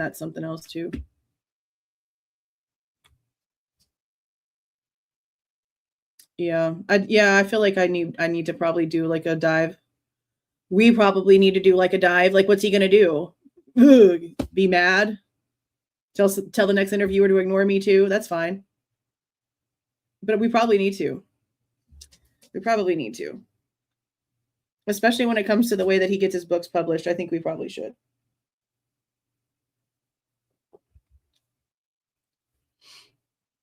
that's something else too. Yeah, I feel like I need to probably do like a dive. We probably need to do like a dive. Like, what's he gonna do? Ugh, be mad? Tell the next interviewer to ignore me too. That's fine. But we probably need to. We probably need to. Especially when it comes to the way that he gets his books published. I think we probably should.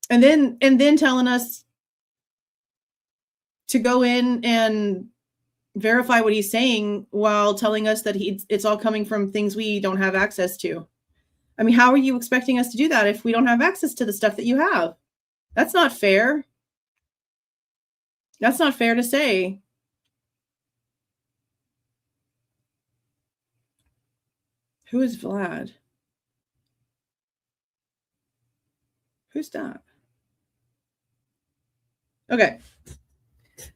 And then telling us to go in and verify what he's saying while telling us that it's all coming from things we don't have access to. I mean, how are you expecting us to do that if we don't have access to the stuff that you have? That's not fair. That's not fair to say. Who is Vlad? Who's that? Okay.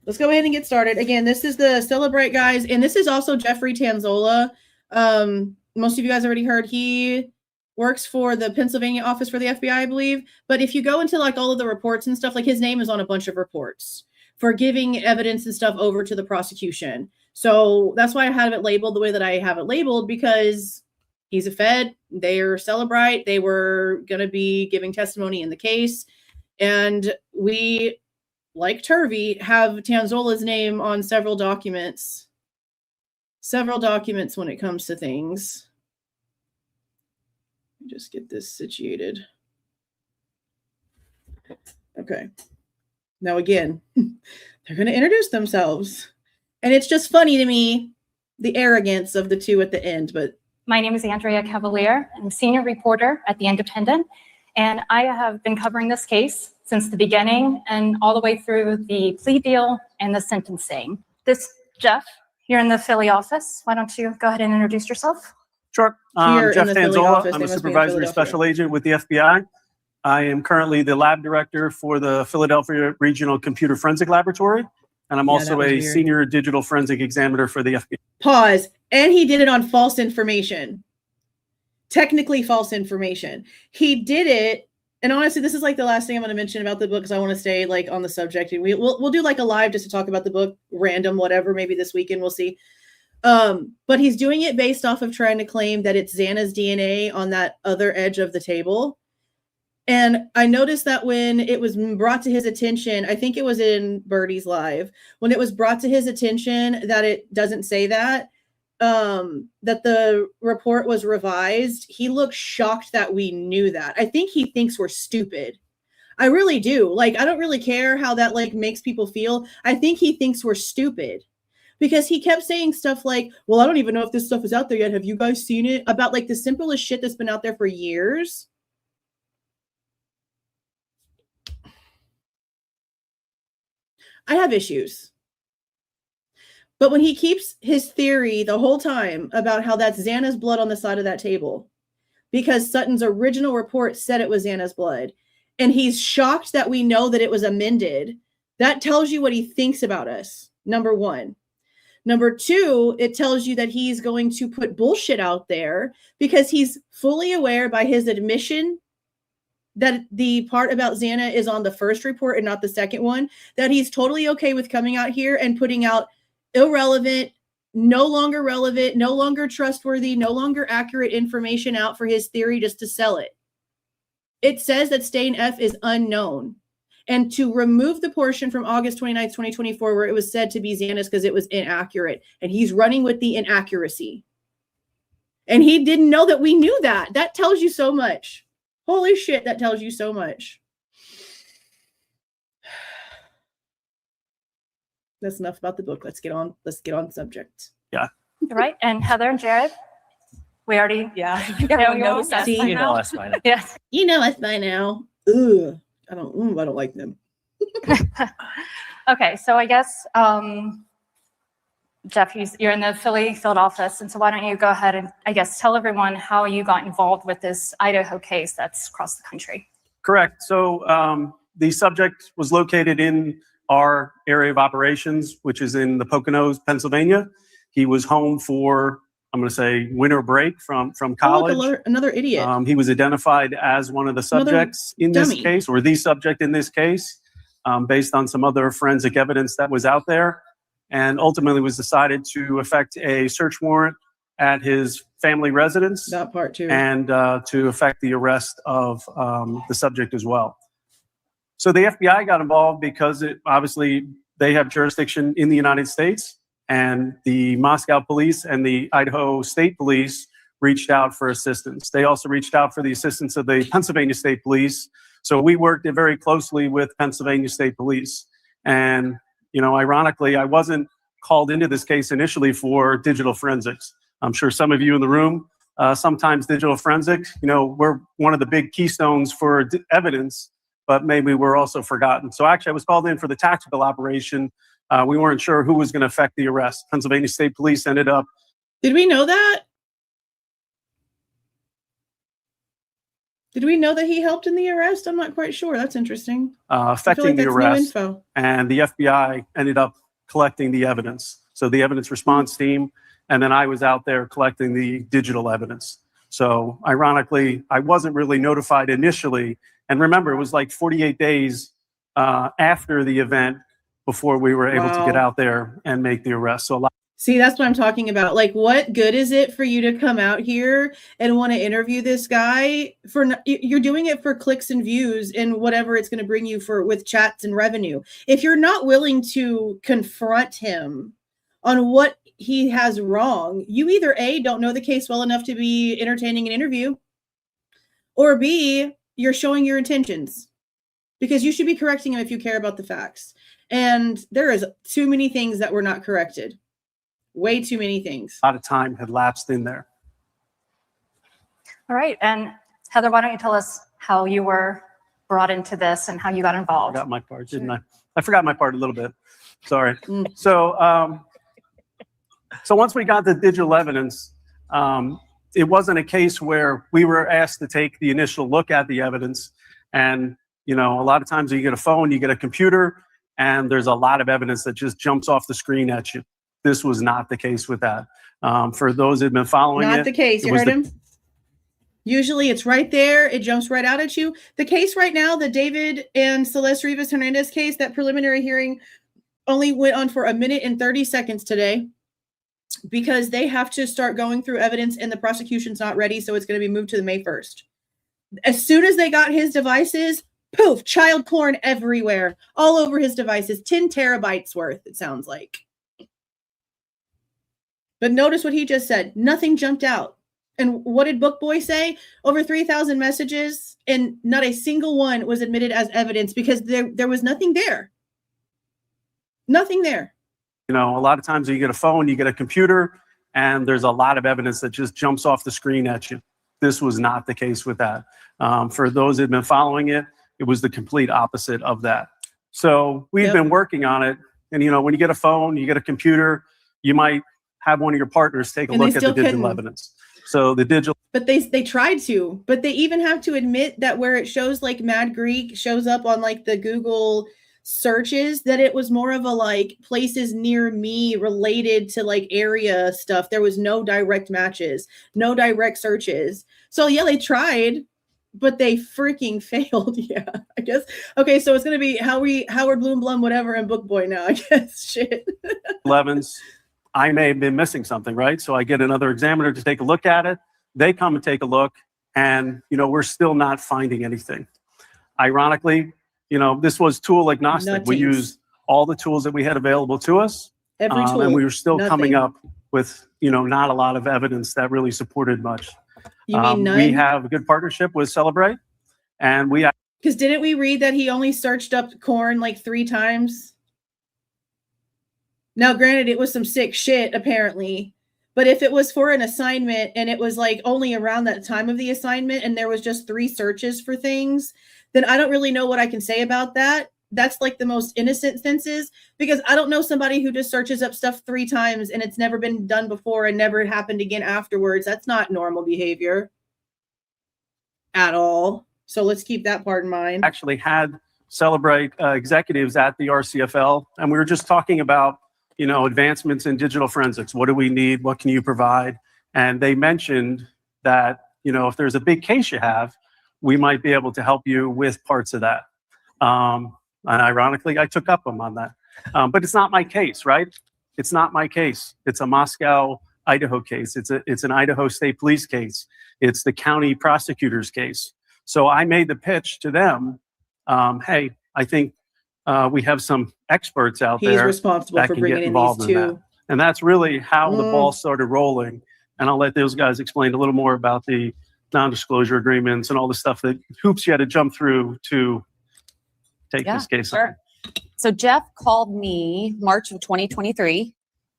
Let's go ahead and get started. Again, this is the Cellebrite guys, and this is also Jeffrey Tanzola. Most of you guys already heard he works for the Pennsylvania office for the FBI, I believe. But if you go into like all of the reports and stuff, like his name is on a bunch of reports for giving evidence and stuff over to the prosecution. So that's why I have it labeled the way that I have it labeled, because he's a Fed. They're Cellebrite. They were going to be giving testimony in the case. And we, like Turvey, have Tanzola's name on several documents when it comes to things. Let me just get this situated. Okay. Now, again, they're going to introduce themselves. And it's just funny to me, the arrogance of the two at the end. But my name is Andrea Cavalier. I'm a senior reporter at The Independent. And I have been covering this case since the beginning and all the way through the plea deal and the sentencing. This Jeff, here in the Philly office. Why don't you go ahead and introduce yourself? Sure. Jeff Tanzola. I'm a supervisory special agent with the FBI. I am currently the lab director for the Philadelphia Regional Computer Forensic Laboratory. And I'm also a senior digital forensic examiner for the FBI. Pause. And he did it on false information. Technically false information. He did it. And honestly, this is like the last thing I'm going to mention about the book, because I want to stay like on the subject. And we'll do like a live just to talk about the book, random, whatever, maybe this weekend, we'll see. But he's doing it based off of trying to claim that it's Xana's DNA on that other edge of the table. And I noticed that when it was brought to his attention, I think it was in Birdie's live, when it was brought to his attention that it doesn't say that, that the report was revised, he looked shocked that we knew that. I think he thinks we're stupid. I really do. Like, I don't really care how that like makes people feel. I think he thinks we're stupid, because he kept saying stuff like, well, I don't even know if this stuff is out there yet. Have you guys seen it? About like the simplest shit that's been out there for years. I have issues. But when he keeps his theory the whole time about how that's Xana's blood on the side of that table, because Sutton's original report said it was Xana's blood, and he's shocked that we know that it was amended, that tells you what he thinks about us, number one. Number two, it tells you that he's going to put bullshit out there because he's fully aware by his admission that the part about Xana is on the first report and not the second one, that he's totally okay with coming out here and putting out irrelevant, no longer relevant, no longer trustworthy, no longer accurate information out for his theory just to sell it. It says that stain F is unknown. And to remove the portion from August 29th, 2024, where it was said to be Xana's because it was inaccurate. And he's running with the inaccuracy. And he didn't know that we knew that. That tells you so much. Holy shit, that tells you so much. That's enough about the book. Let's get on subject. Yeah. All right. And Heather and Jared, we already, Everyone knows us. you know us by now. Yes. You know us by now. Ugh. I don't like them. Okay. So I guess, Jeff, you're in the Philly field office. And so why don't you go ahead and, I guess, tell everyone how you got involved with this Idaho case that's across the country. Correct. So the subject was located in our area of operations, which is in the Poconos, Pennsylvania. He was home for I'm going to say, winter break from Oh, college. look, another idiot. He was identified as one of the subjects in this dummy. case, or the subject in this case, based on some other forensic evidence that was out there, and ultimately was decided to effect a search warrant at his family residence. That part too. And to effect the arrest of the subject as well. So the FBI got involved because obviously they have jurisdiction in the United States, and the Moscow police and the Idaho State Police reached out for assistance. They also reached out for the assistance of the Pennsylvania State Police. So we worked very closely with Pennsylvania State Police. And, ironically, I wasn't called into this case initially for digital forensics. I'm sure some of you in the room, sometimes digital forensics, we're one of the big keystones for evidence, but maybe we're also forgotten. So actually I was called in for the tactical operation. We weren't sure who was going to affect the arrest. Pennsylvania State Police ended up. Did we know that? Did we know that he helped in the arrest? I'm not quite sure. That's interesting. Affecting the arrest. And the FBI ended up collecting the evidence. So the evidence response team, and then I was out there collecting the digital evidence. So ironically, I wasn't really notified initially. And remember, it was like 48 days after the event before we were able to get out there and make the arrest. So see, that's what I'm talking about. Like, what good is it for you to come out here and want to interview this guy? You're doing it for clicks and views and whatever it's going to bring you with chats and revenue. If you're not willing to confront him on what he has wrong, you either A, don't know the case well enough to be entertaining an interview, or B, you're showing your intentions, because you should be correcting him if you care about the facts. And there is too many things that were not corrected. Way too many things. A lot of time had lapsed in there. All right. And Heather, why don't you tell us how you were brought into this and how you got involved? I forgot my part, didn't I? I forgot my part a little bit. Sorry. So once we got the digital evidence, it wasn't a case where we were asked to take the initial look at the evidence. And, a lot of times you get a phone, you get a computer, and there's a lot of evidence that just jumps off the screen at you. This was not the case with that. For those that have been following Not the case. You heard him? Usually it's right there. It jumps right out at you. The case right now, the David and Celeste Rivas Hernandez case, that preliminary hearing only went on for 1 minute and 30 seconds today, because they have to start going through evidence and the prosecution's not ready. So it's going to be moved to the May 1st. As soon as they got his devices, poof, child porn everywhere, all over his devices, 10 terabytes worth, it sounds like. But notice what he just said. Nothing jumped out. And what did Book Boy say? Over 3,000 messages, and not a single one was admitted as evidence because there was nothing there. Nothing there. A lot of times you get a phone, you get a computer, and there's a lot of evidence that just jumps off the screen at you. This was not the case with that. For those that have been following it, it was the complete opposite of that. So we've been working on it. And, when you get a phone, you get a computer, you might have one of your partners take a look at the digital evidence. So the digital. But they tried to, but they even have to admit that where it shows like Mad Greek shows up on like the Google searches, that it was more of a like places near me related to like area stuff. There was no direct matches, no direct searches. So yeah, they tried, but they freaking failed. Yeah, I guess. Okay, so it's going to be Howard Bloom Blum, whatever, and Book Boy now, I guess. Shit. 11s. I may have been missing something, right? So I get another examiner to take a look at it. They come and take a look, and, we're still not finding anything. Ironically, this was tool agnostic. We used all the tools that we had available to us. Every tool. And we were still coming up with, not a lot of evidence that really supported much. You mean none? We have a good partnership with Cellebrite, and we have. Because didn't we read that he only searched up corn like 3 times? Now, granted, it was some sick shit, apparently. But if it was for an assignment and it was like only around that time of the assignment and there was just 3 searches for things, then I don't really know what I can say about that. That's like the most innocent senses, because I don't know somebody who just searches up stuff 3 times and it's never been done before and never happened again afterwards. That's not normal behavior at all. So let's keep that part in mind. Actually had Cellebrite executives at the RCFL, and we were just talking about, advancements in digital forensics. What do we need? What can you provide? And they mentioned that, if there's a big case you have, we might be able to help you with parts of that. And ironically, I took up on that. But it's not my case, right? It's not my case. It's a Moscow, Idaho case. It's an Idaho State Police case. It's the county prosecutor's case. So I made the pitch to them. Hey, I think we have some experts out there. He's responsible for bringing in these two. And that's really how the ball started rolling. And I'll let those guys explain a little more about the non-disclosure agreements and all the stuff that hoops you had to jump through to take this case on. So Jeff called me March of 2023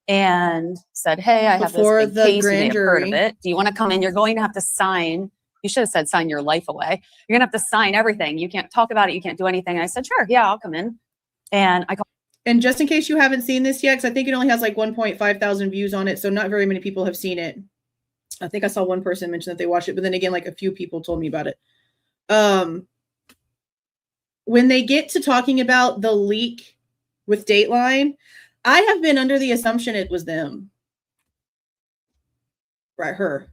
and said, hey, I have Before this the big case, grand you may have heard of jury. it. Do you want to come in? You're going to have to sign. You should have said sign your life away. You're going to have to sign everything. You can't talk about it. You can't do anything. And I said, sure, yeah, I'll come in. And I called. And just in case you haven't seen this yet, because I think it only has like 1.5 thousand views on it, so not very many people have seen it. I think I saw one person mention that they watched it, but then again, like a few people told me about it. When they get to talking about the leak with Dateline, I have been under the assumption it was them. Right, her.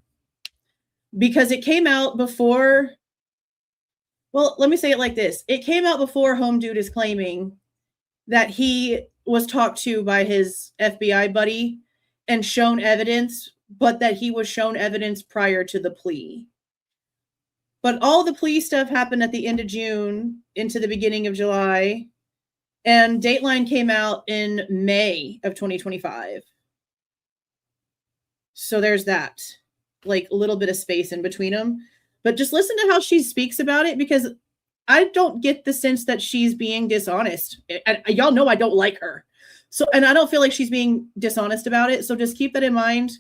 Because it came out before, well, let me say it like this. It came out before Home Dude is claiming that he was talked to by his FBI buddy and shown evidence, but that he was shown evidence prior to the plea. But all the plea stuff happened at the end of June into the beginning of July, and Dateline came out in May of 2025. So there's that, like a little bit of space in between them. But just listen to how she speaks about it, because I don't get the sense that she's being dishonest. And y'all know I don't like her. So, and I don't feel like she's being dishonest about it. So just keep that in mind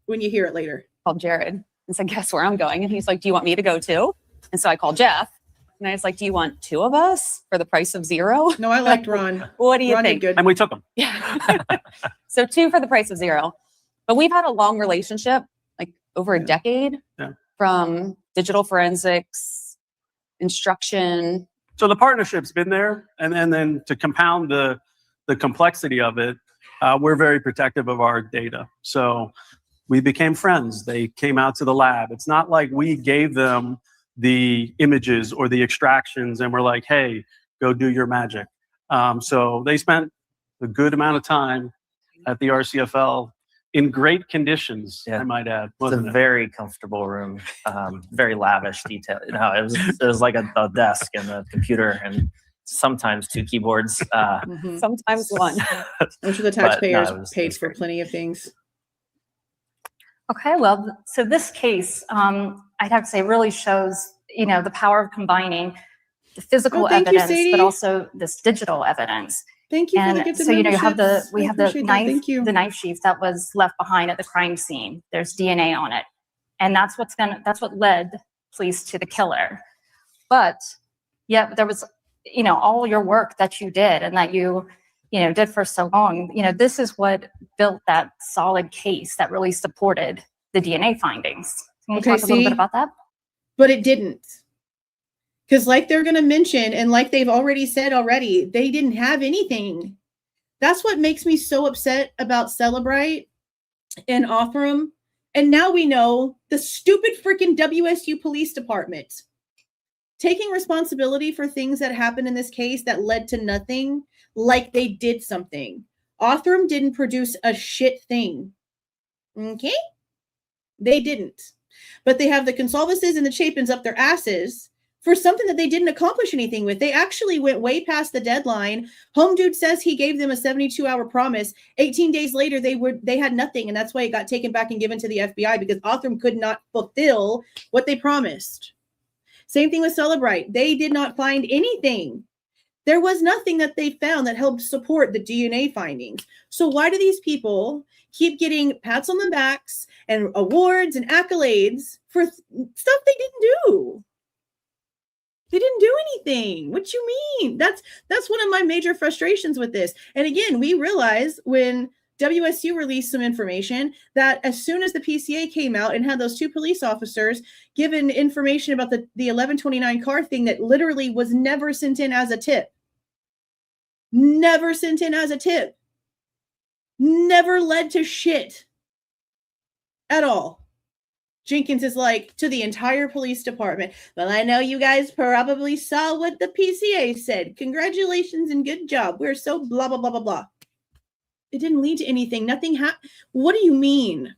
when you hear it later. Called Jared and said, guess where I'm going? And he's like, do you want me to go too? And so I called Jeff and I was like, do you want two of us for the price of zero? No, I liked Ron. What do you Ron think? did good. And we took them. Yeah. So two for the price of zero. But we've had a long relationship, like over a decade, from digital forensics, instruction. So the partnership's been there. And then to compound the complexity of it, we're very protective of our data. So we became friends. They came out to the lab. It's not like we gave them the images or the extractions and we're like, hey, go do your magic. So they spent a good amount of time at the RCFL in great conditions, I might add. It's a very comfortable room, very lavish detail. No, it was like a desk and a computer and sometimes two keyboards. Sometimes one. I'm sure the taxpayers paid for plenty of things. Okay, well, so this case, I'd have to say, really shows, the power of combining the physical evidence, but also this digital evidence. Thank you for the And gifted so, we have memberships. the knife sheath that was left behind at the crime scene. There's DNA on it. And that's what led police to the killer. But yeah, there was, all your work that you did and that you did for so long, this is what built that solid case that really supported the DNA findings. Can you talk a little bit about that? But it didn't. Because like they're going to mention, and like they've already said already, they didn't have anything. That's what makes me so upset about Cellebrite and Othram. And now we know the stupid freaking WSU Police Department taking responsibility for things that happened in this case that led to nothing, like they did something. Othram didn't produce a shit thing. Okay? They didn't. But they have the Goncalveses and the Chapins up their asses for something that they didn't accomplish anything with. They actually went way past the deadline. Home Dude says he gave them a 72-hour promise. 18 days later, they had nothing, and that's why it got taken back and given to the FBI, because Othram could not fulfill what they promised. Same thing with Cellebrite. They did not find anything. There was nothing that they found that helped support the DNA findings. So why do these people keep getting pats on the backs and awards and accolades for stuff they didn't do? They didn't do anything. What you mean? That's one of my major frustrations with this. And again, we realized when WSU released some information that as soon as the PCA came out and had those two police officers given information about the 1129 car thing that literally was never sent in as a tip. Never sent in as a tip. Never led to shit. at all. Jenkins is like, to the entire police department, well, I know you guys probably saw what the PCA said. Congratulations and good job. We're so blah, blah, blah, blah, blah. It didn't lead to anything. Nothing happened. What do you mean?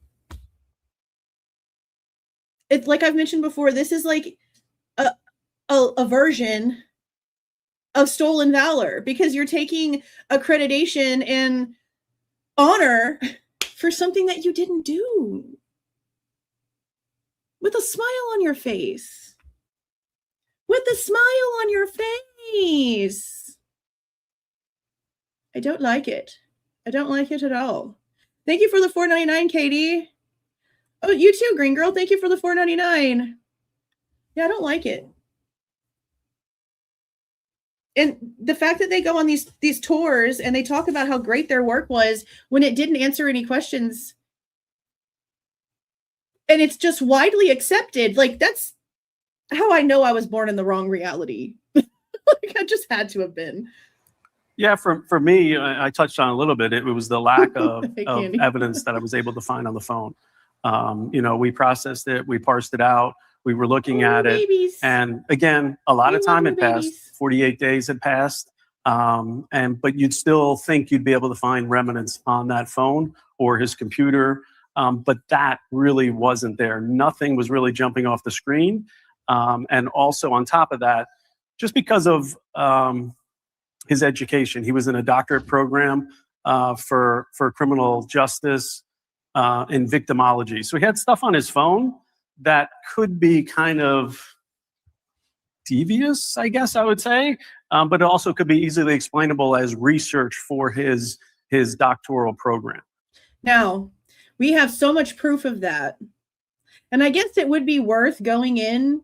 It's like I've mentioned before, this is like a version of stolen valor, because you're taking accreditation and honor for something that you didn't do. With a smile on your face. With a smile on your face. I don't like it. I don't like it at all. Thank you for the $4.99, Katie. Oh, you too, Green Girl. Thank you for the $4.99. Yeah, I don't like it. And the fact that they go on these tours and they talk about how great their work was when it didn't answer any questions. And it's just widely accepted. Like, that's how I know I was born in the wrong reality. Like, I just had to have been. Yeah, for me, I touched on a little bit. It was the lack of evidence that I was able to find on the phone. We processed it, we parsed it out, we were looking at it. And again, a lot of time had passed, 48 days had passed. But you'd still think you'd be able to find remnants on that phone or his computer. But that really wasn't there. Nothing was really jumping off the screen. And also on top of that, just because of his education, he was in a doctorate program for criminal justice in victimology. So he had stuff on his phone that could be kind of devious, I guess I would say, but it also could be easily explainable as research for his doctoral program. Now, we have so much proof of that. And I guess it would be worth going in.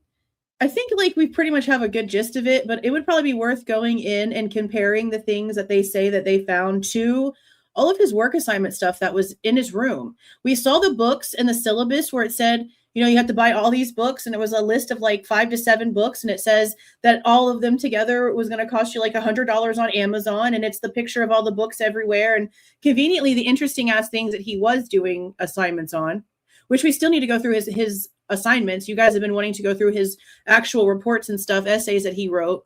I think like we pretty much have a good gist of it, but it would probably be worth going in and comparing the things that they say that they found to all of his work assignment stuff that was in his room. We saw the books and the syllabus where it said, you have to buy all these books. And it was a list of like 5 to 7 books. And it says that all of them together was going to cost you like $100 on Amazon. And it's the picture of all the books everywhere. And conveniently, the interesting ass things that he was doing assignments on, which we still need to go through his assignments. You guys have been wanting to go through his actual reports and stuff, essays that he wrote.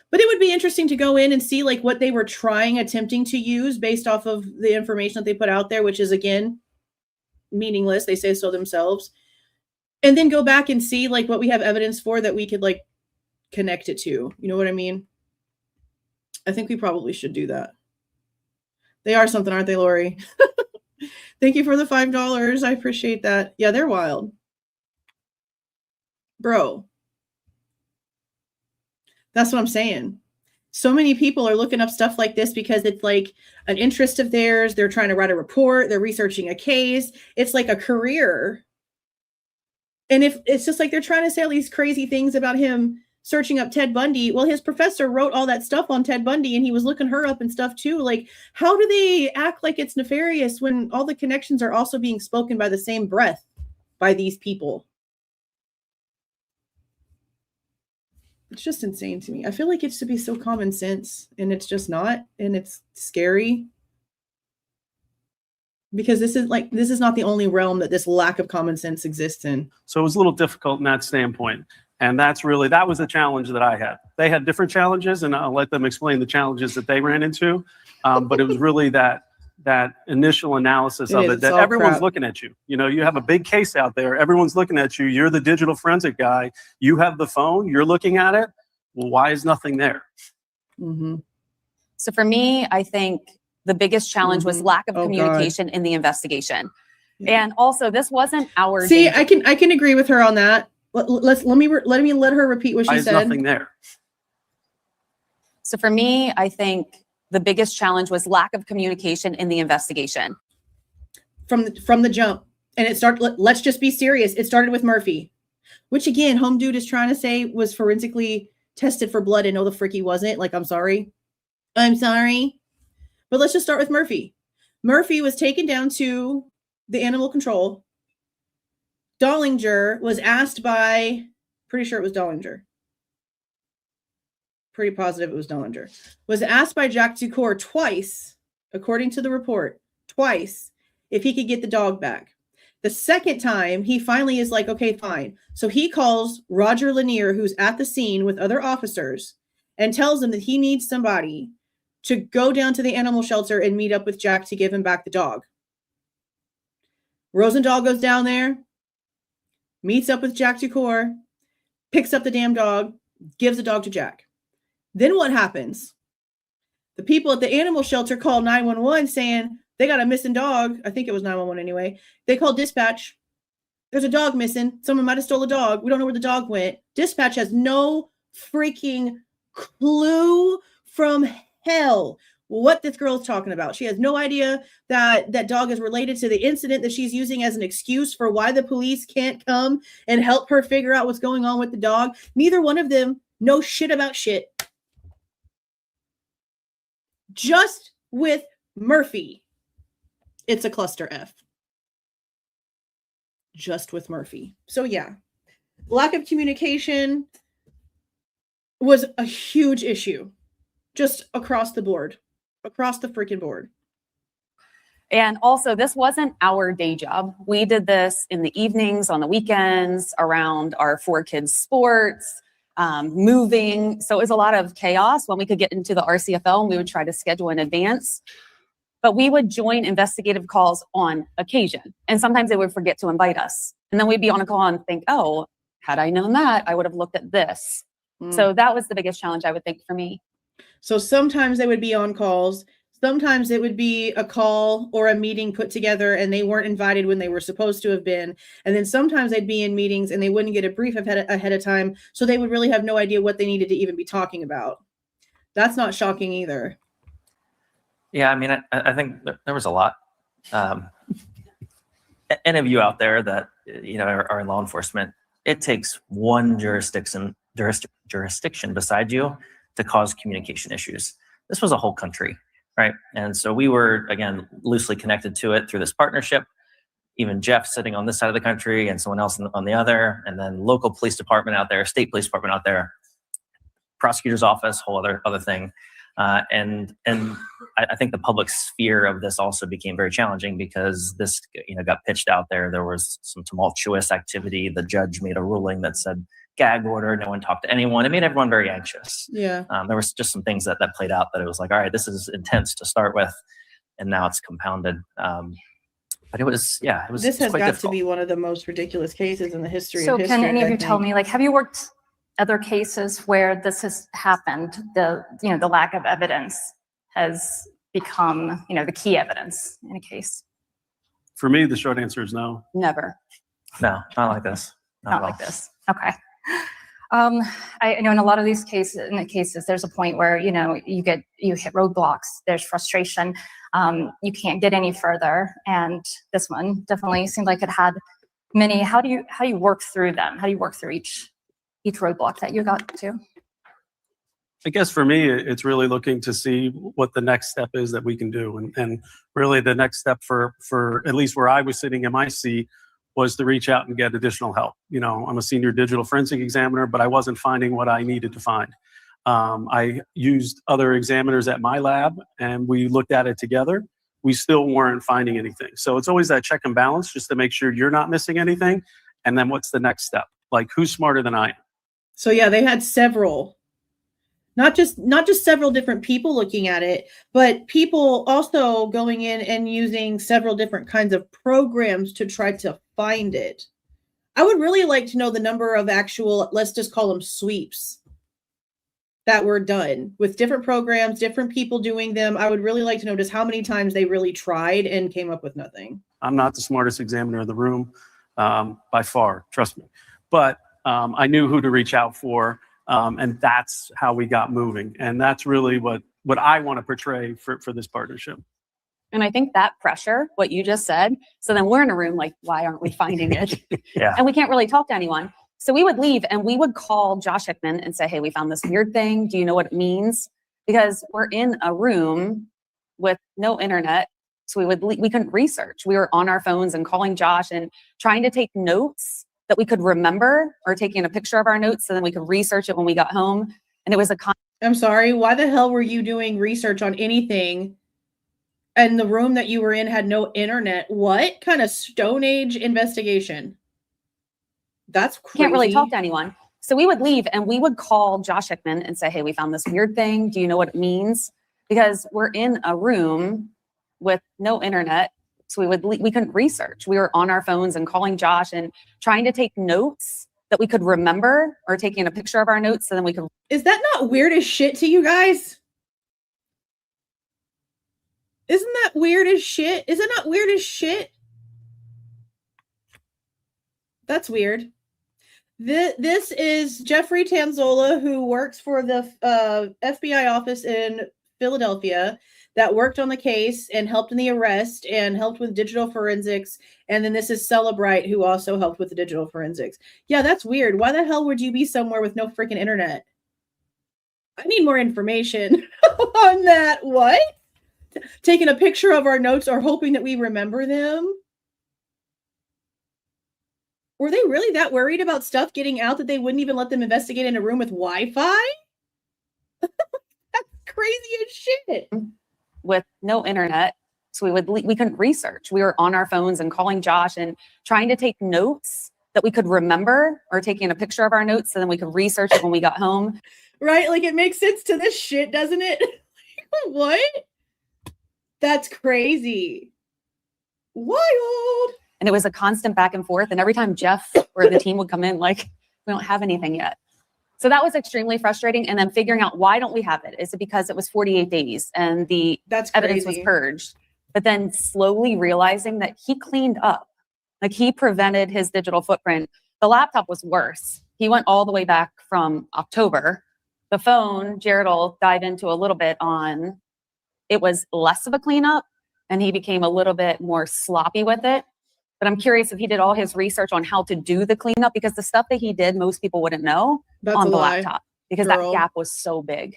But it would be interesting to go in and see like what they were attempting to use based off of the information that they put out there, which is, again, meaningless. They say so themselves. And then go back and see like what we have evidence for that we could like connect it to. You know what I mean? I think we probably should do that. They are something, aren't they, Lori? Thank you for the $5. I appreciate that. Yeah, they're wild. Bro. That's what I'm saying. So many people are looking up stuff like this because it's like an interest of theirs. They're trying to write a report. They're researching a case. It's like a career. And if it's just like they're trying to say all these crazy things about him searching up Ted Bundy. Well, his professor wrote all that stuff on Ted Bundy and he was looking her up and stuff too. Like, how do they act like it's nefarious when all the connections are also being spoken by the same breath by these people? It's just insane to me. I feel like it should be so common sense and it's just not. And it's scary. Because this is not the only realm that this lack of common sense exists in. So it was a little difficult in that standpoint. And that was the challenge that I had. They had different challenges, and I'll let them explain the challenges that they ran into. But it was really that initial analysis of it, that everyone's looking at you. You have a big case out there. Everyone's looking at you. You're the digital forensic guy. You have the phone. You're looking at it. Well, why is nothing there? Mm-hmm. So for me, I think the biggest challenge was lack of communication in the investigation. Yeah. And also, this wasn't our See, I can agree with her on that. Let me let her repeat what she said. There's nothing there. So for me, I think the biggest challenge was lack of communication in the investigation. From the jump. And it started, let's just be serious. It started with Murphy, which again, Home Dude is trying to say was forensically tested for blood and no, the frick he wasn't. Like, I'm sorry. But let's just start with Murphy. Murphy was taken down to the animal control. Dollinger was asked by, pretty sure it was Dollinger. Pretty positive it was Dollinger. Was asked by Jack Ducour twice, according to the report, twice, if he could get the dog back. The second time, he finally is like, okay, fine. So he calls Roger Lanier, who's at the scene with other officers, and tells them that he needs somebody to go down to the animal shelter and meet up with Jack to give him back the dog. Rosendahl goes down there, meets up with Jack Detour, picks up the damn dog, gives the dog to Jack. Then what happens? The people at the animal shelter call 911 saying they got a missing dog. I think it was 911 anyway. They called dispatch. There's a dog missing. Someone might have stole a dog. We don't know where the dog went. Dispatch has no freaking clue from hell what this girl is talking about. She has no idea that that dog is related to the incident that she's using as an excuse for why the police can't come and help her figure out what's going on with the dog. Neither one of them know shit about shit. Just with Murphy, it's a cluster F. Just with Murphy. So yeah, lack of communication was a huge issue just across the board, across the freaking board. And also, this wasn't our day job. We did this in the evenings, on the weekends, around our 4 kids' sports, moving. So it was a lot of chaos when we could get into the RCFL and we would try to schedule in advance. But we would join investigative calls on occasion. And sometimes they would forget to invite us. And then we'd be on a call and think, oh, had I known that, I would have looked at this. So that was the biggest challenge, I would think, for me. So sometimes they would be on calls. Sometimes it would be a call or a meeting put together and they weren't invited when they were supposed to have been. And then sometimes they'd be in meetings and they wouldn't get a brief ahead of time. So they would really have no idea what they needed to even be talking about. That's not shocking either. Yeah, I mean, I think there was a lot. Any of you out there that, you know, are in law enforcement, it takes one jurisdiction beside you to cause communication issues. This was a whole country, right? And so we were, again, loosely connected to it through this partnership. Even Jeff sitting on this side of the country and someone else on the other, and then local police department out there, state police department out there, prosecutor's office, whole other thing. And I think the public sphere of this also became very challenging because this, you know, got pitched out there. There was some tumultuous activity. The judge made a ruling that said gag order. No one talked to anyone. It made everyone very anxious. Yeah. There was just some things that played out that it was like, all right, this is intense to start with, and now it's compounded. But it was, yeah, it was. This has quite got difficult. to be one of the most ridiculous cases in the history So of history. can any of you I tell think. me, like, have you worked other cases where this has happened? The lack of evidence has become, the key evidence in a case. For me, the short answer is no. Never. No, not like this. Not like this. Okay. I know in a lot of these cases, there's a point where, you hit roadblocks, there's frustration, you can't get any further. And this one definitely seemed like it had many. How do you work through them? How do you work through each roadblock that you got to? I guess for me, it's really looking to see what the next step is that we can do. And really the next step for at least where I was sitting in my seat was to reach out and get additional help. I'm a senior digital forensic examiner, but I wasn't finding what I needed to find. I used other examiners at my lab and we looked at it together. We still weren't finding anything. So it's always that check and balance just to make sure you're not missing anything. And then what's the next step? Like, who's smarter than I am? So yeah, they had several, not just several different people looking at it, but people also going in and using several different kinds of programs to try to find it. I would really like to know the number of actual, let's just call them sweeps, that were done with different programs, different people doing them. I would really like to know just how many times they really tried and came up with nothing. I'm not the smartest examiner in the room, by far, trust me. But I knew who to reach out for, and that's how we got moving. And that's really what I want to portray for this partnership. And I think that pressure, what you just said, so then we're in a room like, why aren't we finding it? Yeah. And we can't really talk to anyone. So we would leave and we would call Josh Hickman and say, hey, we found this weird thing. Do you know what it means? Because we're in a room with no internet. So we couldn't research. We were on our phones and calling Josh and trying to take notes that we could remember, or taking a picture of our notes so then we could research it when we got home. And it was I'm sorry, why the hell were you doing research on anything and the room that you were in had no internet. What kind of Stone Age investigation? That's crazy. Can't really talk to anyone. So we would leave and we would call Josh Hickman and say, hey, we found this weird thing. Do you know what it means? Because we're in a room with no internet. So we couldn't research. We were on our phones and calling Josh and trying to take notes that we could remember, or taking a picture of our notes so then we could. Is that not weird as shit to you guys? Isn't that weird as shit? Is it not weird as shit? That's weird. This is Jeffrey Tanzola, who works for the FBI office in Philadelphia, that worked on the case and helped in the arrest and helped with digital forensics. And then this is Cellebrite, who also helped with the digital forensics. Yeah, that's weird. Why the hell would you be somewhere with no freaking internet? I need more information on that. What? Taking a picture of our notes or hoping that we remember them? Were they really that worried about stuff getting out that they wouldn't even let them investigate in a room with Wi-Fi? That's crazy as shit. With no internet. So we couldn't research. We were on our phones and calling Josh and trying to take notes that we could remember, or taking a picture of our notes so then we could research it when we got home. Right? Like, it makes sense to this shit, doesn't it? What? That's crazy. Wild. And it was a constant back and forth. And every time Jeff or the team would come in, like, we don't have anything yet. So that was extremely frustrating. And then figuring out, why don't we have it? Is it because it was 48 days and the evidence was purged? But then slowly realizing that he cleaned up, like he prevented his digital footprint. The laptop was worse. He went all the way back from October. The phone, Jared will dive into a little bit on, it was less of a cleanup and he became a little bit more sloppy with it. But I'm curious if he did all his research on how to do the cleanup, because the stuff that he did, most people wouldn't know on the laptop, because that gap was so big.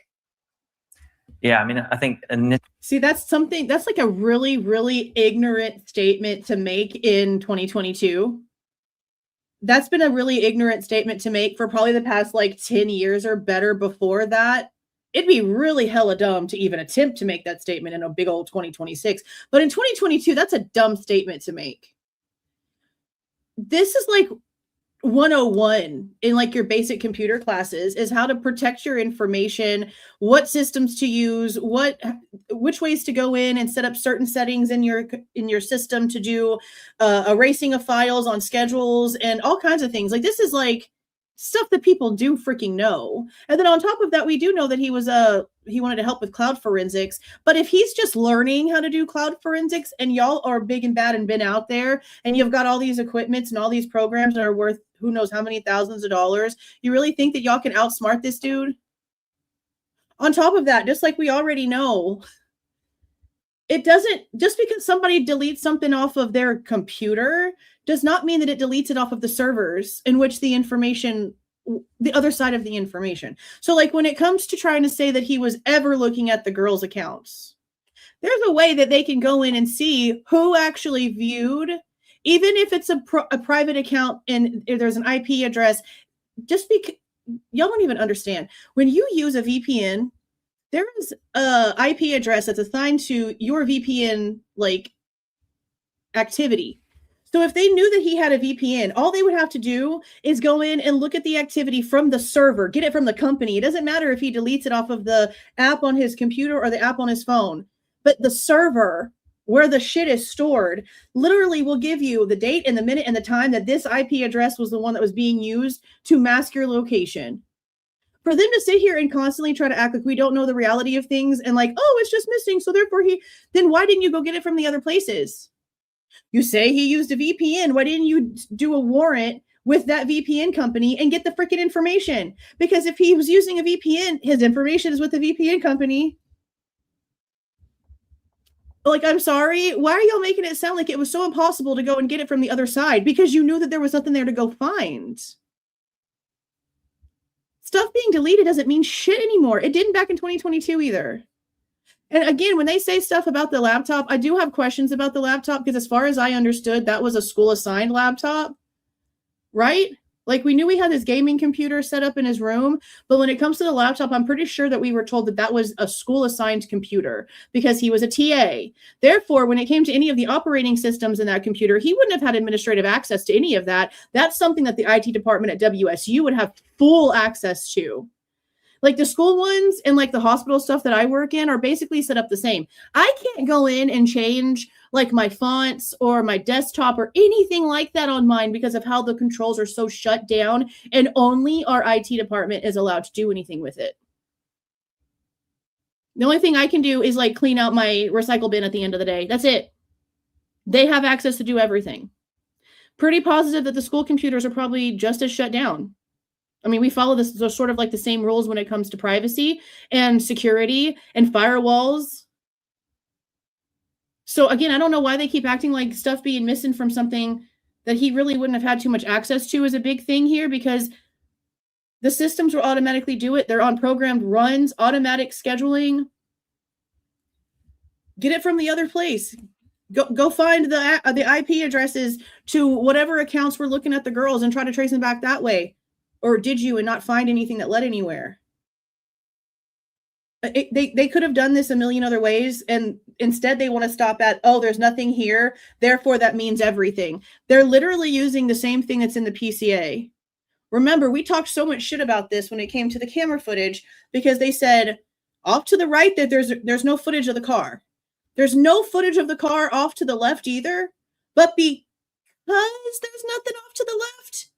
Yeah, I mean, I think. See, that's like a really, really ignorant statement to make in 2022. That's been a really ignorant statement to make for probably the past like 10 years or better before that. It'd be really hella dumb to even attempt to make that statement in a big old 2026. But in 2022, that's a dumb statement to make. This is like 101 in like your basic computer classes, is how to protect your information, what systems to use, which ways to go in and set up certain settings in your system to do erasing of files on schedules and all kinds of things. Like, this is like stuff that people do freaking know. And then on top of that, we do know that he wanted to help with cloud forensics. But if he's just learning how to do cloud forensics and y'all are big and bad and been out there and you've got all these equipments and all these programs that are worth who knows how many thousands of dollars, you really think that y'all can outsmart this dude? On top of that, just like we already know, it doesn't, just because somebody deletes something off of their computer does not mean that it deletes it off of the servers in which the information, the other side of the information. So like when it comes to trying to say that he was ever looking at the girls' accounts, there's a way that they can go in and see who actually viewed, even if it's a private account and if there's an IP address. Just because y'all don't even understand, when you use a VPN, there is a IP address that's assigned to your VPN like activity. So if they knew that he had a VPN, all they would have to do is go in and look at the activity from the server, get it from the company. It doesn't matter if he deletes it off of the app on his computer or the app on his phone, but the server where the shit is stored literally will give you the date and the minute and the time that this IP address was the one that was being used to mask your location. For them to sit here and constantly try to act like we don't know the reality of things and like, oh, it's just missing, so therefore then why didn't you go get it from the other places? You say he used a VPN. Why didn't you do a warrant with that VPN company and get the freaking information? Because if he was using a VPN, his information is with the VPN company. Like, I'm sorry. Why are y'all making it sound like it was so impossible to go and get it from the other side? Because you knew that there was nothing there to go find. Stuff being deleted doesn't mean shit anymore. It didn't back in 2022 either. And again, when they say stuff about the laptop, I do have questions about the laptop, because as far as I understood, that was a school assigned laptop, right? Like, we knew we had this gaming computer set up in his room, but when it comes to the laptop, I'm pretty sure that we were told that that was a school-assigned computer because he was a TA. Therefore, when it came to any of the operating systems in that computer, he wouldn't have had administrative access to any of that. That's something that the IT department at WSU would have full access to. Like, the school ones and like the hospital stuff that I work in are basically set up the same. I can't go in and change like my fonts or my desktop or anything like that on mine because of how the controls are so shut down, and only our IT department is allowed to do anything with it. The only thing I can do is like clean out my recycle bin at the end of the day. That's it. They have access to do everything. Pretty positive that the school computers are probably just as shut down. I mean, we follow this, they're sort of like the same rules when it comes to privacy and security and firewalls. So again, I don't know why they keep acting like stuff being missing from something that he really wouldn't have had too much access to is a big thing here, because the systems will automatically do it. They're on programmed runs, automatic scheduling. Get it from the other place. Go find the IP addresses to whatever accounts were looking at the girls and try to trace them back that way. Or did you and not find anything that led anywhere? They could have done this a million other ways, and instead they want to stop at, oh, there's nothing here, therefore that means everything. They're literally using the same thing that's in the PCA. Remember, we talked so much shit about this when it came to the camera footage, because they said off to the right that there's no footage of the car. There's no footage of the car off to the left either, but because there's nothing off to the left,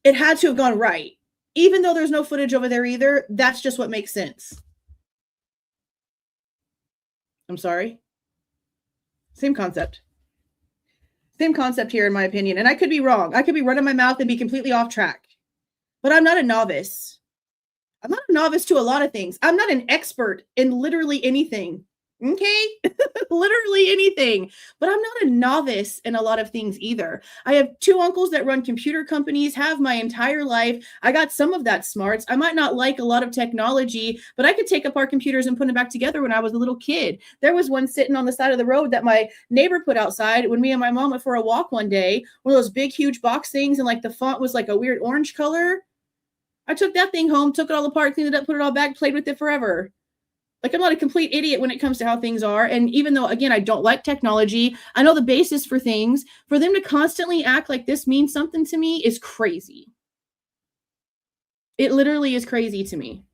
it had to have gone right. Even though there's no footage over there either, that's just what makes sense. I'm sorry. Same concept. Same concept here, in my opinion. And I could be wrong. I could be running my mouth and be completely off track. But I'm not a novice. I'm not a novice to a lot of things. I'm not an expert in literally anything. Okay? Literally anything. But I'm not a novice in a lot of things either. I have two uncles that run computer companies, have my entire life. I got some of that smarts. I might not like a lot of technology, but I could take apart computers and put them back together when I was a little kid. There was one sitting on the side of the road that my neighbor put outside when me and my mom went for a walk one day. One of those big, huge box things, and like the font was like a weird orange color. I took that thing home, took it all apart, cleaned it up, put it all back, played with it forever. Like, I'm not a complete idiot when it comes to how things are. And even though, again, I don't like technology, I know the basis for things. For them to constantly act like this means something to me is crazy. It literally is crazy to me.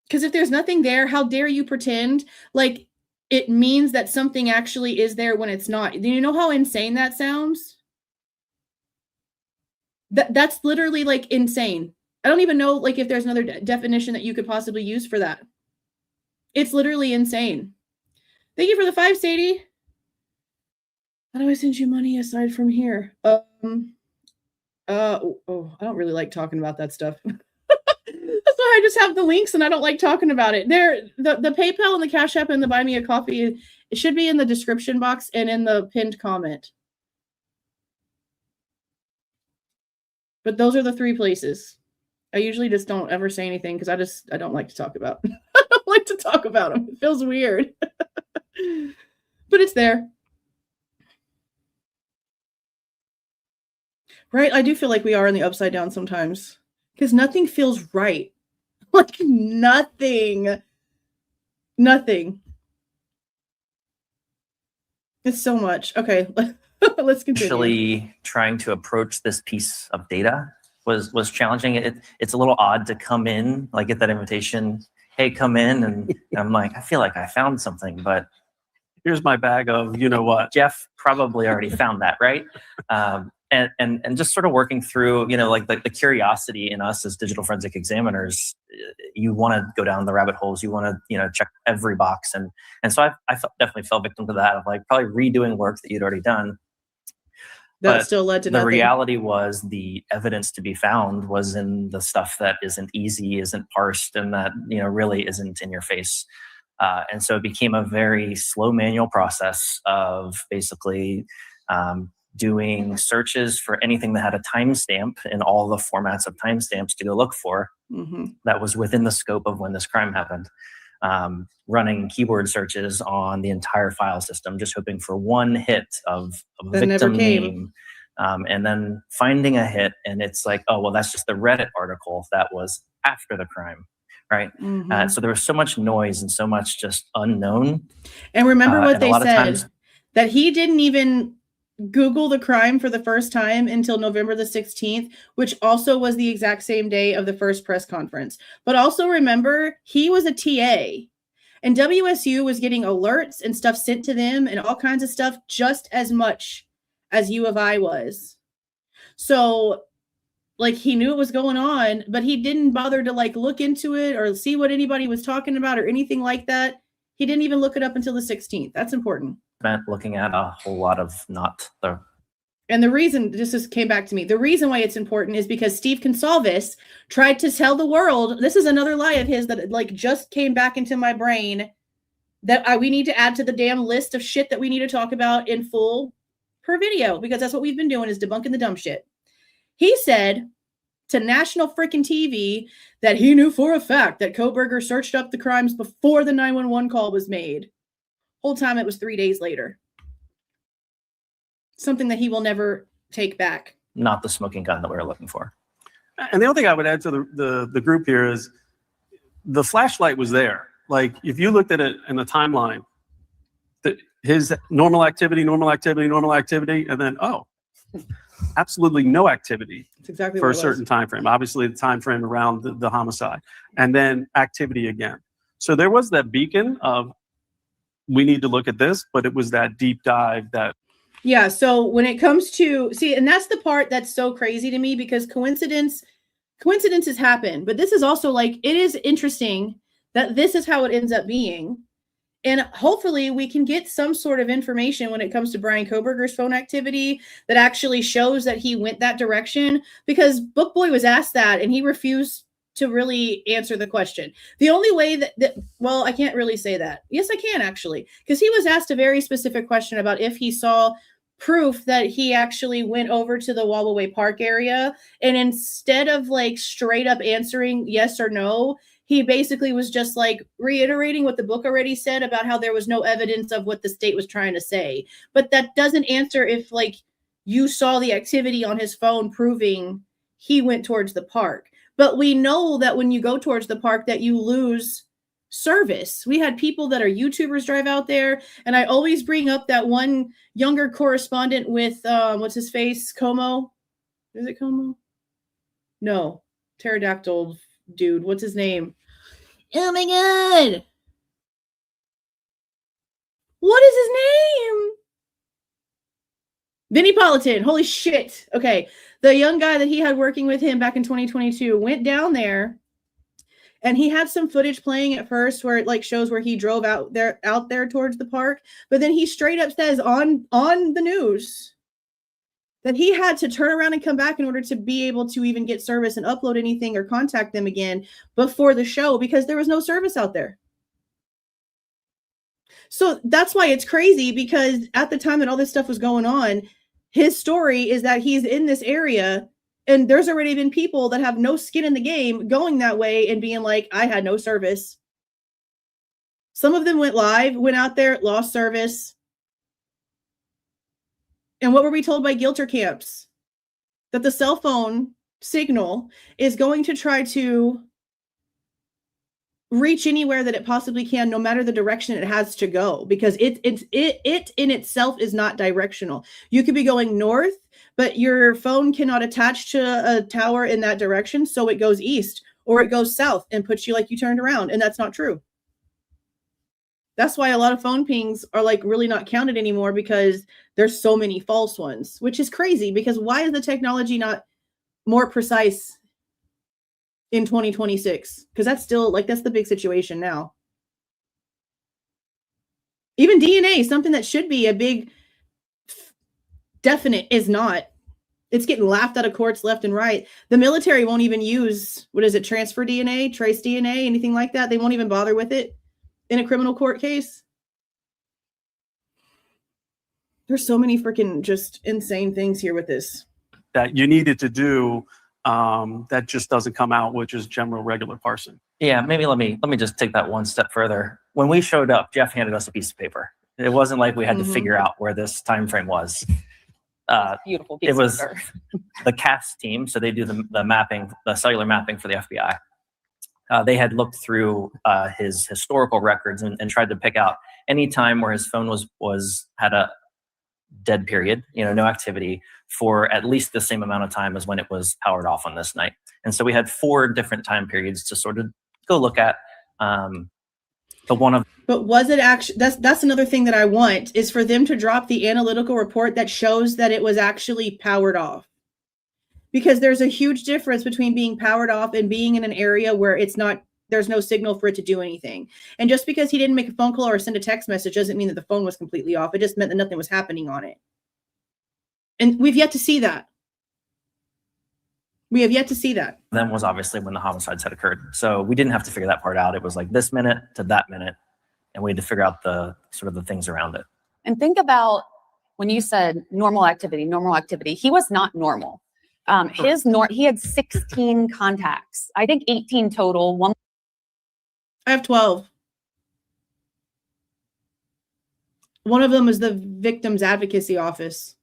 Because if there's nothing there, how dare you pretend like it means that something actually is there when it's not? Do you know how insane that sounds? That's literally like insane. I don't even know like if there's another definition that you could possibly use for that. It's literally insane. Thank you for the 5, Sadie. How do I send you money aside from here? I don't really like talking about that stuff. That's why I just have the links and I don't like talking about it. The PayPal and the Cash App and the Buy Me a Coffee, it should be in the description box and in the pinned comment. But those are the 3 places. I usually just don't ever say anything because I don't like to talk about it. I don't like to talk about them. It feels weird. But it's there. Right? I do feel like we are in the upside down sometimes. Because nothing feels right. Like nothing. Nothing. It's so much. Okay. Let's continue. Actually trying to approach this piece of data was challenging. It's a little odd to come in, like get that invitation, hey, come in, and I'm like, I feel like I found something, but Here's my bag of you know what. Jeff probably already found that, right? And just sort of working through, like the curiosity in us as digital forensic examiners. You want to go down the rabbit holes. You want to, check every box, and so I definitely fell victim to that of like probably redoing work that you'd already done. That still led to nothing. The reality was the evidence to be found was in the stuff that isn't easy, isn't parsed, and that really isn't in your face. And so it became a very slow manual process of basically doing searches for anything that had a timestamp in all the formats of timestamps to go look for that was within the scope of when this crime happened. Running keyword searches on the entire file system, just hoping for one hit of a victim name and then finding a hit, and it's like, oh, well, that's just the Reddit article that was after the crime, right? So there was so much noise and so much just unknown. And remember what they said, that he didn't even Google the crime for the first time until November the 16th, which also was the exact same day of the first press conference. But also remember, he was a TA, and WSU was getting alerts and stuff sent to them and all kinds of stuff just as much as U of I was. So like, he knew it was going on, but he didn't bother to like look into it or see what anybody was talking about or anything like that. He didn't even look it up until the 16th. That's important. Meant looking at a whole lot of not the. And the reason, this just came back to me, the reason why it's important is because Steve Goncalves tried to tell the world, this is another lie of his that like just came back into my brain, that we need to add to the damn list of shit that we need to talk about in full per video, because that's what we've been doing, is debunking the dumb shit. He said to national freaking TV that he knew for a fact that Kohberger searched up the crimes before the 911 call was made. Whole time it was 3 days later. Something that he will never take back. Not the smoking gun that we were looking for. And the only thing I would add to the group here is the flashlight was there. Like, if you looked at it in the timeline, his normal activity, and then, oh, absolutely no activity. That's exactly for a certain time frame. Obviously, the time frame around the homicide, and then activity again. So there was that beacon of, we need to look at this, but it was that deep dive that. Yeah. So when it comes to, see, and that's the part that's so crazy to me, because coincidences happen, but this is also like, it is interesting that this is how it ends up being. And hopefully we can get some sort of information when it comes to Bryan Kohberger's phone activity that actually shows that he went that direction, because Book Boy was asked that and he refused to really answer the question. The only way that well, I can't really say that. Yes, I can actually, because he was asked a very specific question about if he saw proof that he actually went over to the Wallaway Park area. And instead of like straight up answering yes or no, he basically was just like reiterating what the book already said about how there was no evidence of what the state was trying to say. But that doesn't answer if like you saw the activity on his phone proving he went towards the park. But we know that when you go towards the park that you lose service. We had people that are YouTubers drive out there. And I always bring up that one younger correspondent with, what's his face? Como? Is it Como? No. Pterodactyl dude. What's his name? Oh my God. What is his name? Vinnie Politan. Holy shit. Okay. The young guy that he had working with him back in 2022 went down there, and he had some footage playing at first where it like shows where he drove out there towards the park. But then he straight up says on the news that he had to turn around and come back in order to be able to even get service and upload anything or contact them again before the show, because there was no service out there. So that's why it's crazy, because at the time that all this stuff was going on, his story is that he's in this area and there's already been people that have no skin in the game going that way and being like, I had no service. Some of them went live, went out there, lost service. And what were we told by Gilter camps? That the cell phone signal is going to try to reach anywhere that it possibly can, no matter the direction it has to go, because it in itself is not directional. You could be going north, but your phone cannot attach to a tower in that direction, so it goes east or it goes south and puts you like you turned around, and that's not true. That's why a lot of phone pings are like really not counted anymore, because there's so many false ones, which is crazy, because why is the technology not more precise in 2026? Because that's still like, that's the big situation now. Even DNA, something that should be a big definite, is not. It's getting laughed out of courts left and right. The military won't even use, what is it, transfer DNA, trace DNA, anything like that. They won't even bother with it in a criminal court case. There's so many freaking just insane things here with this. That you needed to do that just doesn't come out, which is general regular parsing. Yeah, maybe let me just take that one step further. When we showed up, Jeff handed us a piece of paper. It wasn't like we had to figure out where this time frame was. Beautiful. It was the CAS team. So they do the mapping, the cellular mapping for the FBI. They had looked through his historical records and tried to pick out any time where his phone had a dead period, no activity for at least the same amount of time as when it was powered off on this night. And so we had 4 different time periods to sort of go look at. But was it actually, that's another thing that I want, is for them to drop the analytical report that shows that it was actually powered off. Because there's a huge difference between being powered off and being in an area where there's no signal for it to do anything. And just because he didn't make a phone call or send a text message doesn't mean that the phone was completely off. It just meant that nothing was happening on it. And we've yet to see that. We have yet to see that. Then was obviously when the homicides had occurred. So we didn't have to figure that part out. It was like this minute to that minute. And we had to figure out the things around it. And think about when you said normal activity, he was not normal. He had 16 contacts. I think 18 total. I have 12. One of them is the victim's advocacy office.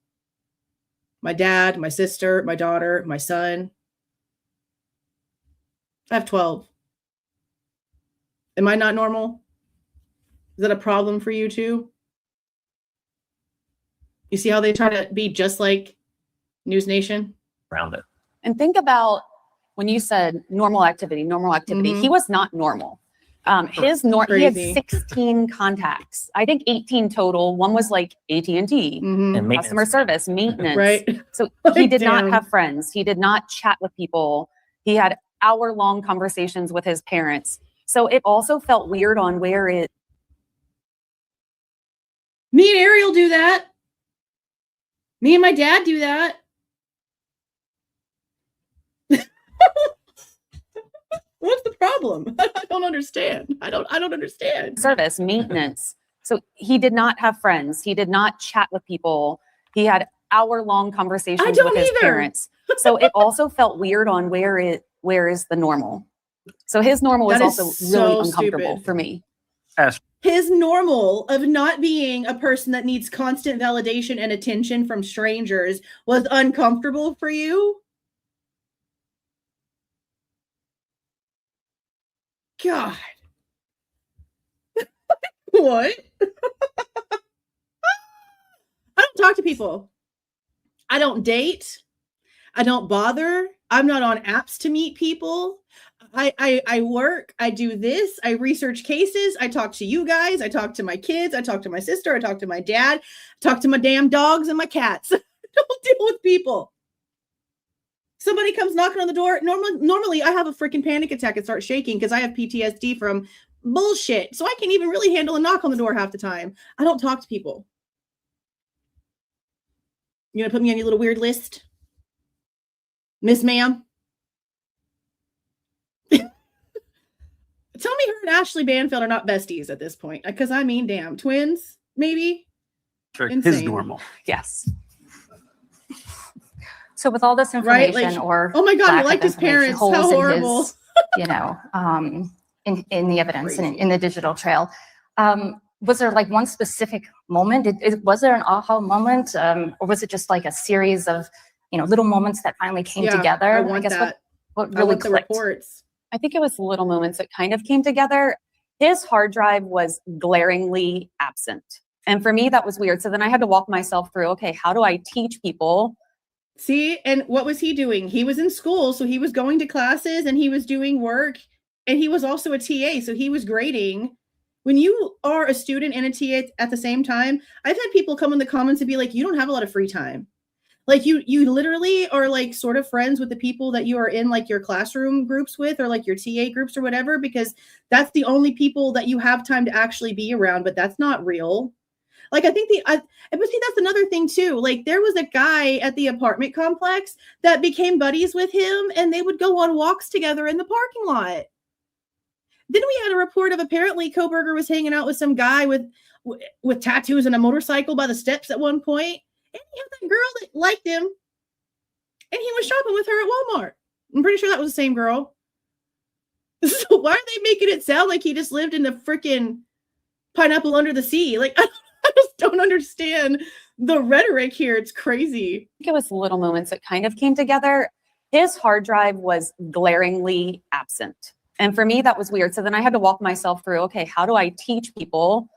My dad, my sister, my daughter, my son. I have 12. Am I not normal? Is that a problem for you too? You see how they try to be just like News Nation? Around it. And think about when you said normal activity, Mm-hmm. he was not normal. He had 16 contacts. I think 18 total. One was like AT&T, Mm-hmm. And customer service, maintenance. Right. So he did not have friends. He did not chat with people. He had hour-long conversations with his parents. So it also felt weird on where it. Me and Ariel do that. Me and my dad do that. What's the problem? I don't understand. I don't understand. Service, maintenance. So he did not have friends. He did not chat with people. He had hour-long conversations with his parents. So it also felt weird on where is the normal. So his normal was also really uncomfortable for me. His normal of not being a person that needs constant validation and attention from strangers was uncomfortable for you? God. What? I don't talk to people. I don't date. I don't bother. I'm not on apps to meet people. I work. I do this. I research cases. I talk to you guys. I talk to my kids. I talk to my sister. I talk to my dad. I talk to my damn dogs and my cats. I don't deal with people. Somebody comes knocking on the door. Normally I have a freaking panic attack and start shaking because I have PTSD from bullshit. So I can't even really handle a knock on the door half the time. I don't talk to people. You gonna put me on your little weird list? Miss Ma'am? Tell me her and Ashley Banfield are not besties at this point. Because I mean, damn, twins, maybe? Sure, Insane. his normal. Yes. So with all this information, right? Oh my God, you like his parents. How horrible. His, in the evidence and in the digital trail. Was there like one specific moment? Was there an aha moment? Or was it just like a series of, little moments that finally came together? I want that. What really clicked? The reports. I think it was little moments that kind of came together. His hard drive was glaringly absent. And for me, that was weird. So then I had to walk myself through, okay, how do I teach people? See, and what was he doing? He was in school, so he was going to classes and he was doing work, and he was also a TA, so he was grading. When you are a student and a TA at the same time, I've had people come in the comments and be like, you don't have a lot of free time. Like you literally are like sort of friends with the people that you are in like your classroom groups with, or like your TA groups or whatever, because that's the only people that you have time to actually be around, but that's not real. Like, I think but see, that's another thing too. Like, there was a guy at the apartment complex that became buddies with him, and they would go on walks together in the parking lot. Then we had a report of apparently Kohberger was hanging out with some guy with tattoos and a motorcycle by the steps at one point, and he had that girl that liked him, and he was shopping with her at Walmart. I'm pretty sure that was the same girl. So why are they making it sound like he just lived in the freaking pineapple under the sea? Like, I just don't understand The rhetoric here, it's crazy. It was little moments that kind of came together. His hard drive was glaringly absent. And for me, that was weird. So then I had to walk myself through, okay, how do I teach people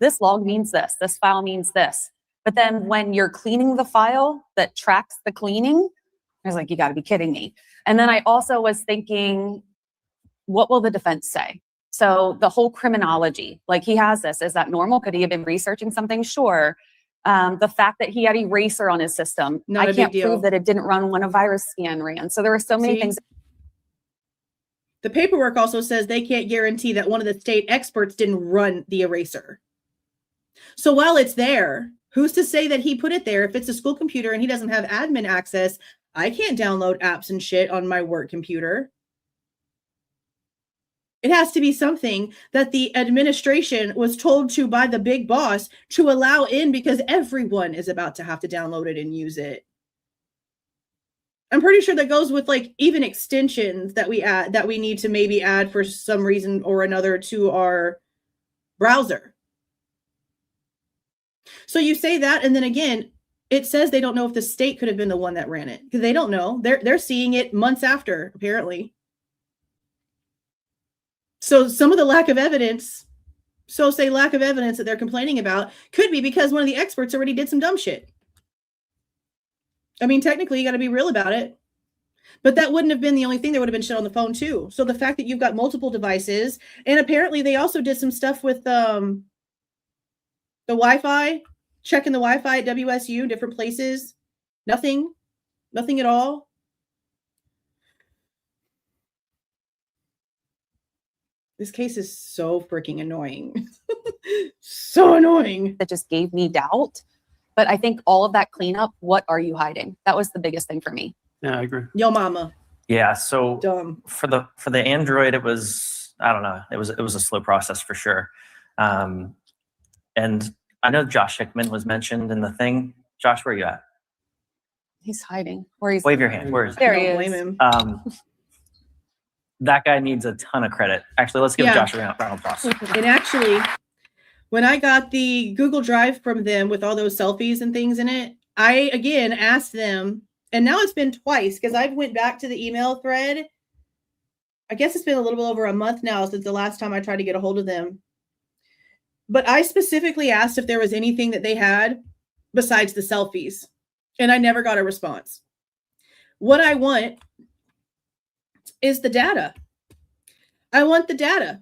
this log means this file means this. But then when you're cleaning the file that tracks the cleaning, I was like, you got to be kidding me. And then I also was thinking, what will the defense say? So the whole criminology, like he has this, is that normal? Could he have been researching something? Sure. The fact that he had eraser on his system, I can't prove that it didn't run when a virus scan ran. So there were so many things. The paperwork also says they can't guarantee that one of the state experts didn't run the eraser. So while it's there, who's to say that he put it there? If it's a school computer and he doesn't have admin access, I can't download apps and shit on my work computer. It has to be something that the administration was told to by the big boss to allow in, because everyone is about to have to download it and use it. I'm pretty sure that goes with like even extensions that we add, that we need to maybe add for some reason or another to our browser. So you say that, and then again, it says they don't know if the state could have been the one that ran it, because they don't know. They're seeing it months after, apparently. So some of the lack of evidence, lack of evidence that they're complaining about could be because one of the experts already did some dumb shit. I mean, technically, you got to be real about it. But that wouldn't have been the only thing. There would have been shit on the phone, too. So the fact that you've got multiple devices, and apparently they also did some stuff with the Wi-Fi, checking the Wi-Fi at WSU, different places. Nothing at all. This case is so freaking annoying. So annoying. That just gave me doubt. But I think all of that cleanup, what are you hiding? That was the biggest thing for me. Yeah, I agree. Yo mama. Yeah, so Dumb. for the Android, it was, I don't know, it was a slow process for sure. And I know Josh Hickman was mentioned in the thing. Josh, where are you at? He's hiding. Or he's Wave your hand. Where is he? There he Don't is. blame him. That guy needs a ton of credit. Actually, let's give Josh a round of applause. And actually, when I got the Google Drive from them with all those selfies and things in it, I again asked them, and now it's been twice because I've went back to the email thread. I guess it's been a little bit over a month now since the last time I tried to get a hold of them. But I specifically asked if there was anything that they had besides the selfies, and I never got a response. What I want is the data. I want the data.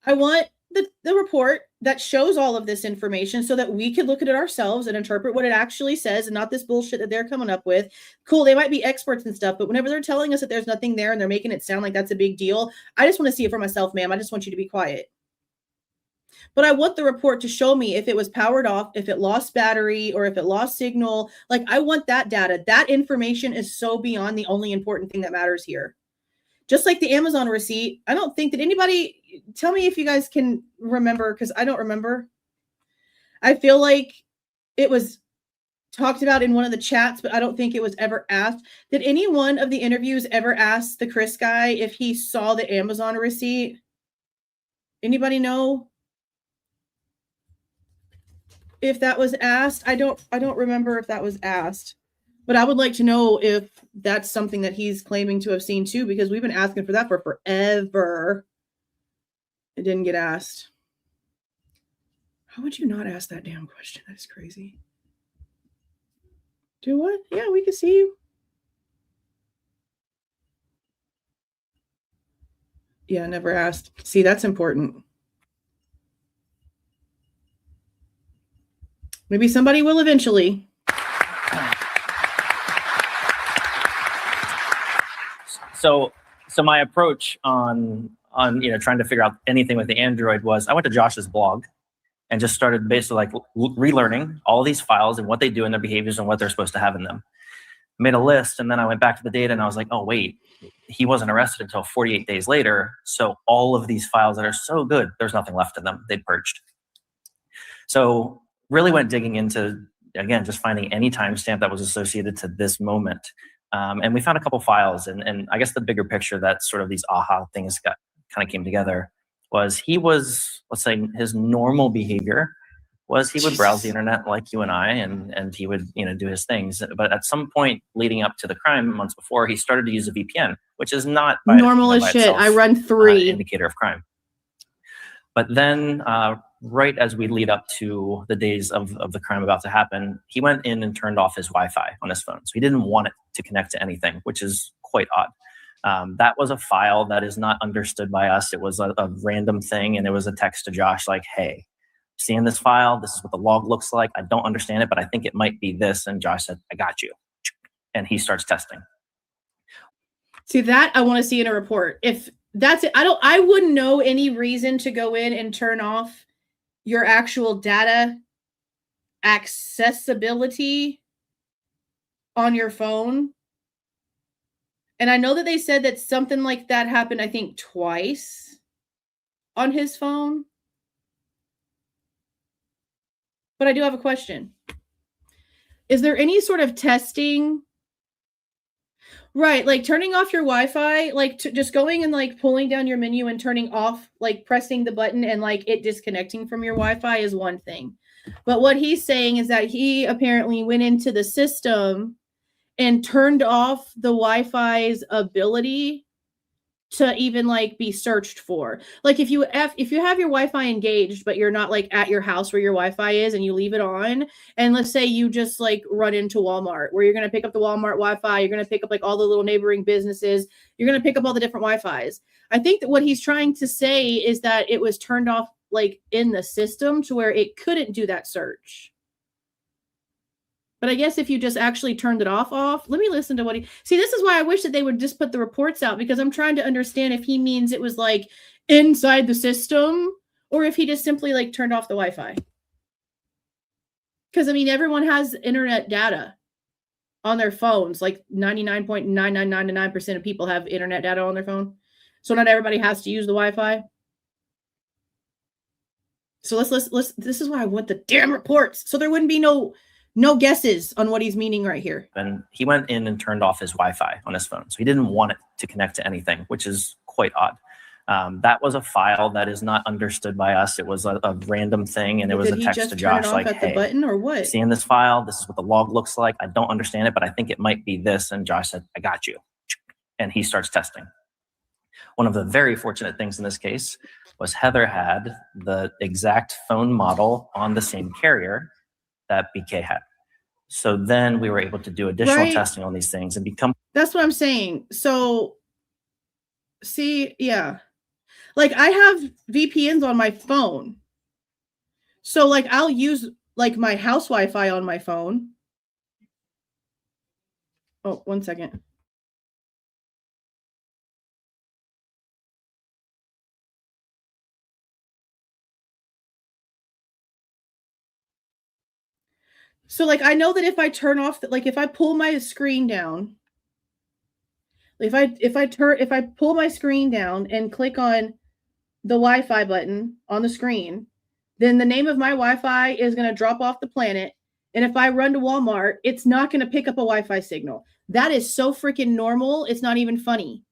I want the report that shows all of this information so that we could look at it ourselves and interpret what it actually says and not this bullshit that they're coming up with. Cool, they might be experts and stuff, but whenever they're telling us that there's nothing there and they're making it sound like that's a big deal, I just want to see it for myself, ma'am. I just want you to be quiet. But I want the report to show me if it was powered off, if it lost battery, or if it lost signal. Like, I want that data. That information is so beyond the only important thing that matters here. Just like the Amazon receipt, I don't think that anybody, tell me if you guys can remember, because I don't remember. I feel like it was talked about in one of the chats, but I don't think it was ever asked. Did any one of the interviews ever ask the Chris guy if he saw the Amazon receipt? Anybody know if that was asked? I don't remember if that was asked. But I would like to know if that's something that he's claiming to have seen too, because we've been asking for that for forever. It didn't get asked. How would you not ask that damn question? That's crazy. Do what? Yeah, we can see you. Yeah, never asked. See, that's important. Maybe somebody will eventually. So my approach on trying to figure out anything with the Android was I went to Josh's blog and just started basically like relearning all these files and what they do and their behaviors and what they're supposed to have in them. Made a list, and then I went back to the data and I was like, oh wait, he wasn't arrested until 48 days later. So all of these files that are so good, there's nothing left in them. They purged. So really went digging into, again, just finding any timestamp that was associated to this moment. And we found a couple files, and I guess the bigger picture that sort of these aha things kind of came together was he was, let's say, his normal behavior was he would browse the internet like you and I, and he would, do his things. But at some point leading up to the crime, months before, he started to use a VPN, which is not normal as shit. I run 3 indicator of crime. But then, right as we lead up to the days of the crime about to happen, he went in and turned off his Wi-Fi on his phone. So he didn't want it to connect to anything, which is quite odd. That was a file that is not understood by us. It was a random thing, and it was a text to Josh like, hey, seeing this file, this is what the log looks like. I don't understand it, but I think it might be this. And Josh said, I got you. And he starts testing. See, that I want to see in a report. If that's it, I wouldn't know any reason to go in and turn off your actual data accessibility on your phone. And I know that they said that something like that happened, I think, twice on his phone. But I do have a question. Is there any sort of testing? Right, like turning off your Wi-Fi, like just going and like pulling down your menu and turning off, like pressing the button and like it disconnecting from your Wi-Fi is one thing. But what he's saying is that he apparently went into the system and turned off the Wi-Fi's ability to even like be searched for. Like if you have your Wi-Fi engaged, but you're not like at your house where your Wi-Fi is and you leave it on, and let's say you just like run into Walmart where you're going to pick up the Walmart Wi-Fi, you're going to pick up like all the little neighboring businesses, you're going to pick up all the different Wi-Fis. I think that what he's trying to say is that it was turned off like in the system to where it couldn't do that search. But I guess if you just actually turned it off, let me listen to what see, this is why I wish that they would just put the reports out, because I'm trying to understand if he means it was like inside the system or if he just simply like turned off the Wi-Fi. Because I mean, everyone has internet data on their phones. Like 99.9999% of people have internet data on their phone. So not everybody has to use the Wi-Fi. So let's this is why I want the damn reports. So there wouldn't be no guesses on what he's meaning right here. And he went in and turned off his Wi-Fi on his phone. So he didn't want it to connect to anything, which is quite odd. That was a file that is not understood by us. It was a random thing, and it was a text to Josh like, hey, the button or what? Seeing this file, this is what the log looks like. I don't understand it, but I think it might be this. And Josh said, I got you. And he starts testing. One of the very fortunate things in this case was Heather had the exact phone model on the same carrier that BK had. So then we were able to do additional testing on these things and become. That's what I'm saying. So see, yeah. Like I have VPNs on my phone. So like I'll use like my house Wi-Fi on my phone. Oh, 1 second. So like I know that if I turn off like if I pull my screen down, if I pull my screen down and click on the Wi-Fi button on the screen, then the name of my Wi-Fi is going to drop off the planet. And if I run to Walmart, it's not going to pick up a Wi-Fi signal. That is so freaking normal. It's not even funny.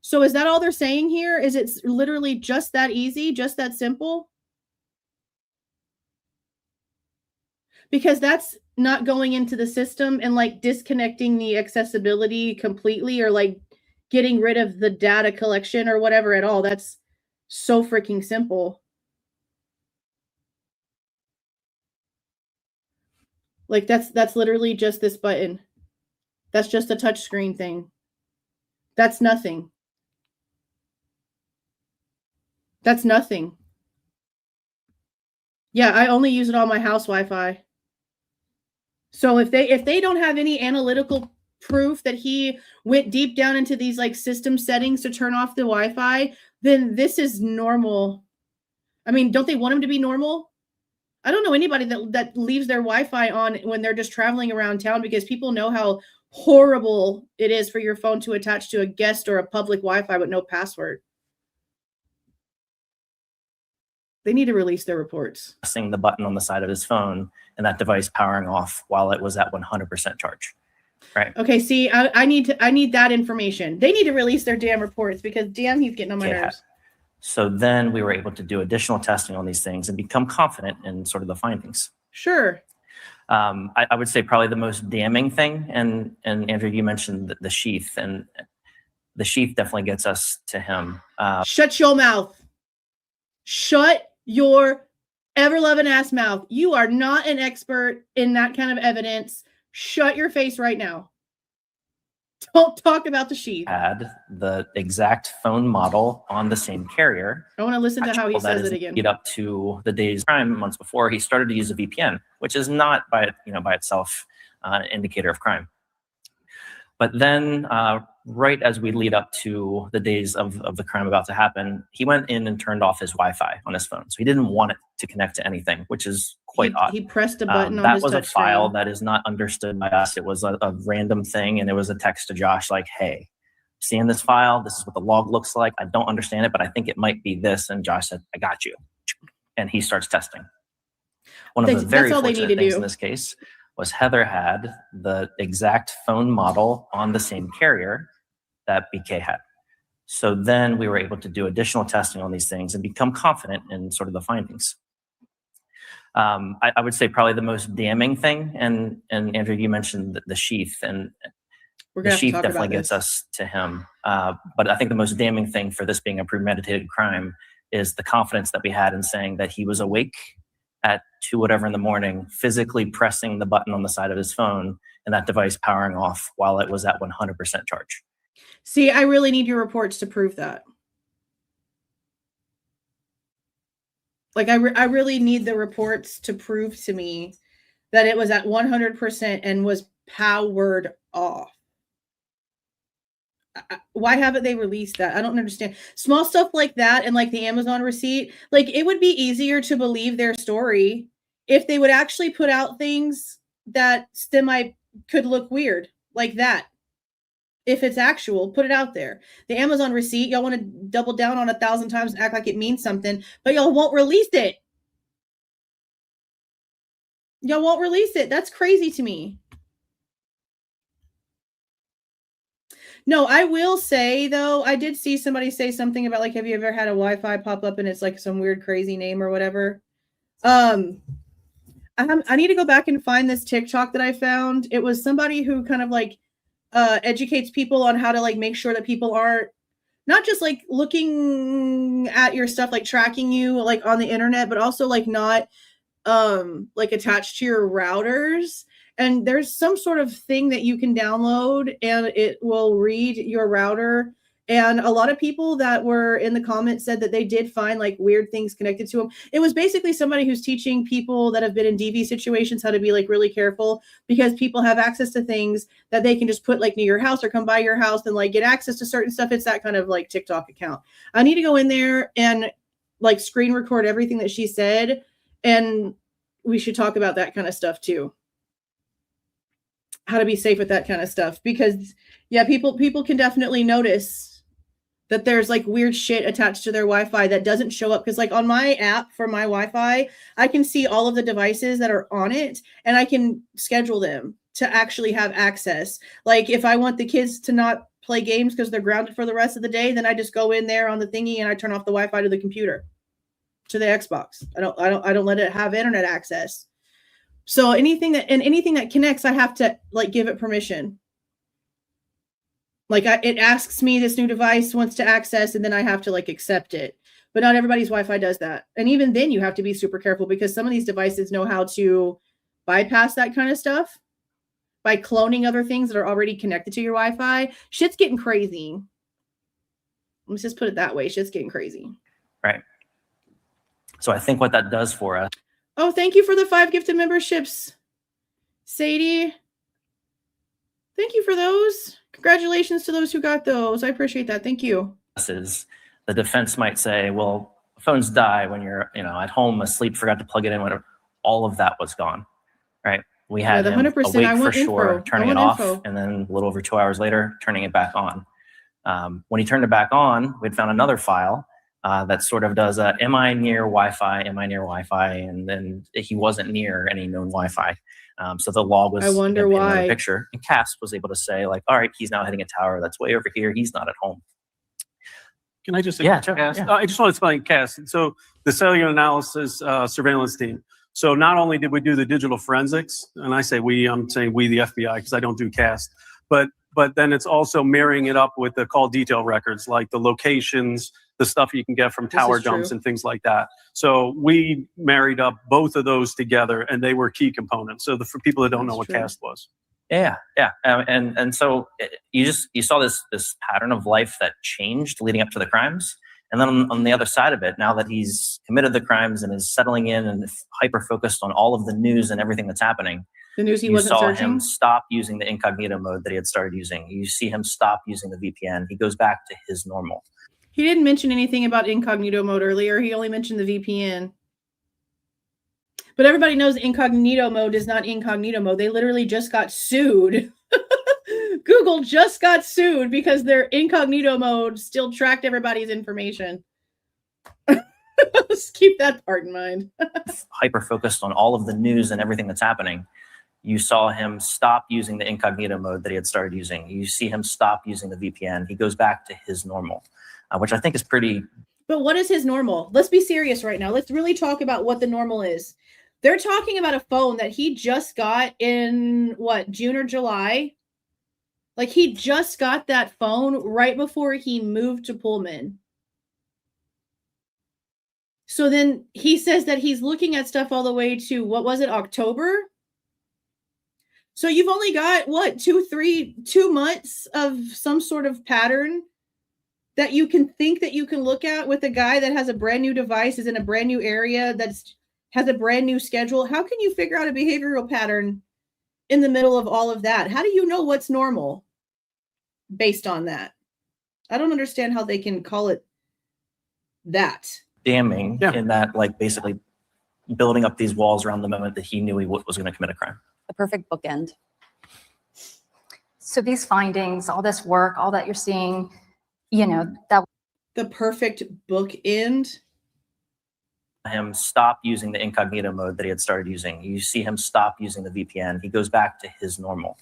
So is that all they're saying here? Is it literally just that easy, just that simple? Because that's not going into the system and like disconnecting the accessibility completely or like getting rid of the data collection or whatever at all. That's so freaking simple. Like that's literally just this button. That's just a touch screen thing. That's nothing. That's nothing. Yeah, I only use it on my house Wi-Fi. So if they don't have any analytical proof that he went deep down into these like system settings to turn off the Wi-Fi, then this is normal. I mean, don't they want him to be normal? I don't know anybody that leaves their Wi-Fi on when they're just traveling around town, because people know how horrible it is for your phone to attach to a guest or a public Wi-Fi with no password. They need to release their reports. Pressing the button on the side of his phone and that device powering off while it was at 100% charge. Right. Okay. See, I need that information. They need to release their damn reports, because damn, he's getting on my nerves. So then we were able to do additional testing on these things and become confident in sort of the findings. Sure. I would say probably the most damning thing, and Andrew, you mentioned the sheath, and the sheath definitely gets us to him. Shut your mouth. Shut your ever-loving ass mouth. You are not an expert in that kind of evidence. Shut your face right now. Don't talk about the sheath. Had the exact phone model on the same carrier. I want to listen to how he says it again. Lead up to the days crime months before, he started to use a VPN, which is not by itself an indicator of crime. But then, right as we lead up to the days of the crime about to happen, he went in and turned off his Wi-Fi on his phone. So he didn't want it to connect to anything, which is quite odd. He pressed a button on that his was a touch file screen. that is not understood by us. It was a random thing, and it was a text to Josh like, "Hey, seeing this file, this is what the log looks like. I don't understand it, but I think it might be this." And Josh said, "I got you." And he starts testing. One of the very fortunate things in this case was Heather had the exact phone model on the same carrier that BK had. So then we were able to do additional testing on these things and become confident in sort of the findings. I would say probably the most damning thing, and Andrew, you mentioned the sheath, and the sheath definitely gets us to him. But I think the most damning thing for this being a premeditated crime is the confidence that we had in saying that he was awake at 2 whatever in the morning, physically pressing the button on the side of his phone and that device powering off while it was at 100% charge. See, I really need your reports to prove that. Like, I really need the reports to prove to me that it was at 100% and was powered off. Why haven't they released that? I don't understand. Small stuff like that and like the Amazon receipt, like it would be easier to believe their story if they would actually put out things that could look weird like that. If it's actual, put it out there. The Amazon receipt, y'all want to double down on 1,000 times and act like it means something, but y'all won't release it. Y'all won't release it. That's crazy to me. No, I will say, though, I did see somebody say something about, like, have you ever had a Wi-Fi pop up and it's like some weird, crazy name or whatever? I need to go back and find this TikTok that I found. It was somebody who kind of like educates people on how to like make sure that people aren't not just like looking at your stuff, like tracking you like on the internet, but also like not like attached to your routers. And there's some sort of thing that you can download and it will read your router. And a lot of people that were in the comments said that they did find like weird things connected to them. It was basically somebody who's teaching people that have been in DV situations how to be like really careful, because people have access to things that they can just put like near your house or come by your house and like get access to certain stuff. It's that kind of like TikTok account. I need to go in there and like screen record everything that she said. And we should talk about that kind of stuff too. How to be safe with that kind of stuff, because yeah, people can definitely notice that there's like weird shit attached to their Wi-Fi that doesn't show up. Because like on my app for my Wi-Fi, I can see all of the devices that are on it and I can schedule them to actually have access. Like if I want the kids to not play games because they're grounded for the rest of the day, then I just go in there on the thingy and I turn off the Wi-Fi to the computer, to the Xbox. I don't let it have internet access. So anything that connects, I have to like give it permission. Like it asks me this new device wants to access, and then I have to like accept it. But not everybody's Wi-Fi does that. And even then you have to be super careful, because some of these devices know how to bypass that kind of stuff by cloning other things that are already connected to your Wi-Fi. Shit's getting crazy. Let's just put it that way. Shit's getting crazy. Right. So I think what that does for us. Oh, thank you for the 5 gifted memberships, Sadie. Thank you for those. Congratulations to those who got those. I appreciate that. Thank you. Is the defense might say, well, phones die when you're, at home asleep, forgot to plug it in, whatever. All of that was gone, right? We had him awake for sure, turning it off, and then a little over 2 hours later, turning it back on. When he turned it back on, we'd found another file that sort of does a, am I near Wi-Fi? Am I near Wi-Fi? And then he wasn't near any known Wi-Fi. So the log was in the picture. And CASP was able to say like, all right, he's now hitting a tower that's way over here. He's not at home. Can I just Yeah, sure, cast? yeah. I just want to explain cast. So the cellular analysis surveillance team. So not only did we do the digital forensics, and I say we, I'm saying we, the FBI, because I don't do cast, but then it's also marrying it up with the call detail records, like the locations, the stuff you can get from tower dumps and things like that. So we married up both of those together, and they were key components. So for people that don't know what cast was. Yeah. And so you saw this pattern of life that changed leading up to the crimes. And then on the other side of it, now that he's committed the crimes and is settling in and hyper-focused on all of the news and everything that's happening, the news you saw him stop using the incognito mode that he had started using. You see him stop using the VPN. He goes back to his normal. He didn't mention anything about incognito mode earlier. He only mentioned the VPN. But everybody knows incognito mode is not incognito mode. They literally just got sued. Google just got sued because their incognito mode still tracked everybody's information. Let's keep that part in mind. Hyper-focused on all of the news and everything that's happening. You saw him stop using the incognito mode that he had started using. You see him stop using the VPN. He goes back to his normal, which I think is pretty... But what is his normal? Let's be serious right now. Let's really talk about what the normal is. They're talking about a phone that he just got in, June or July? Like, he just got that phone right before he moved to Pullman. So then he says that he's looking at stuff all the way to, October? So you've only got, 2 months of some sort of pattern that you can think that you can look at with a guy that has a brand new device, is in a brand new area, has a brand new schedule. How can you figure out a behavioral pattern in the middle of all of that? How do you know what's normal based on that? I don't understand how they can call it that. Damning in that, like, basically building up these walls around the moment that he knew he was going to commit a crime. The perfect bookend. So these findings, all this work, all that you're seeing, that the perfect bookend. Him stop using the incognito mode that he had started using. You see him stop using the VPN. He goes back to his normal,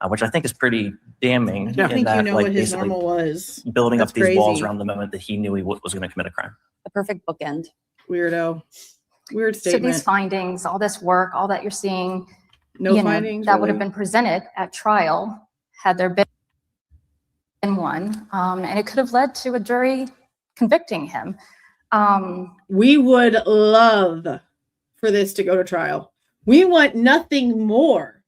which I think is pretty damning. I think you know what his normal was. Building up these walls around the moment that he knew he was going to commit a crime. The perfect bookend. Weirdo. Weird statement. So these findings, all this work, all that you're seeing, findings that would have been presented at trial had there been one, and it could have led to a jury convicting him. We would love for this to go to trial. We want nothing more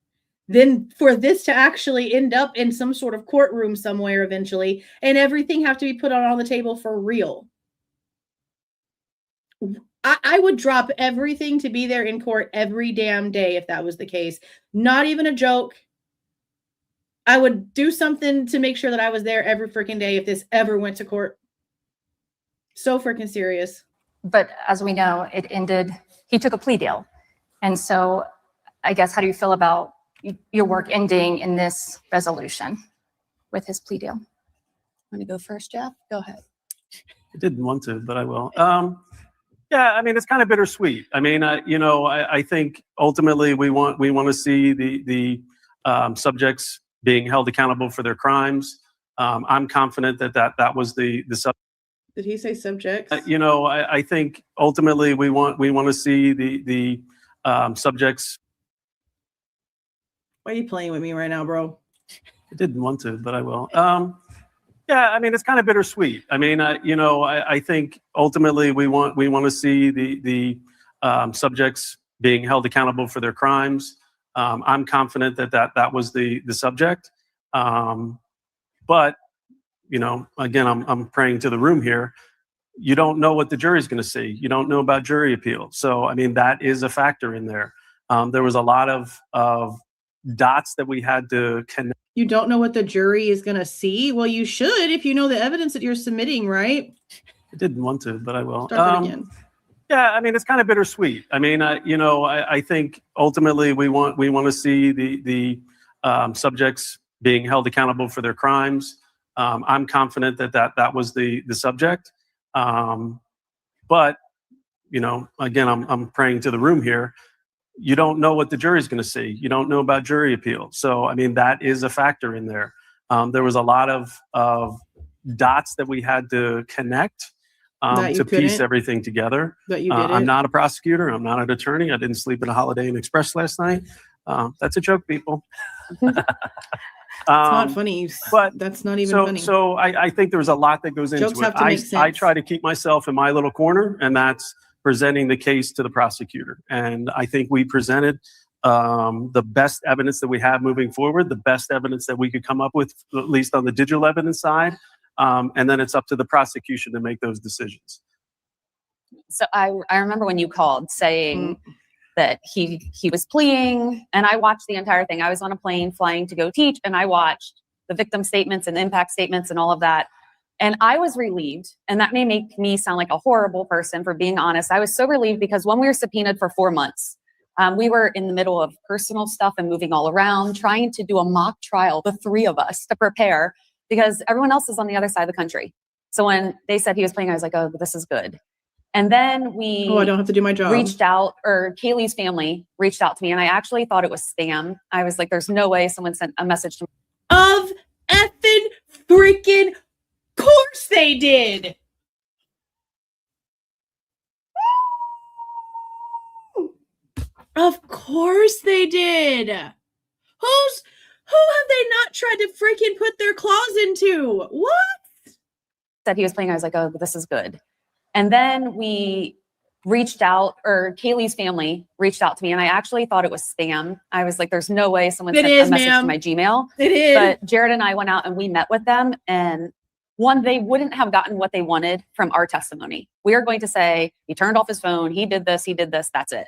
than for this to actually end up in some sort of courtroom somewhere eventually, and everything have to be put on the table for real. I would drop everything to be there in court every damn day if that was the case. Not even a joke. I would do something to make sure that I was there every freaking day if this ever went to court. So freaking serious. But as we know, it ended, he took a plea deal. And so I guess, how do you feel about your work ending in this resolution with his plea deal? Want to go first, Jeff? Go ahead. I didn't want to, but I will. Yeah, I mean, it's kind of bittersweet. I mean, I think ultimately we want to see the subjects being held accountable for their crimes. I'm confident that was the subject. Did he say subjects? I think ultimately we want to see the subjects. Why are you playing with me right now, bro? I didn't want to, but I will. Yeah, I mean, it's kind of bittersweet. I mean, I think ultimately we want to see the subjects being held accountable for their crimes. I'm confident that was the subject. But again, I'm praying to the room here. You don't know what the jury's going to see. You don't know about jury appeal. So, I mean, that is a factor in there. There was a lot of dots that we had to connect. You don't know what the jury is going to see? Well, you should if you know the evidence that you're submitting, right? I didn't want to, but I will. Start that again. Yeah, I mean, it's kind of bittersweet. I mean, I think ultimately we want to see the subjects being held accountable for their crimes. I'm confident that was the subject. But, again, I'm praying to the room here. You don't know what the jury's going to see. You don't know about jury appeal. So, I mean, that is a factor in there. There was a lot of dots that we had to connect to piece everything together. But you did I'm not a prosecutor. I'm not an attorney. I didn't sleep at a Holiday Inn Express last night. That's a joke, people. It's not funny, but that's not even funny. So I think there's a lot that goes into it. I try to keep myself in my little corner, and that's presenting the case to the prosecutor. And I think we presented the best evidence that we have moving forward, the best evidence that we could come up with, at least on the digital evidence side. And then it's up to the prosecution to make those decisions. So I remember when you called saying that he was pleading, and I watched the entire thing. I was on a plane flying to go teach, and I watched the victim statements and impact statements and all of that. And I was relieved, and that may make me sound like a horrible person for being honest. I was so relieved because when we were subpoenaed for 4 months, we were in the middle of personal stuff and moving all around, trying to do a mock trial, the three of us, to prepare, because everyone else is on the other side of the country. So when they said he was playing, I was like, oh, this is good. And then I don't have to do my job. Reached out, or Kaylee's family reached out to me, and I actually thought it was spam. I was like, there's no way someone sent a message to me. Of effing freaking course they did. Of course they did. Who have they not tried to freaking put their claws into? What? Said he was playing, I was like, oh, this is good. And then we reached out, or Kaylee's family reached out to me, and I actually thought it was spam. I was like, there's no way someone sent a message to my Gmail. It is. But Jared and I went out and we met with them, and they wouldn't have gotten what they wanted from our testimony. We are going to say, he turned off his phone, he did this, that's it.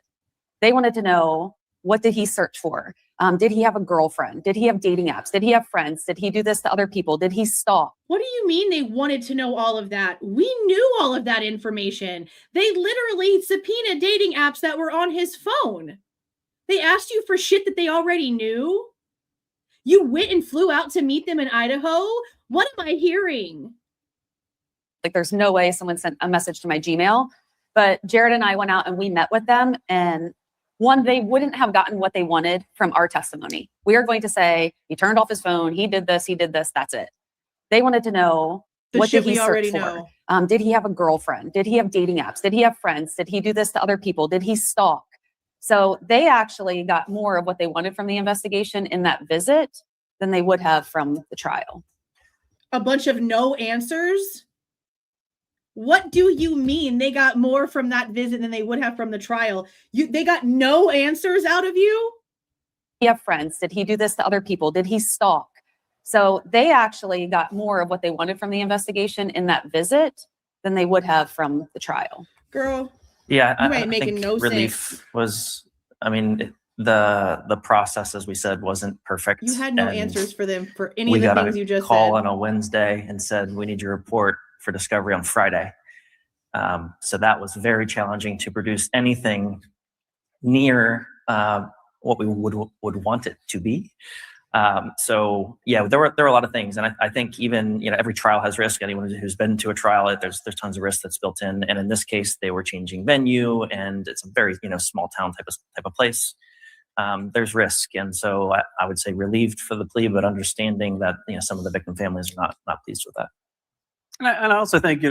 They wanted to know, what did he search for? Did he have a girlfriend? Did he have dating apps? Did he have friends? Did he do this to other people? Did he stalk? What do you mean they wanted to know all of that? We knew all of that information. They literally subpoenaed dating apps that were on his phone. They asked you for shit that they already knew. You went and flew out to meet them in Idaho. What am I hearing? Like, there's no way someone sent a message to my Gmail. But Jared and I went out and we met with them, and they wouldn't have gotten what they wanted from our testimony. We are going to say, he turned off his phone, he did this, that's it. They wanted to know, what did he search for? Did he have a girlfriend? Did he have dating apps? Did he have friends? Did he do this to other people? Did he stalk? So they actually got more of what they wanted from the investigation in that visit than they would have from the trial. A bunch of no answers? What do you mean they got more from that visit than they would have from the trial? They got no answers out of you? Did he have friends? Did he do this to other people? Did he stalk? So they actually got more of what they wanted from the investigation in that visit than they would have from the trial. Girl, yeah, you ain't making no relief was, the process, as we said, wasn't perfect. You had no answers for them for any of the things you just said. We got a call on a Wednesday and said, we need your report for discovery on Friday. So that was very challenging to produce anything near what we would want it to be. So yeah, there were a lot of things, and I think even every trial has risk. Anyone who's been to a trial, there's tons of risk that's built in. And in this case, they were changing venue, and it's a very small town type of place. There's risk, and so I would say relieved for the plea, but understanding that some of the victim families are not pleased with that. And I also think,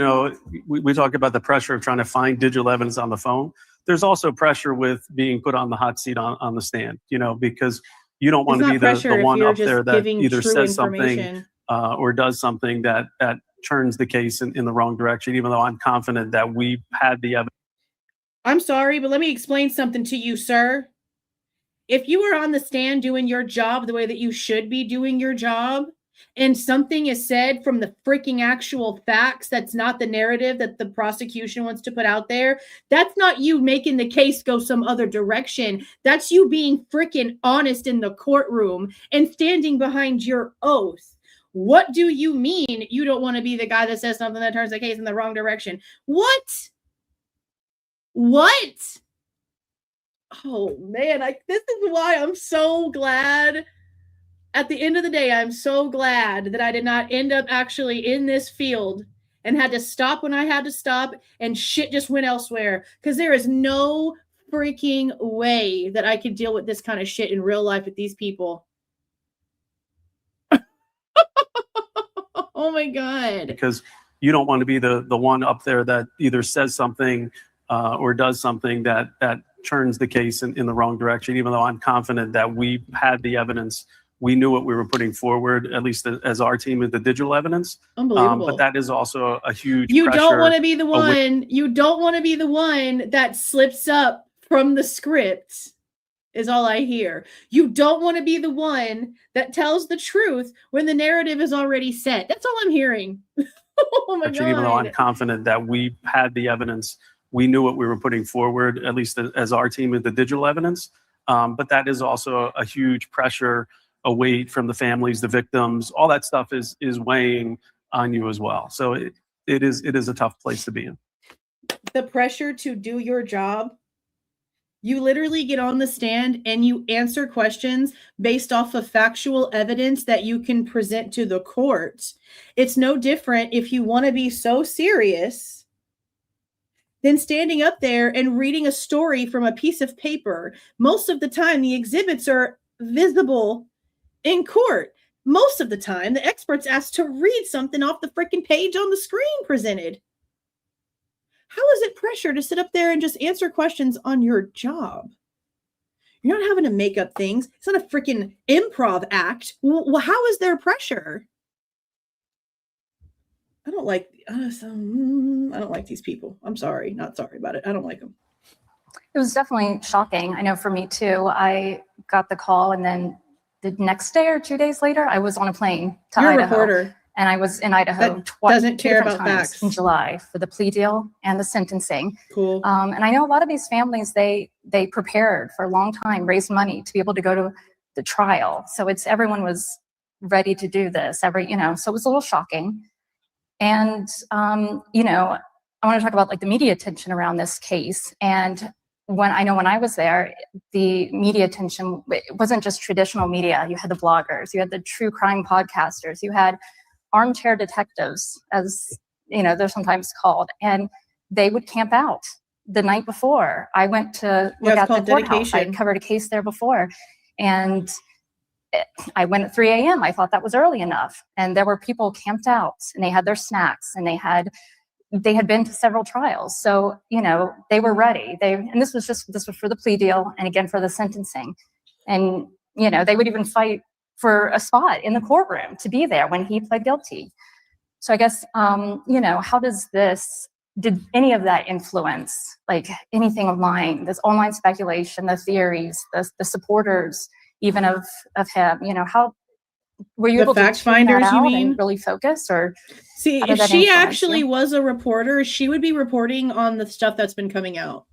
we talk about the pressure of trying to find digital evidence on the phone. There's also pressure with being put on the hot seat on the stand, because you don't want to be the one up there that either says something or does something that turns the case in the wrong direction, even though I'm confident that we had the evidence. I'm sorry, but let me explain something to you, sir. If you were on the stand doing your job the way that you should be doing your job, and something is said from the freaking actual facts that's not the narrative that the prosecution wants to put out there, that's not you making the case go some other direction. That's you being freaking honest in the courtroom and standing behind your oath. What do you mean you don't want to be the guy that says something that turns the case in the wrong direction? What? Oh, man, this is why I'm so glad. At the end of the day, I'm so glad that I did not end up actually in this field and had to stop when I had to stop and shit just went elsewhere. Because there is no freaking way that I could deal with this kind of shit in real life with these people. Oh my God. Because you don't want to be the one up there that either says something or does something that turns the case in the wrong direction, even though I'm confident that we had the evidence. We knew what we were putting forward, at least as our team, with the digital evidence. Unbelievable. But that is also a huge You pressure. don't want to be the one. You don't want to be the one that slips up from the script, is all I hear. You don't want to be the one that tells the truth when the narrative is already set. That's all I'm hearing. Oh my God. Even though I'm confident that we had the evidence, we knew what we were putting forward, at least as our team, with the digital evidence. But that is also a huge pressure, a weight from the families, the victims. All that stuff is weighing on you as well. So it is a tough place to be in. The pressure to do your job. You literally get on the stand and you answer questions based off of factual evidence that you can present to the court. It's no different if you want to be so serious than standing up there and reading a story from a piece of paper. Most of the time, the exhibits are visible in court. Most of the time, the expert's asked to read something off the freaking page on the screen presented. How is it pressure to sit up there and just answer questions on your job? You're not having to make up things. It's not a freaking improv act. Well, how is there pressure? I don't like these people. I'm sorry. Not sorry about it. I don't like them. It was definitely shocking. I know for me too. I got the call and then the next day or 2 days later, I was on a plane to You're Idaho. A reporter. And I was in Idaho doesn't care about facts in July for the plea deal and the sentencing. Cool. And I know a lot of these families, they prepared for a long time, raised money to be able to go to the trial. So everyone was ready to do this. So it was a little shocking. And I want to talk about like the media attention around this case. And when I was there, the media attention, it wasn't just traditional media. You had the bloggers, you had the true crime podcasters, you had armchair detectives, as they're sometimes called, and they would camp out the night before. I went to look at the courthouse. I covered a case there before, and I went at 3 a.m. I thought that was early enough, and there were people camped out, and they had their snacks, and they had been to several trials, so they were ready. And this was for the plea deal, and again for the sentencing, and they would even fight for a spot in the courtroom to be there when he pled guilty. So I guess, did any of that influence, like anything online, this online speculation, the theories, the supporters, even of him, how were you able to fact finders, you mean, and really focus? Or see, if she actually was a reporter, she would be reporting on the stuff that's been coming out.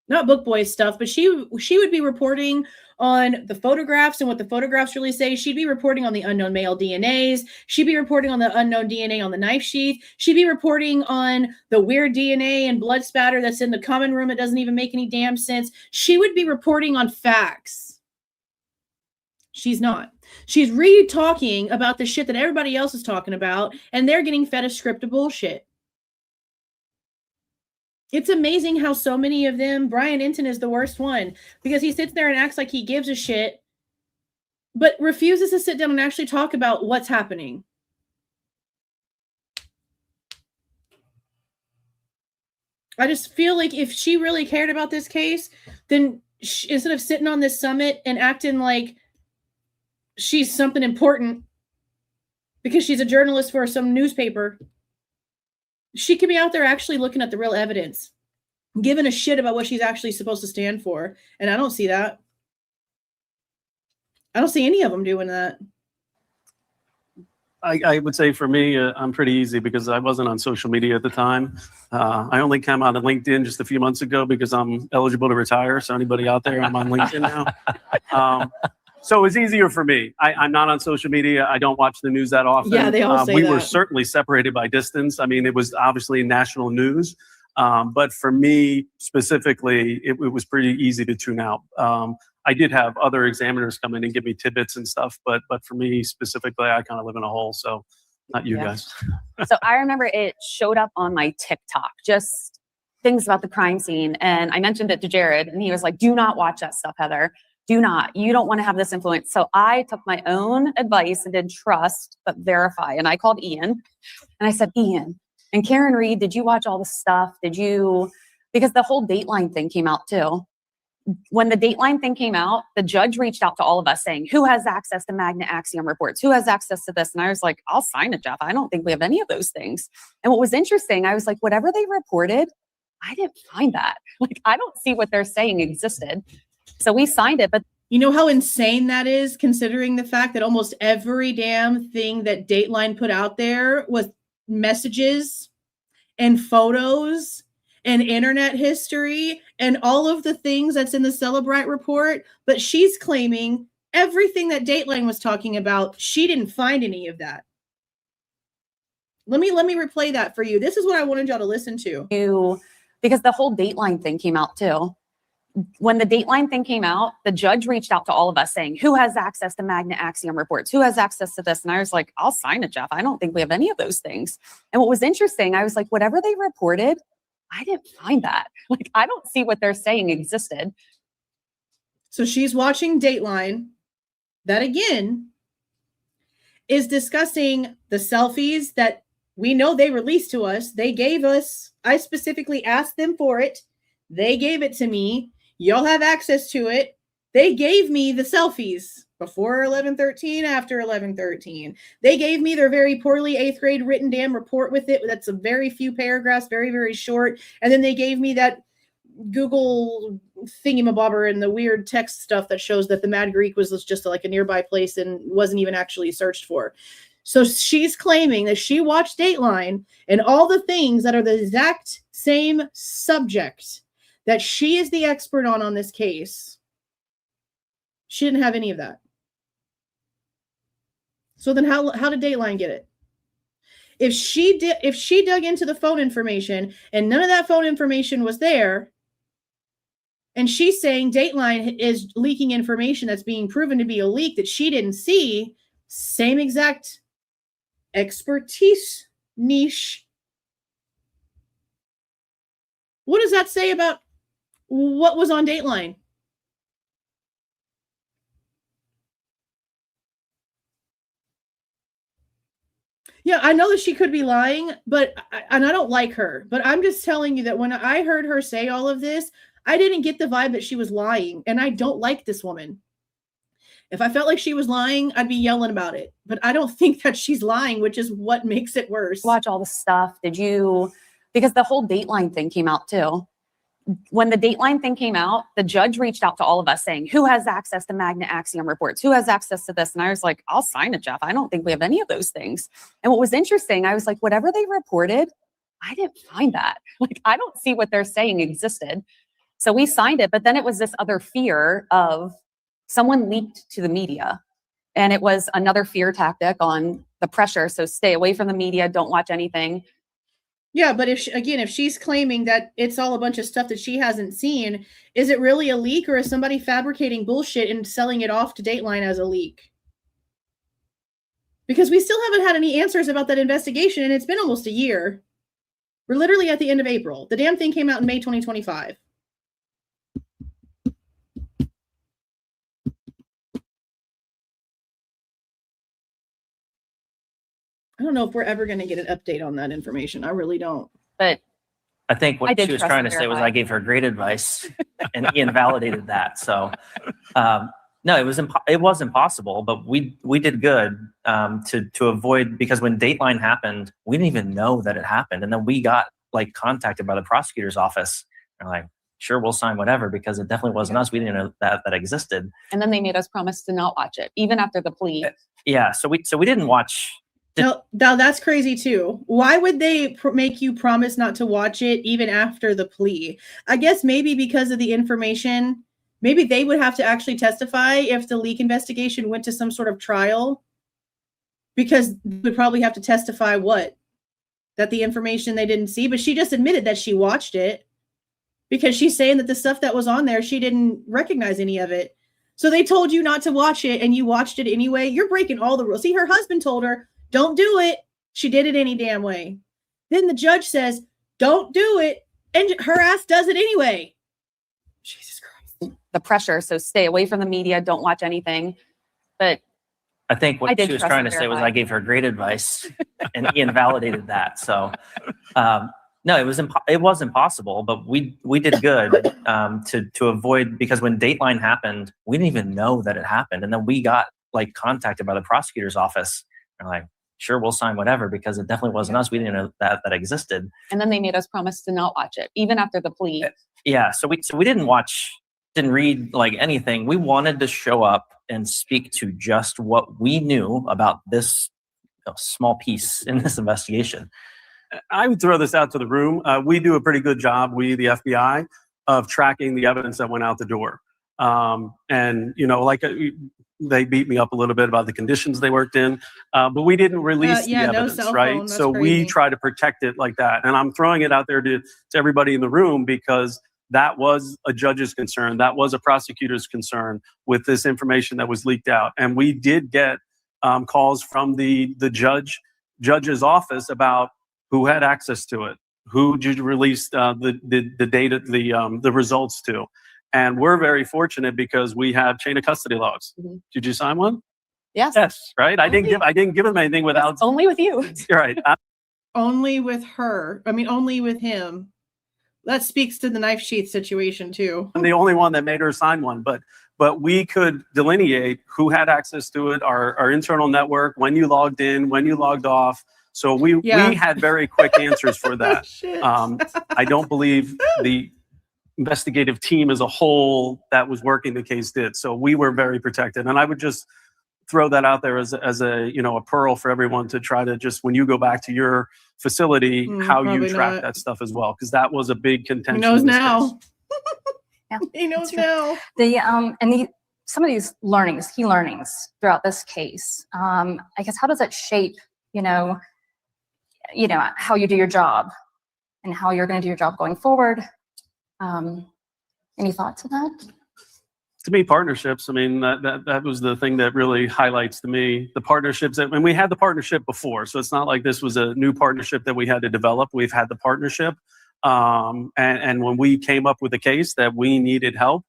Not Book Boy stuff, but she would be reporting on the photographs and what the photographs really say. She'd be reporting on the unknown male DNAs. She'd be reporting on the unknown DNA on the knife sheath. She'd be reporting on the weird DNA and blood spatter that's in the common room. It doesn't even make any damn sense. She would be reporting on facts. She's not. She's re-talking about the shit that everybody else is talking about, and they're getting fed a script of bullshit. It's amazing how so many of them, Brian Enton is the worst one, because he sits there and acts like he gives a shit, but refuses to sit down and actually talk about what's happening. I just feel like if she really cared about this case, then instead of sitting on this summit and acting like she's something important because she's a journalist for some newspaper, she could be out there actually looking at the real evidence, giving a shit about what she's actually supposed to stand for. And I don't see that. I don't see any of them doing that. I would say for me, I'm pretty easy because I wasn't on social media at the time. I only came out on LinkedIn just a few months ago because I'm eligible to retire. So anybody out there, I'm on LinkedIn now. So it was easier for me. I'm not on social media. I don't watch the news that often. Yeah, they all say we that. were certainly separated by distance. I mean, it was obviously national news. But for me specifically, it was pretty easy to tune out. I did have other examiners come in and give me tidbits and stuff. But for me specifically, I kind of live in a hole. So not you guys. So I remember it showed up on my TikTok, just things about the crime scene. And I mentioned it to Jared, and he was like, do not watch that stuff, Heather. you don't want to have this influence. So I took my own advice and did trust, but verify. And I called Ian and I said, Ian and Karen Reed, did you watch all the stuff? Because the whole Dateline thing came out too. When the Dateline thing came out, the judge reached out to all of us saying, who has access to Magna Axiom reports? Who has access to this? And I was like, I'll sign it, Jeff. I don't think we have any of those things. And what was interesting, I was like, whatever they reported, I didn't find that. Like, I don't see what they're saying existed. So we signed it. But you know how insane that is, considering the fact that almost every damn thing that Dateline put out there was messages and photos and internet history and all of the things that's in the Cellebrite report, but she's claiming everything that Dateline was talking about, she didn't find any of that. Let me replay that for you. This is what I wanted y'all to listen to. Because the whole Dateline thing came out too. When the Dateline thing came out, the judge reached out to all of us saying, who has access to Magna Axiom reports? Who has access to this? And I was like, I'll sign it, Jeff. I don't think we have any of those things. And what was interesting, I was like, whatever they reported, I didn't find that. Like, I don't see what they're saying existed. So she's watching Dateline. That again is discussing the selfies that we know they released to us. They gave us, I specifically asked them for it. They gave it to me. Y'all have access to it. They gave me the selfies before 11/13, after 11/13. They gave me their very poorly 8th grade written damn report with it. That's a very few paragraphs, very, very short. And then they gave me that Google thingamabobber and the weird text stuff that shows that the Mad Greek was just like a nearby place and wasn't even actually searched for. So she's claiming that she watched Dateline and all the things that are the exact same subject that she is the expert on this case. She didn't have any of that. So then how did Dateline get it? If she dug into the phone information and none of that phone information was there, and she's saying Dateline is leaking information that's being proven to be a leak that she didn't see, same exact expertise niche. What does that say about what was on Dateline? Yeah, I know that she could be lying, and I don't like her, but I'm just telling you that when I heard her say all of this, I didn't get the vibe that she was lying, and I don't like this woman. If I felt like she was lying, I'd be yelling about it, but I don't think that she's lying, which is what makes it worse. Watch all the stuff. Because the whole Dateline thing came out too. When the Dateline thing came out, the judge reached out to all of us saying, who has access to Magna Axiom reports? Who has access to this? And I was like, I'll sign it, Jeff. I don't think we have any of those things. And what was interesting, I was like, whatever they reported, I didn't find that. Like, I don't see what they're saying existed. So we signed it, but then it was this other fear of someone leaked to the media. And it was another fear tactic on the pressure. So stay away from the media, don't watch anything. Yeah, but if she's claiming that it's all a bunch of stuff that she hasn't seen, is it really a leak, or is somebody fabricating bullshit and selling it off to Dateline as a leak? Because we still haven't had any answers about that investigation, and it's been almost a year. We're literally at the end of April. The damn thing came out in May 2025. I don't know if we're ever going to get an update on that information. I really don't. But I think what she was trying to say was I gave her great advice and Ian validated that. So no, it was impossible, but we did good to avoid, because when Dateline happened, we didn't even know that it happened. And then we got like contacted by the prosecutor's office. They're like, sure, we'll sign whatever, because it definitely wasn't us. We didn't know that existed. And then they made us promise to not watch it, even after the plea. Yeah. So we didn't watch. Now that's crazy too. Why would they make you promise not to watch it even after the plea? I guess maybe because of the information. Maybe they would have to actually testify if the leak investigation went to some sort of trial, because they would probably have to testify that the information they didn't see. But she just admitted that she watched it, because she's saying that the stuff that was on there, she didn't recognize any of it. So they told you not to watch it and you watched it anyway. You're breaking all the rules. See, her husband told her, don't do it. She did it any damn way. Then the judge says, don't do it. And her ass does it anyway. Jesus Christ. the pressure. So stay away from the media, don't watch anything. But I think I what did she was trust trying and to say was verify. I gave her great advice, and Ian validated that. So, no, it was impossible, but we did good to avoid, because when Dateline happened, we didn't even know that it happened, and then we got like contacted by the prosecutor's office. They're like, sure, we'll sign whatever, because it definitely wasn't us. We didn't know that existed. And then they made us promise to not watch it, even after the plea. Yeah, so we didn't read like anything. We wanted to show up and speak to just what we knew about this small piece in this investigation. I would throw this out to the room. We do a pretty good job, we, the FBI, of tracking the evidence that went out the door. And, you know, like they beat me up a little bit about the conditions they worked in, but we didn't release the evidence, no cell right? phone, So crazy. we try to protect it like that. And I'm throwing it out there to everybody in the room, because that was a judge's concern. That was a prosecutor's concern with this information that was leaked out. And we did get calls from the judge's office about who had access to it, who did you release the data, the results to. And we're very fortunate because we have chain of custody logs. Mm-hmm. Did you sign one? Yes. Yes, right? I didn't give them anything without. Only with you. You're right. Only with her. I mean, only with him. That speaks to the knife sheath situation too. I'm the only one that made her sign one, but we could delineate who had access to it, our internal network, when you logged in, when you logged off. So we had very quick answers for that. I don't believe the investigative team as a whole that was working the case did. So we were very protected. And I would just throw that out there as a, you know, a pearl for everyone to try to just, when you go back to your facility, how you track that stuff as well. Because that was a big contention. He knows now. Yeah, he knows now. Some of these key learnings throughout this case, I guess, how does that shape, you know, how you do your job and how you're going to do your job going forward? Any thoughts on that? To me, partnerships. I mean, that was the thing that really highlights to me the partnerships. And we had the partnership before, so it's not like this was a new partnership that we had to develop. We've had the partnership, and when we came up with a case that we needed help,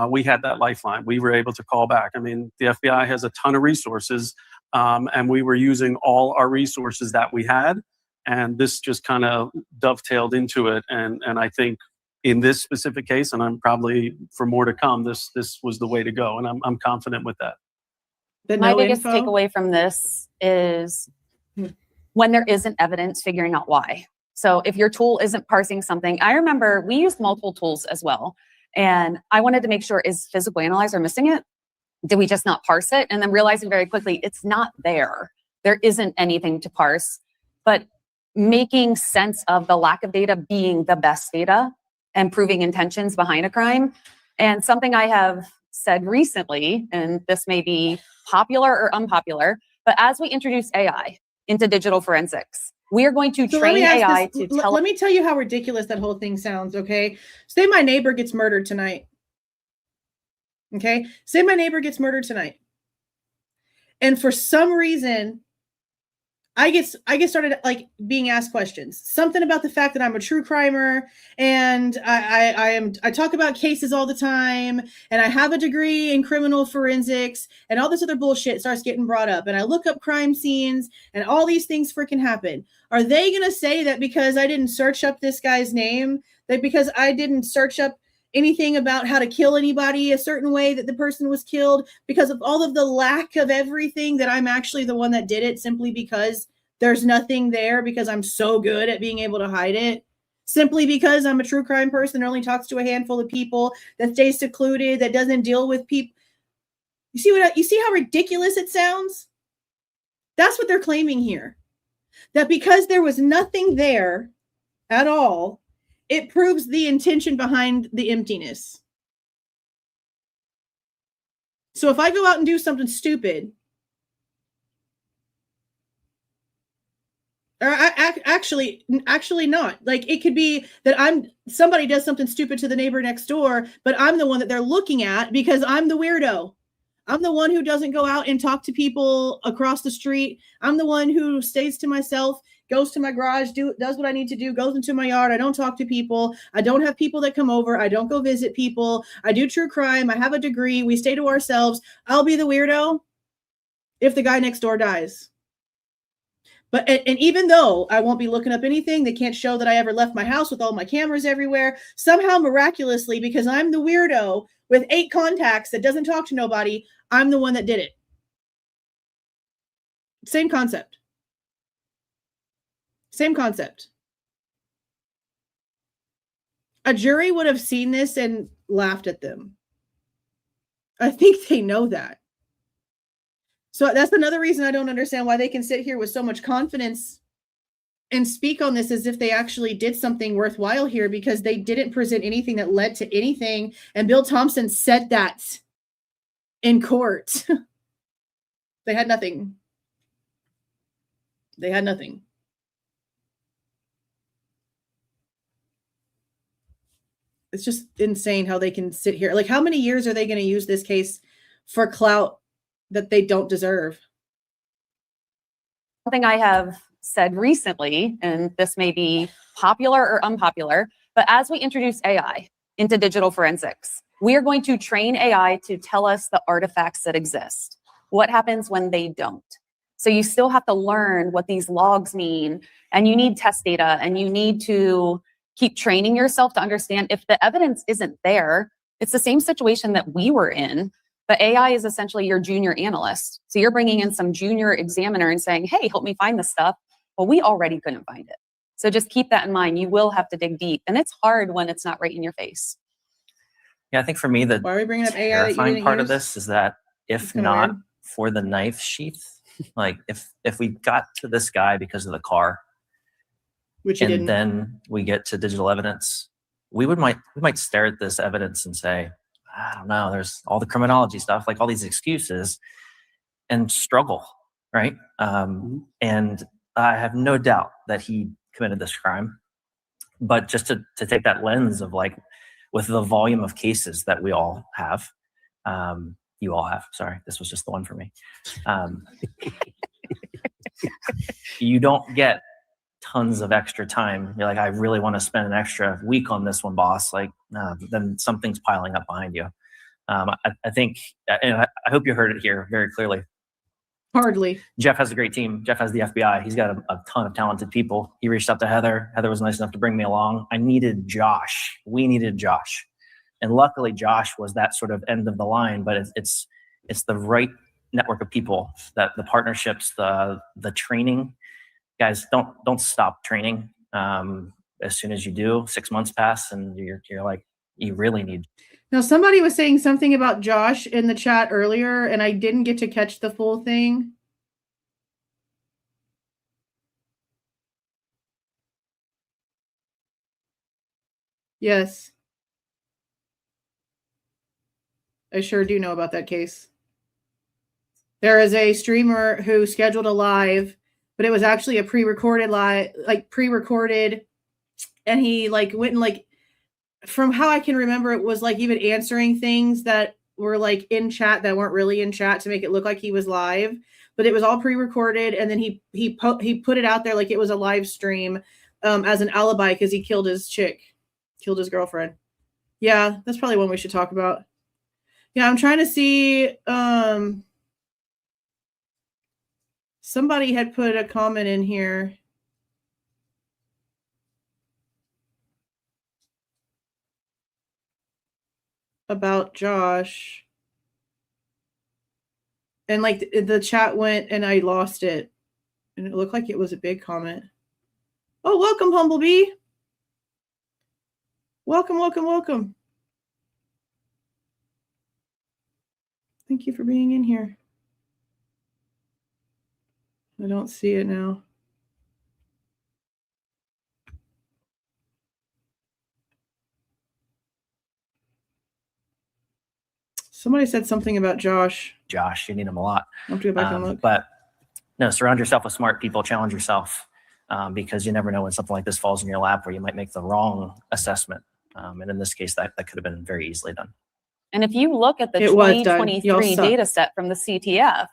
we had that lifeline. We were able to call back. I mean, the FBI has a ton of resources, and we were using all our resources that we had, and this just kind of dovetailed into it. And I think, in this specific case, and I'm probably for more to come, this was the way to go, and I'm confident with that. My biggest takeaway from this is when there isn't evidence, figuring out why. So if your tool isn't parsing something, I remember we used multiple tools as well, and I wanted to make sure, is Physical Analyzer missing it? Did we just not parse it? And then realizing very quickly, it's not there. There isn't anything to parse, but making sense of the lack of data being the best data and proving intentions behind a crime. And something I have said recently, and this may be popular or unpopular, but as we introduce AI into digital forensics, we are going to train AI to tell. Let me tell you how ridiculous that whole thing sounds, okay? Say my neighbor gets murdered tonight. Okay? Say my neighbor gets murdered tonight. And for some reason, I get started like being asked questions. Something about the fact that I'm a true crimer, and I talk about cases all the time, and I have a degree in criminal forensics, and all this other bullshit starts getting brought up, and I look up crime scenes, and all these things freaking happen. Are they gonna say that because I didn't search up this guy's name, that because I didn't search up anything about how to kill anybody a certain way, that the person was killed, because of all of the lack of everything, that I'm actually the one that did it, simply because there's nothing there, because I'm so good at being able to hide it, simply because I'm a true crime person that only talks to a handful of people, that stays secluded, that doesn't deal with people. You see how ridiculous it sounds? That's what they're claiming here. That because there was nothing there at all, it proves the intention behind the emptiness. So if I go out and do something stupid, or actually not. Like, it could be that somebody does something stupid to the neighbor next door, but I'm the one that they're looking at because I'm the weirdo. I'm the one who doesn't go out and talk to people across the street. I'm the one who stays to myself, goes to my garage, does what I need to do, goes into my yard. I don't talk to people. I don't have people that come over. I don't go visit people. I do true crime. I have a degree. We stay to ourselves. I'll be the weirdo if the guy next door dies. But and even though I won't be looking up anything, they can't show that I ever left my house with all my cameras everywhere. Somehow, miraculously, because I'm the weirdo with 8 contacts that doesn't talk to nobody, I'm the one that did it. Same concept. Same concept. A jury would have seen this and laughed at them. I think they know that. So that's another reason I don't understand why they can sit here with so much confidence and speak on this as if they actually did something worthwhile here, because they didn't present anything that led to anything. And Bill Thompson said that in court. They had nothing. They had nothing. It's just insane how they can sit here. Like, how many years are they going to use this case for clout that they don't deserve? Something I have said recently, and this may be popular or unpopular, but as we introduce AI into digital forensics, we are going to train AI to tell us the artifacts that exist. What happens when they don't? So you still have to learn what these logs mean, and you need test data, and you need to keep training yourself to understand if the evidence isn't there. It's the same situation that we were in. But AI is essentially your junior analyst. So you're bringing in some junior examiner and saying, hey, help me find this stuff. Well, we already couldn't find it. So just keep that in mind. You will have to dig deep. And it's hard when it's not right in your face. Yeah, I think for me, the Why are we bringing up AI terrifying part of this is that if not weird. for the knife sheath, like if we got to this guy because of the car, Which you and didn't. then we get to digital evidence, we might stare at this evidence and say, I don't know, there's all the criminology stuff, like all these excuses, and struggle, right? And I have no doubt that he committed this crime. But just to take that lens of, like, with the volume of cases that we all have, you all have, sorry, this was just the one for me. You don't get tons of extra time. You're like, I really want to spend an extra week on this one, boss. Like, then something's piling up behind you. I think, and I hope you heard it here very clearly. Hardly. Jeff has a great team. Jeff has the FBI. He's got a ton of talented people. He reached out to Heather. Heather was nice enough to bring me along. I needed Josh. We needed Josh. And luckily, Josh was that sort of end of the line, but it's the right network of people, that the partnerships, the training. Guys, don't stop training. As soon as you do, 6 months pass and you're like, you really need. Now, somebody was saying something about Josh in the chat earlier, and I didn't get to catch the full thing. Yes. I sure do know about that case. There is a streamer who scheduled a live, but it was actually a pre-recorded live, and he went and from how I can remember, it was even answering things that were in chat that weren't really in chat to make it look like he was live, but it was all pre-recorded. And then he put it out there like it was a live stream as an alibi because he killed his girlfriend. Yeah, that's probably one we should talk about. Yeah, I'm trying to see. Somebody had put a comment in here. About Josh. And the chat went and I lost it. And it looked like it was a big comment. Oh, welcome, Humblebee. Welcome. Thank you for being in here. I don't see it now. Somebody said something about Josh. Josh, you need him a lot. I'll have to go back and look. But no, surround yourself with smart people, challenge yourself, because you never know when something like this falls in your lap where you might make the wrong assessment. And in this case, that could have been very easily done. And if you look at the 2023 data set from the CTF,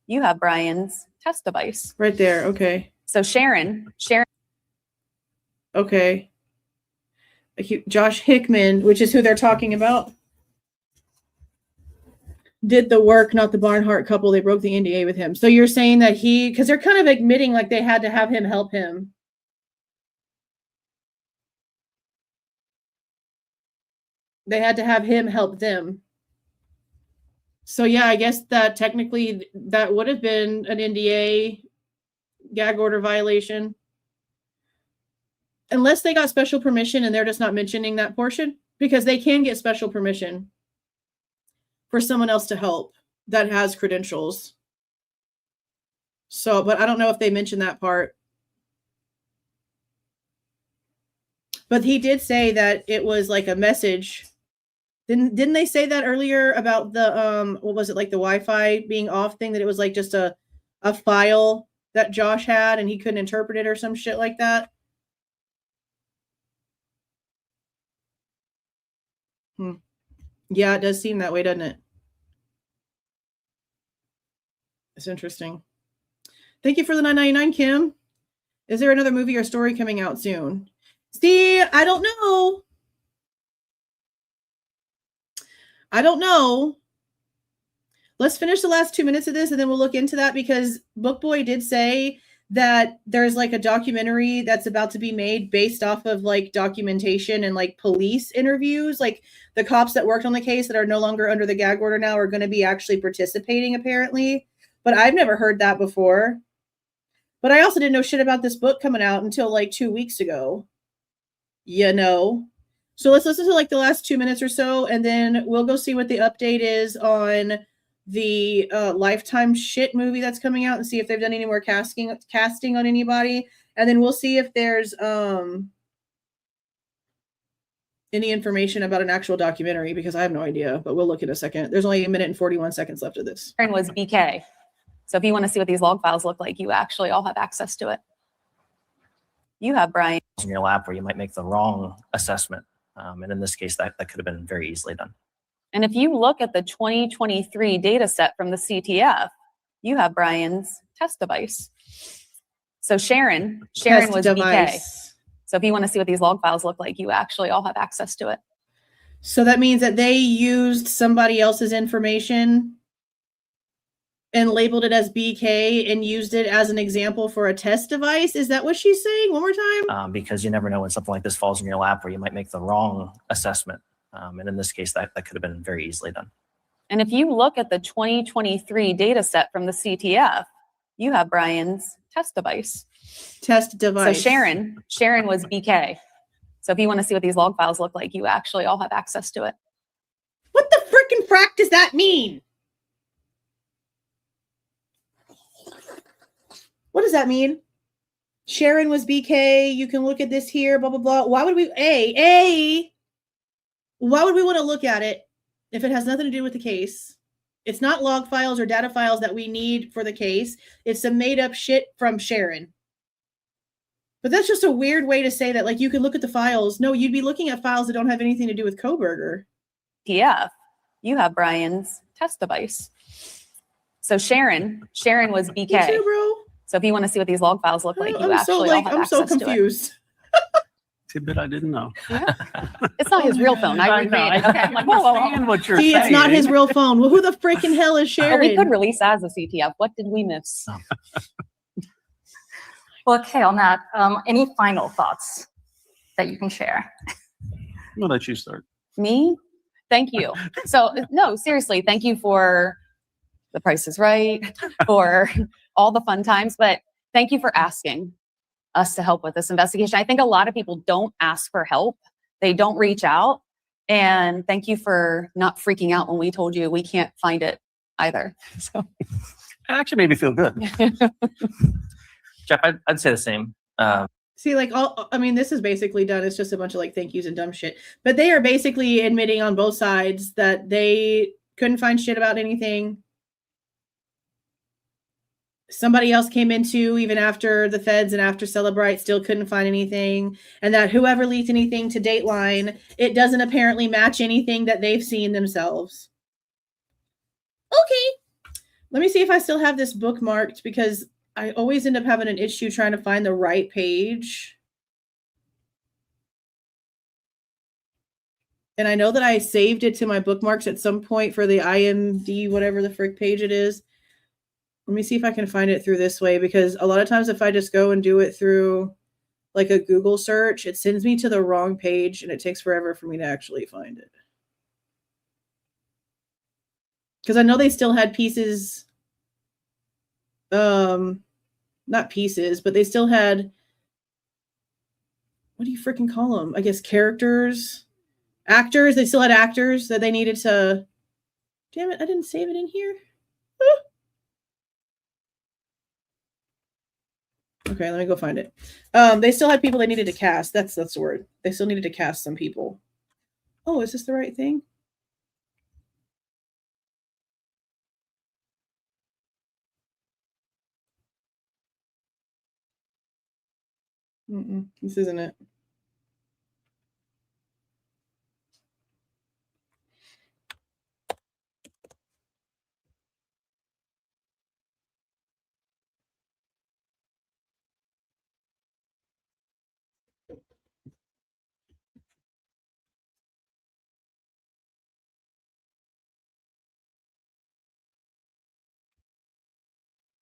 you have Bryan's test device. Right there. Okay. So Sharon. Okay. Josh Hickman, which is who they're talking about, did the work, not the Barnhart couple. They broke the NDA with him. So you're saying that because they're kind of admitting like they had to have him help him. They had to have him help them. So yeah, I guess that technically that would have been an NDA gag order violation. Unless they got special permission and they're just not mentioning that portion, because they can get special permission for someone else to help that has credentials. So, but I don't know if they mentioned that part. But he did say that it was like a message. Didn't they say that earlier about the what was it, like the Wi-Fi being off thing, that it was like just a file that Josh had and he couldn't interpret it or some shit like that? Yeah, it does seem that way, doesn't it? It's interesting. Thank you for the $9.99, Kim. Is there another movie or story coming out soon? See, I don't know. Let's finish the last 2 minutes of this and then we'll look into that, because Book Boy did say that there's like a documentary that's about to be made based off of like documentation and like police interviews. Like the cops that worked on the case that are no longer under the gag order now are going to be actually participating apparently. But I've never heard that before. But I also didn't know shit about this book coming out until like 2 weeks ago. You know? So let's listen to like the last 2 minutes or so, and then we'll go see what the update is on the Lifetime shit movie that's coming out and see if they've done any more casting on anybody. And then we'll see if there's any information about an actual documentary, because I have no idea, but we'll look in a second. There's only 1 minute and 41 seconds left of this. Was BK. So if you want to see what these log files look like, you actually all have access to it. You have Bryan in your lap where you might make the wrong assessment. And in this case, that could have been very easily done. And if you look at the 2023 data set from the CTF, you have Bryan's test device. So Sharon was BK. So if you want to see what these log files look like, you actually all have access to it. So that means that they used somebody else's information and labeled it as BK and used it as an example for a test device. Is that what she's saying? One more time? Because you never know when something like this falls in your lap where you might make the wrong assessment. And in this case, that could have been very easily done. And if you look at the 2023 data set from the CTF, you have Bryan's test device. Test device. So Sharon was BK. So if you want to see what these log files look like, you actually all have access to it. What the freaking frack does that mean? What does that mean? Sharon was BK. You can look at this here, blah, blah, blah. Why would we, why would we want to look at it if it has nothing to do with the case? It's not log files or data files that we need for the case. It's some made up shit from Sharon. But that's just a weird way to say that, like, you can look at the files. No, you'd be looking at files that don't have anything to do with Kohberger. Yeah, you have Bryan's test device. So Sharon was BK. Me too, bro. So if you want to see what these log files look like, you actually all have I'm access so confused. Tidbit I didn't know. Yeah. It's not his real phone. I remade it. Okay, I'm like, whoa. What you're See, saying. it's not his real phone. Well, who the freaking hell is Sharon? We could release as a CTF. What did we miss? Well, okay, on that, any final thoughts that you can share? I'll let you start. Me? Thank you. So, no, seriously, thank you for The Price is Right, for all the fun times, but thank you for asking us to help with this investigation. I think a lot of people don't ask for help. They don't reach out. And thank you for not freaking out when we told you we can't find it either. So It actually made me feel good. Jeff, I'd say the same. See, like, this is basically done. It's just a bunch of like thank yous and dumb shit. But they are basically admitting on both sides that they couldn't find shit about anything. Somebody else came into even after the feds and after Cellebrite still couldn't find anything. And that whoever leaked anything to Dateline, it doesn't apparently match anything that they've seen themselves. Okay. Let me see if I still have this bookmarked, because I always end up having an issue trying to find the right page. And I know that I saved it to my bookmarks at some point for the IMD, whatever the frick page it is. Let me see if I can find it through this way, because a lot of times if I just go and do it through like a Google search, it sends me to the wrong page and it takes forever for me to actually find it. Because I know they still had pieces, not pieces, but they still had, what do you freaking call them? I guess actors. They still had actors that they needed to, damn it, I didn't save it in here. Okay, let me go find it. They still had people they needed to cast. That's the word. They still needed to cast some people. Oh, is this the right thing? This isn't it.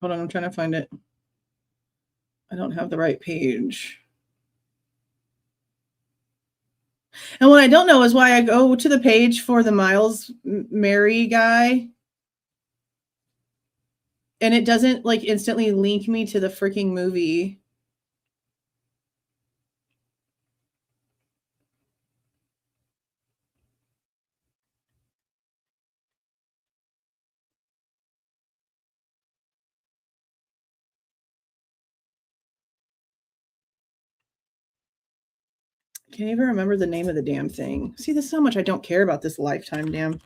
Hold on, I'm trying to find it. I don't have the right page. And what I don't know is why I go to the page for the Miles Mary guy and it doesn't like instantly link me to the freaking movie. I can't even remember the name of the damn thing. See, this is how much I don't care about this Lifetime damn.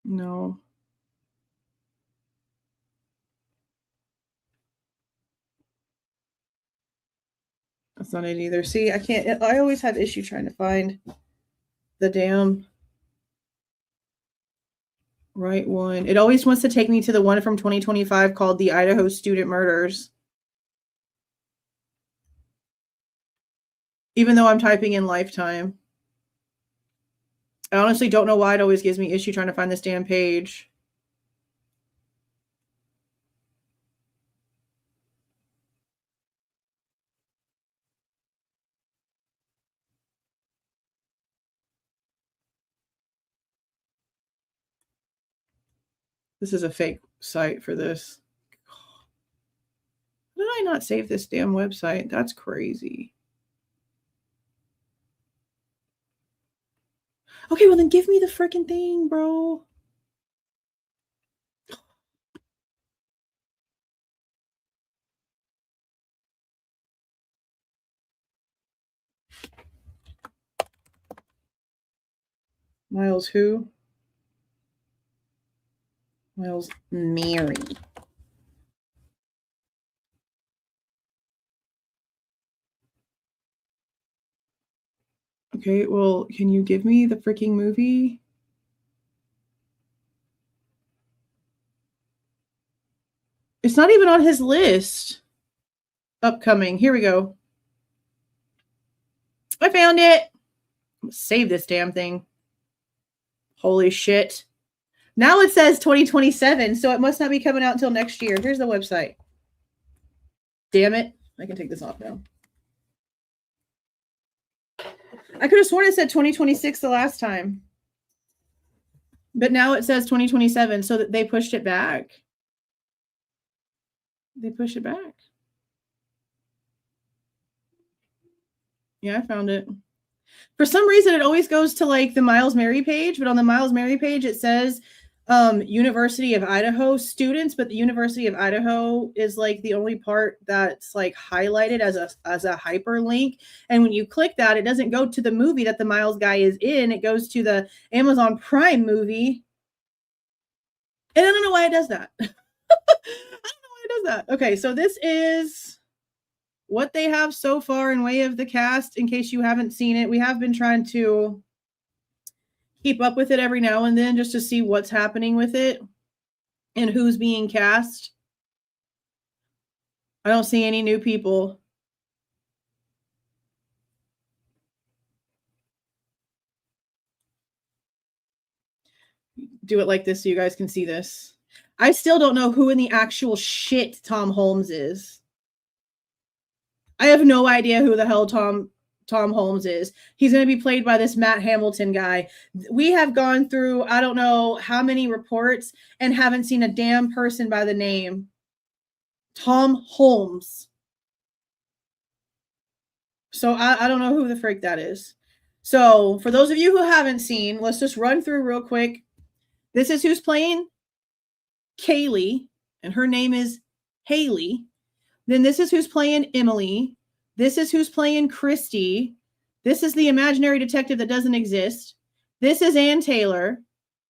No. That's not it either. See, I can't, I always have issue trying to find the damn right one. It always wants to take me to the one from 2025 called the Idaho Student Murders. Even though I'm typing in Lifetime. I honestly don't know why it always gives me issue trying to find this damn page. This is a fake site for this. How did I not save this damn website? That's crazy. Okay, well then give me the freaking thing, bro. Miles who? Miles Mary. Okay, well, can you give me the freaking movie? It's not even on his list. Upcoming. Here we go. I found it. Save this damn thing. Holy shit. Now it says 2027, so it must not be coming out until next year. Here's the website. Damn it. I can take this off now. I could have sworn it said 2026 the last time. But now it says 2027, so that they pushed it back. They pushed it back. Yeah, I found it. For some reason, it always goes to like the Miles Mary page, but on the Miles Mary page, it says University of Idaho students, but the University of Idaho is like the only part that's like highlighted as a hyperlink. And when you click that, it doesn't go to the movie that the Miles guy is in. It goes to the Amazon Prime movie. And I don't know why it does that. I don't know why it does that. Okay, so this is what they have so far in way of the cast, in case you haven't seen it. We have been trying to keep up with it every now and then just to see what's happening with it and who's being cast. I don't see any new people. Do it like this so you guys can see this. I still don't know who in the actual shit Tom Holmes is. I have no idea who the hell Tom Holmes is. He's going to be played by this Matt Hamilton guy. We have gone through, I don't know how many reports and haven't seen a damn person by the name Tom Holmes. So I don't know who the frick that is. So for those of you who haven't seen, let's just run through real quick. This is who's playing Kaylee, and her name is Haley. Then this is who's playing Emily. This is who's playing Christy. This is the imaginary detective that doesn't exist. This is Ann Taylor.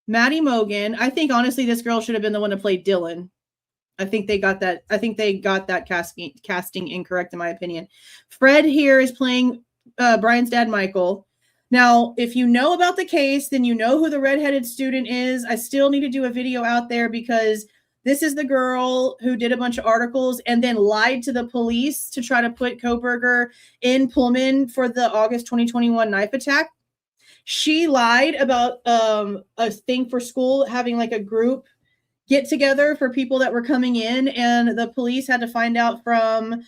Maddie Mogen. I think honestly this girl should have been the one to play Dylan. I think they got that casting incorrect in my opinion. Fred here is playing Brian's dad, Michael. Now, if you know about the case, then you know who the redheaded student is. I still need to do a video out there because this is the girl who did a bunch of articles and then lied to the police to try to put Kohberger in Pullman for the August 2021 knife attack. She lied about a thing for school, having like a group get together for people that were coming in, and the police had to find out from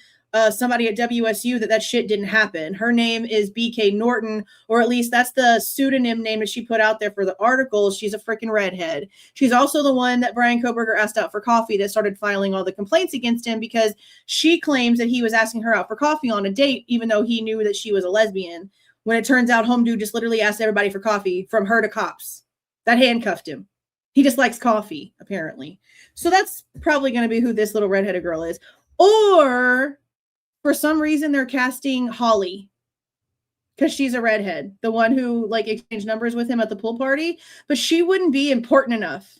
somebody at WSU that shit didn't happen. Her name is BK Norton, or at least that's the pseudonym name that she put out there for the articles. She's a freaking redhead. She's also the one that Bryan Kohberger asked out for coffee that started filing all the complaints against him because she claims that he was asking her out for coffee on a date, even though he knew that she was a lesbian. When it turns out home dude just literally asked everybody for coffee from her to cops that handcuffed him. He just likes coffee, apparently. So that's probably going to be who this little redheaded girl is. Or for some reason, they're casting Holly because she's a redhead, the one who like exchanged numbers with him at the pool party. But she wouldn't be important enough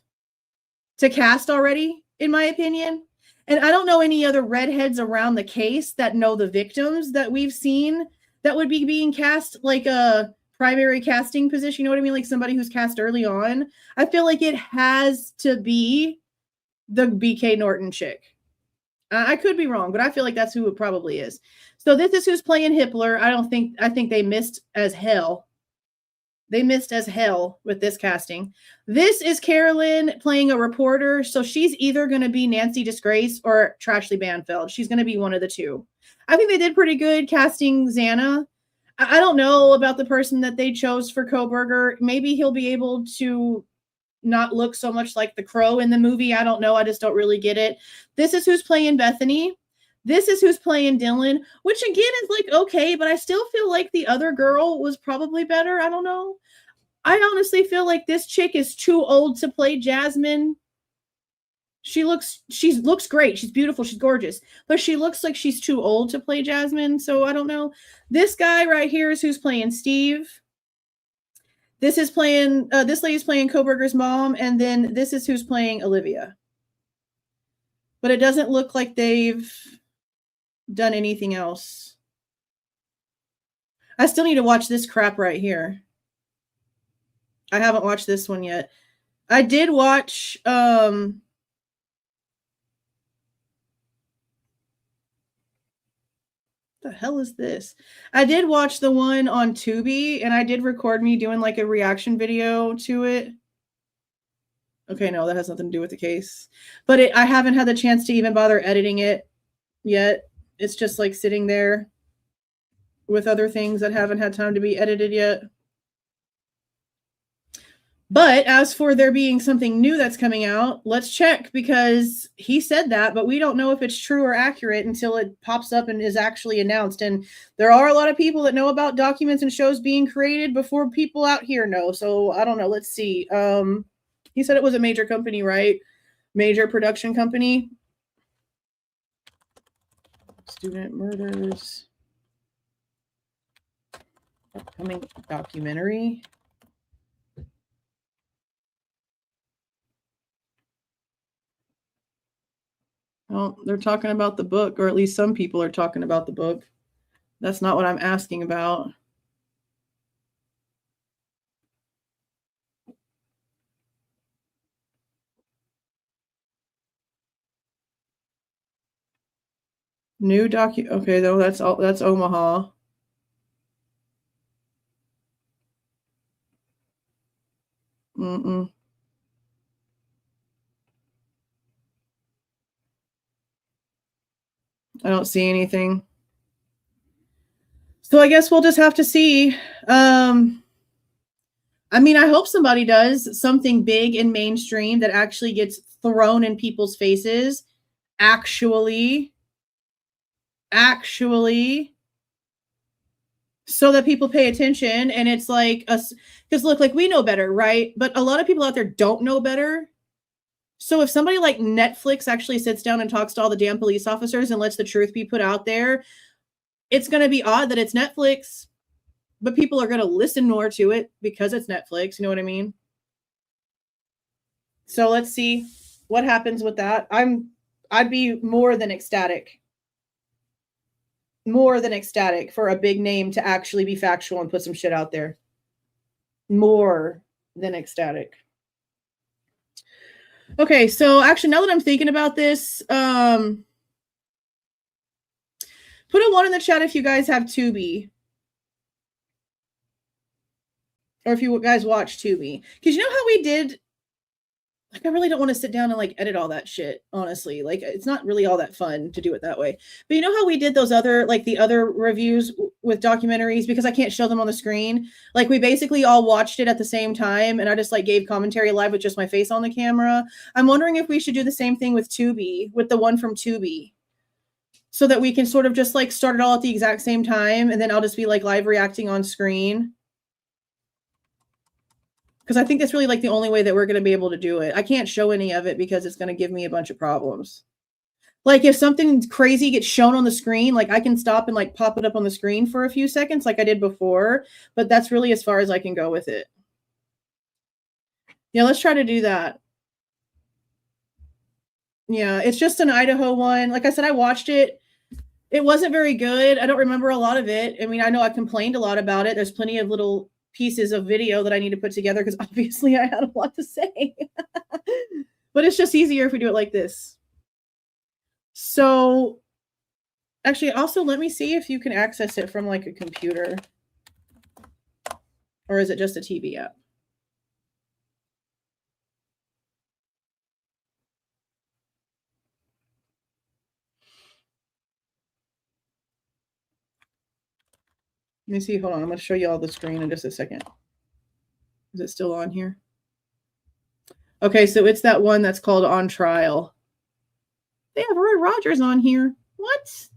to cast already, in my opinion. And I don't know any other redheads around the case that know the victims that we've seen that would be being cast like a primary casting position. You know what I mean? Like somebody who's cast early on. I feel like it has to be the BK Norton chick. I could be wrong, but I feel like that's who it probably is. So this is who's playing Hippler. I think they missed as hell. They missed as hell with this casting. This is Carolyn playing a reporter. So she's either going to be Nancy Disgrace or Trashley Banfield. She's going to be one of the two. I think they did pretty good casting Xana. I don't know about the person that they chose for Kohberger. Maybe he'll be able to not look so much like the Crow in the movie. I don't know. I just don't really get it. This is who's playing Bethany. This is who's playing Dylan, which again is like, okay, but I still feel like the other girl was probably better. I don't know. I honestly feel like this chick is too old to play Jasmine. She looks great. She's beautiful. She's gorgeous, but she looks like she's too old to play Jasmine. So I don't know. This guy right here is who's playing Steve. This is playing, this lady's playing Kohberger's mom. And then this is who's playing Olivia. But it doesn't look like they've done anything else. I still need to watch this crap right here. I haven't watched this one yet. I did watch, the hell is this? I did watch the one on Tubi, and I did record me doing like a reaction video to it. Okay, no, that has nothing to do with the case. But I haven't had the chance to even bother editing it yet. It's just like sitting there with other things that haven't had time to be edited yet. But as for there being something new that's coming out, let's check, because he said that, but we don't know if it's true or accurate until it pops up and is actually announced. And there are a lot of people that know about documents and shows being created before people out here know. So I don't know. Let's see. He said it was a major company, right? Major production company. Student murders. Upcoming documentary. Well, they're talking about the book, or at least some people are talking about the book. That's not what I'm asking about. New okay, though, that's Omaha. Mm-mm. I don't see anything. So I guess we'll just have to see. I mean, I hope somebody does something big and mainstream that actually gets thrown in people's faces. Actually, so that people pay attention. And it's like us, because look, like we know better, right? But a lot of people out there don't know better. So if somebody like Netflix actually sits down and talks to all the damn police officers and lets the truth be put out there, it's going to be odd that it's Netflix, but people are going to listen more to it because it's Netflix. You know what I mean? So let's see what happens with that. I'd be more than ecstatic for a big name to actually be factual and put some shit out there. More than ecstatic. Okay, so actually, now that I'm thinking about this, put a 1 in the chat if you guys have Tubi. Or if you guys watch Tubi. Because you know how we did, like, I really don't want to sit down and like edit all that shit, honestly. Like, it's not really all that fun to do it that way. But you know how we did those other, like the other reviews with documentaries, because I can't show them on the screen. Like, we basically all watched it at the same time, and I just like gave commentary live with just my face on the camera. I'm wondering if we should do the same thing with Tubi, with the one from Tubi, so that we can sort of just like start it all at the exact same time, and then I'll just be like live reacting on screen. Because I think that's really like the only way that we're going to be able to do it. I can't show any of it because it's going to give me a bunch of problems. Like if something crazy gets shown on the screen, like I can stop and like pop it up on the screen for a few seconds like I did before, but that's really as far as I can go with it. Yeah, let's try to do that. Yeah, it's just an Idaho one. Like I said, I watched it. It wasn't very good. I don't remember a lot of it. I mean, I know I complained a lot about it. There's plenty of little pieces of video that I need to put together because obviously I had a lot to say. But it's just easier if we do it like this. So actually, also let me see if you can access it from like a computer. Or is it just a TV app? Let me see. Hold on. I'm going to show you all the screen in just a second. Is it still on here? Okay, so it's that one that's called On Trial. They have Roy Rogers on here. What?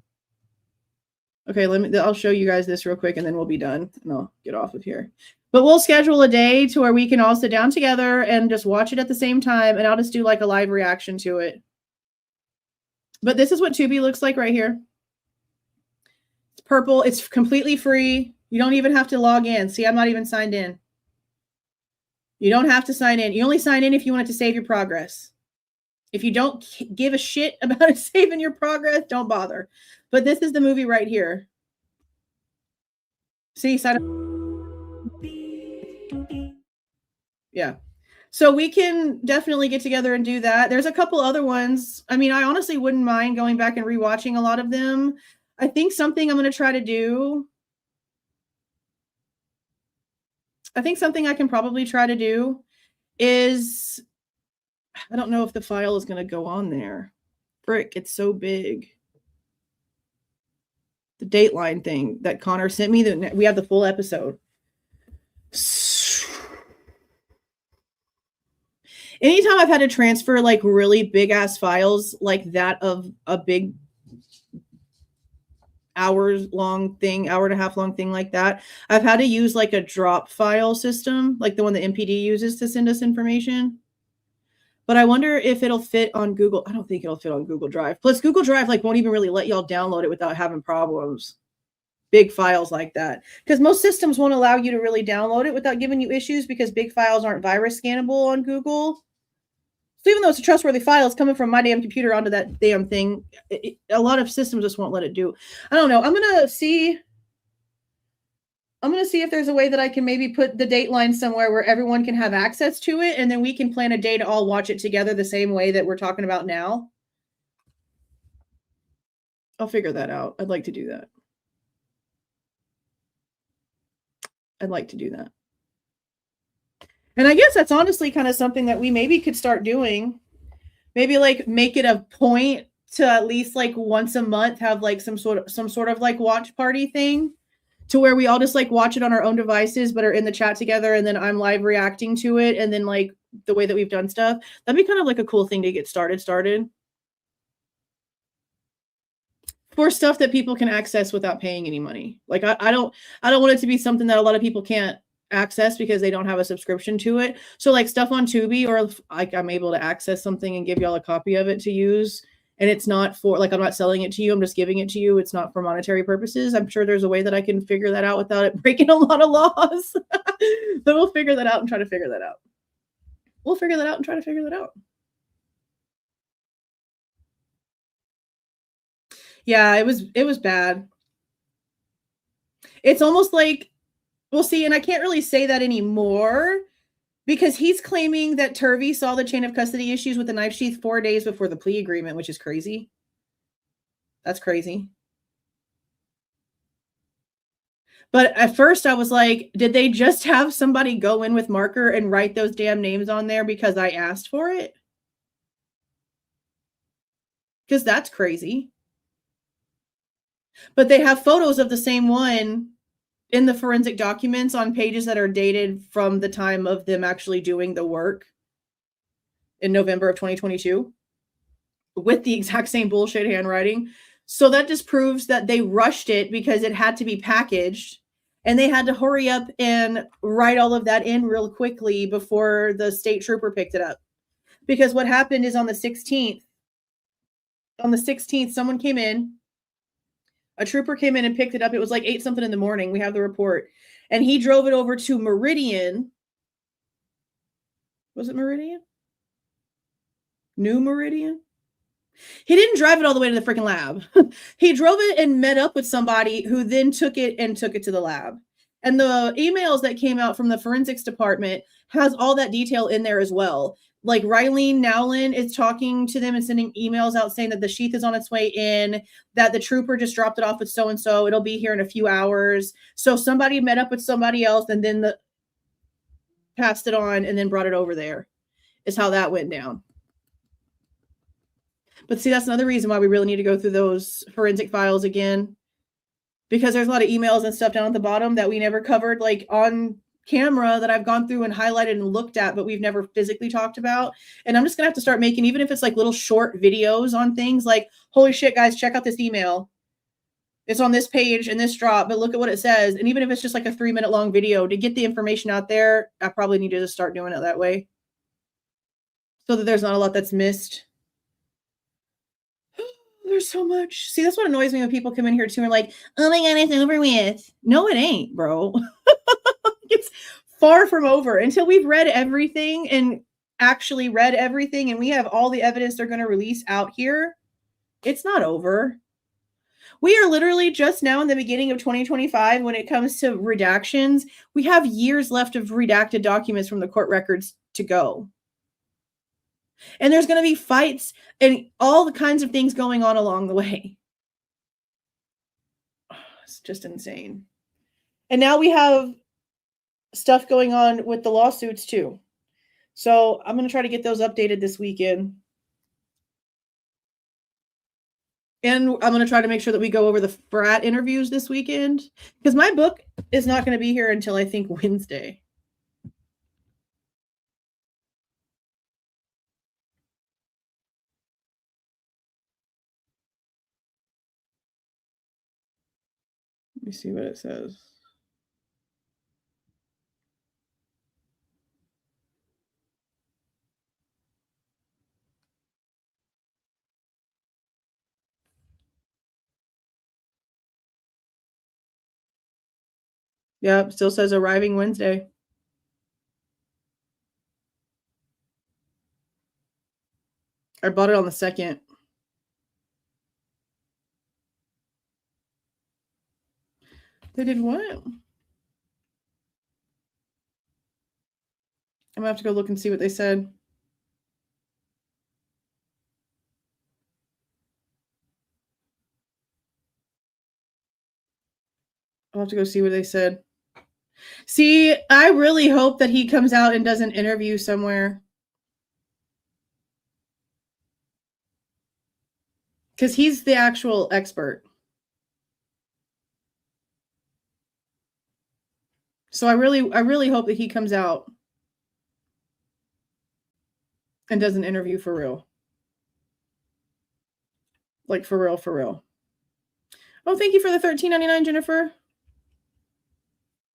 Okay, I'll show you guys this real quick and then we'll be done. And I'll get off of here. But we'll schedule a day to where we can all sit down together and just watch it at the same time. And I'll just do like a live reaction to it. But this is what Tubi looks like right here. It's purple. It's completely free. You don't even have to log in. See, I'm not even signed in. You don't have to sign in. You only sign in if you want it to save your progress. If you don't give a shit about it saving your progress, don't bother. But this is the movie right here. See, sign up. Yeah. So we can definitely get together and do that. There's a couple other ones. I mean, I honestly wouldn't mind going back and rewatching a lot of them. I think something I'm going to try to do. I think something I can probably try to do is, I don't know if the file is going to go on there. Frick, it's so big. The Dateline thing that Connor sent me, that we have the full episode. Anytime I've had to transfer like really big ass files like that of a big hour and a half long thing like that, I've had to use like a drop file system, like the one that MPD uses to send us information. But I wonder if it'll fit on Google. I don't think it'll fit on Google Drive. Plus Google Drive like won't even really let y'all download it without having problems. Big files like that. Because most systems won't allow you to really download it without giving you issues because big files aren't virus scannable on Google. So even though it's a trustworthy file, it's coming from my damn computer onto that damn thing. A lot of systems just won't let it do. I don't know. I'm gonna see if there's a way that I can maybe put the Dateline somewhere where everyone can have access to it, and then we can plan a day to all watch it together the same way that we're talking about now. I'll figure that out. I'd like to do that. And I guess that's honestly kind of something that we maybe could start doing. Maybe like make it a point to at least like once a month have like some sort of like watch party thing, to where we all just like watch it on our own devices but are in the chat together, and then I'm live reacting to it, and then like the way that we've done stuff. That'd be kind of like a cool thing to get started for stuff that people can access without paying any money. Like I don't want it to be something that a lot of people can't access because they don't have a subscription to it. So like stuff on Tubi, or like I'm able to access something and give y'all a copy of it to use, and it's not for like, I'm not selling it to you, I'm just giving it to you. It's not for monetary purposes. I'm sure there's a way that I can figure that out without it breaking a lot of laws. But we'll figure that out and try to figure that out. Yeah, it was bad. It's almost like, we'll see, and I can't really say that anymore because he's claiming that Turvey saw the chain of custody issues with the knife sheath 4 days before the plea agreement, which is crazy. That's crazy. But at first I was like, did they just have somebody go in with marker and write those damn names on there because I asked for it? Because that's crazy. But they have photos of the same one in the forensic documents on pages that are dated from the time of them actually doing the work in November of 2022 with the exact same bullshit handwriting. So that just proves that they rushed it because it had to be packaged, and they had to hurry up and write all of that in real quickly before the state trooper picked it up. Because what happened is on the 16th, someone came in, a trooper came in and picked it up. It was like 8 something in the morning. We have the report. And he drove it over to Meridian. Was it Meridian? New Meridian? He didn't drive it all the way to the freaking lab. He drove it and met up with somebody who then took it to the lab. And the emails that came out from the forensics department has all that detail in there as well. Like Rylene Nowlin is talking to them and sending emails out saying that the sheath is on its way in, that the trooper just dropped it off with so-and-so. It'll be here in a few hours. So somebody met up with somebody else and then passed it on and then brought it over there, is how that went down. But see, that's another reason why we really need to go through those forensic files again, because there's a lot of emails and stuff down at the bottom that we never covered, like on camera, that I've gone through and highlighted and looked at, but we've never physically talked about. And I'm just gonna have to start making, even if it's like little short videos on things like, holy shit, guys, check out this email. It's on this page and this drop, but look at what it says. And even if it's just like a 3-minute long video to get the information out there, I probably need to just start doing it that way so that there's not a lot that's missed. There's so much. See, that's what annoys me when people come in here too and like, oh my God, it's over with. No, it ain't, bro. It's far from over until we've read everything and actually read everything and we have all the evidence they're going to release out here. It's not over. We are literally just now in the beginning of 2025 when it comes to redactions. We have years left of redacted documents from the court records to go. And there's going to be fights and all the kinds of things going on along the way. It's just insane. And now we have stuff going on with the lawsuits too. So I'm going to try to get those updated this weekend. And I'm going to try to make sure that we go over the frat interviews this weekend, because my book is not going to be here until I think Wednesday. Let me see what it says. Yep, still says arriving Wednesday. I bought it on the 2nd. They did what? I'm gonna have to go look and see what they said. I'll have to go see what they said. See, I really hope that he comes out and does an interview somewhere. Because he's the actual expert. So I really hope that he comes out and does an interview for real. Like for real, for real. Oh, thank you for the $13.99, Jennifer.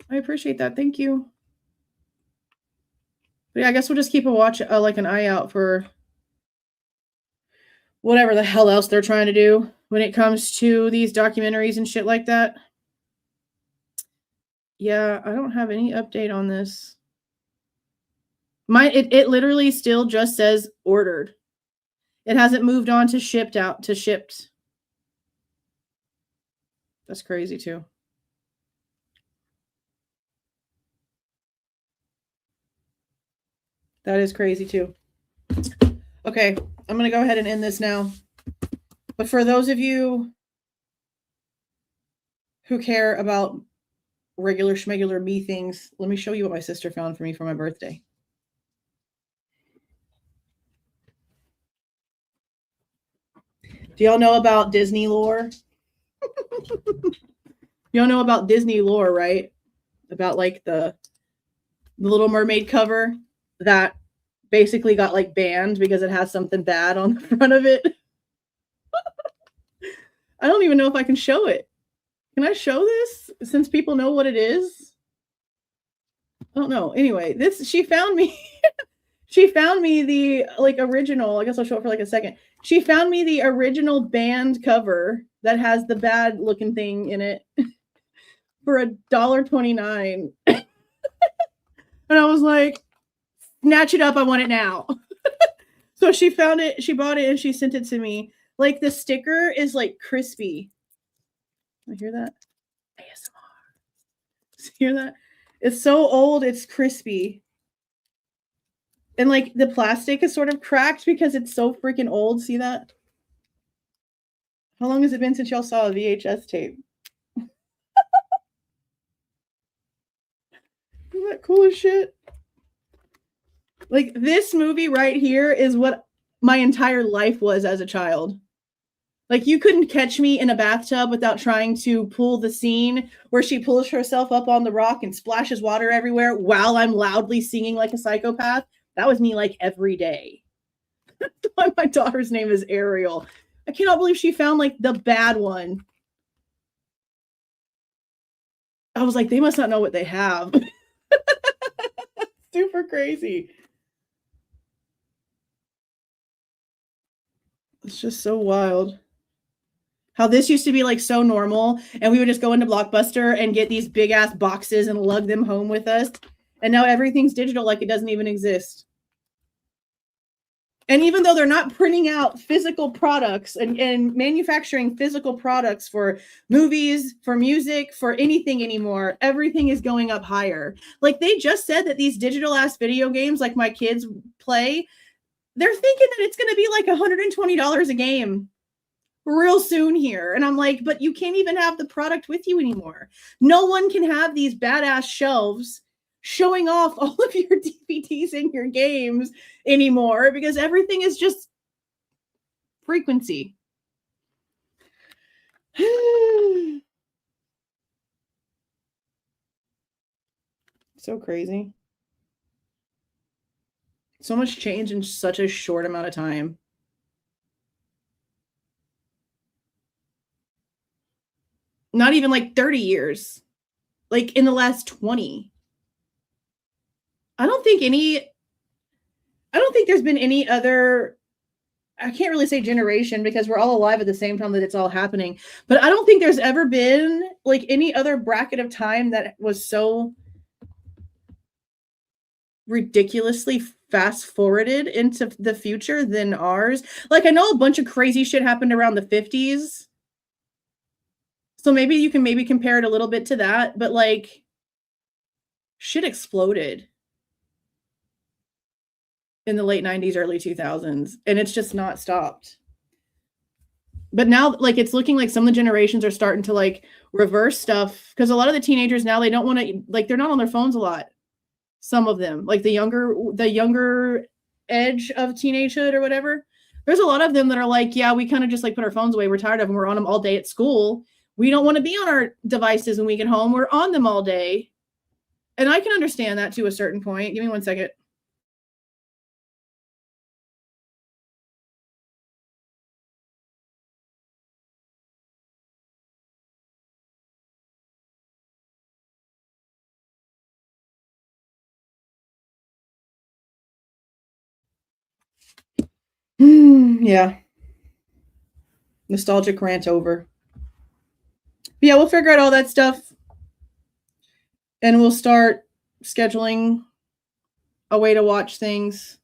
I appreciate that. Thank you. But yeah, I guess we'll just keep a watch, like an eye out for whatever the hell else they're trying to do when it comes to these documentaries and shit like that. Yeah, I don't have any update on this. It literally still just says ordered. It hasn't moved on to shipped. That's crazy too. That is crazy too. Okay, I'm going to go ahead and end this now. But for those of you who care about regular schmegular me things, let me show you what my sister found for me for my birthday. Do y'all know about Disney lore? Y'all know about Disney lore, right? About like the Little Mermaid cover that basically got like banned because it has something bad on the front of it. I don't even know if I can show it. Can I show this since people know what it is? I don't know. Anyway, she found me she found me the like original. I guess I'll show it for like a second. She found me the original banned cover that has the bad looking thing in it for $1.29. And I was like, snatch it up, I want it now. So she found it, she bought it, and she sent it to me. Like the sticker is like crispy. I hear that? ASMR. Hear that? It's so old, it's crispy. And like the plastic is sort of cracked because it's so freaking old. See that? How long has it been since y'all saw a VHS tape? Isn't that cool as shit? Like this movie right here is what my entire life was as a child. Like you couldn't catch me in a bathtub without trying to pull the scene where she pulls herself up on the rock and splashes water everywhere while I'm loudly singing like a psychopath. That was me like every day. That's why my daughter's name is Ariel. I cannot believe she found like the bad one. I was like, they must not know what they have. Super crazy. It's just so wild. How this used to be like so normal, and we would just go into Blockbuster and get these big ass boxes and lug them home with us. And now everything's digital, like it doesn't even exist. And even though they're not printing out physical products and manufacturing physical products for movies, for music, for anything anymore, everything is going up higher. Like they just said that these digital ass video games like my kids play, they're thinking that it's going to be like $120 a game real soon here. And I'm like, but you can't even have the product with you anymore. No one can have these badass shelves showing off all of your DVDs and your games anymore because everything is just frequency. So crazy. So much change in such a short amount of time. Not even like 30 years. Like in the last 20. I don't think there's been any other, I can't really say generation because we're all alive at the same time that it's all happening. But I don't think there's ever been like any other bracket of time that was so ridiculously fast forwarded into the future than ours. Like, I know a bunch of crazy shit happened around the 50s. So maybe you can compare it a little bit to that, but like shit exploded in the late 90s, early 2000s, and it's just not stopped. But now, like, it's looking like some of the generations are starting to like reverse stuff, because a lot of the teenagers now, they don't want to, like, they're not on their phones a lot. Some of them, like the younger edge of teenagehood or whatever, there's a lot of them that are like, yeah, we kind of just like put our phones away. We're tired of them. We're on them all day at school. We don't want to be on our devices when we get home. We're on them all day. And I can understand that to a certain point. Give me 1 second. Yeah. Nostalgic rant over. But yeah, we'll figure out all that stuff. And we'll start scheduling a way to watch things,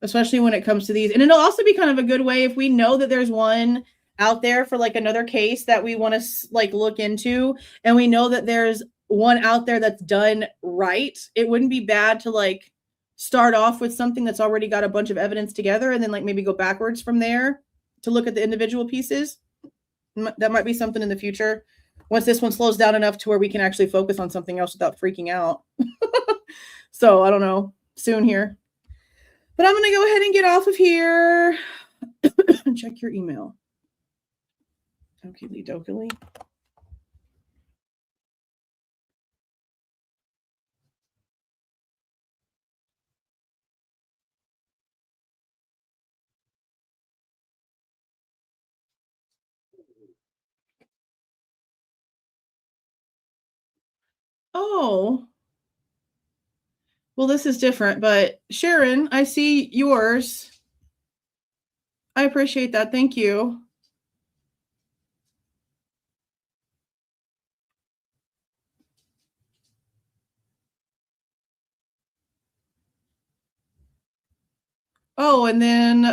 especially when it comes to these. And it'll also be kind of a good way if we know that there's one out there for like another case that we want to like look into, and we know that there's one out there that's done right. It wouldn't be bad to like start off with something that's already got a bunch of evidence together, and then like maybe go backwards from there to look at the individual pieces. That might be something in the future, once this one slows down enough to where we can actually focus on something else without freaking out. So I don't know, soon here. But I'm going to go ahead and get off of here and check your email. Okey dokey. Oh. Well, this is different, but Sharon, I see yours. I appreciate that. Thank you. Oh, and then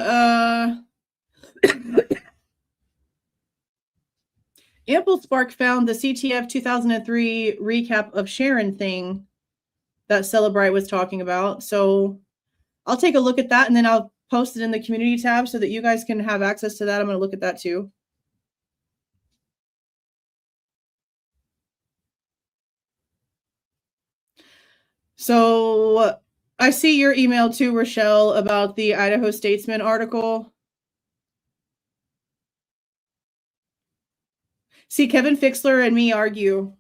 Ample Spark found the CTF 2003 recap of Sharon thing that Cellebrite was talking about. So I'll take a look at that, and then I'll post it in the community tab so that you guys can have access to that. I'm going to look at that too. So I see your email too, Rochelle, about the Idaho Statesman article. See, Kevin Fixler and me argue.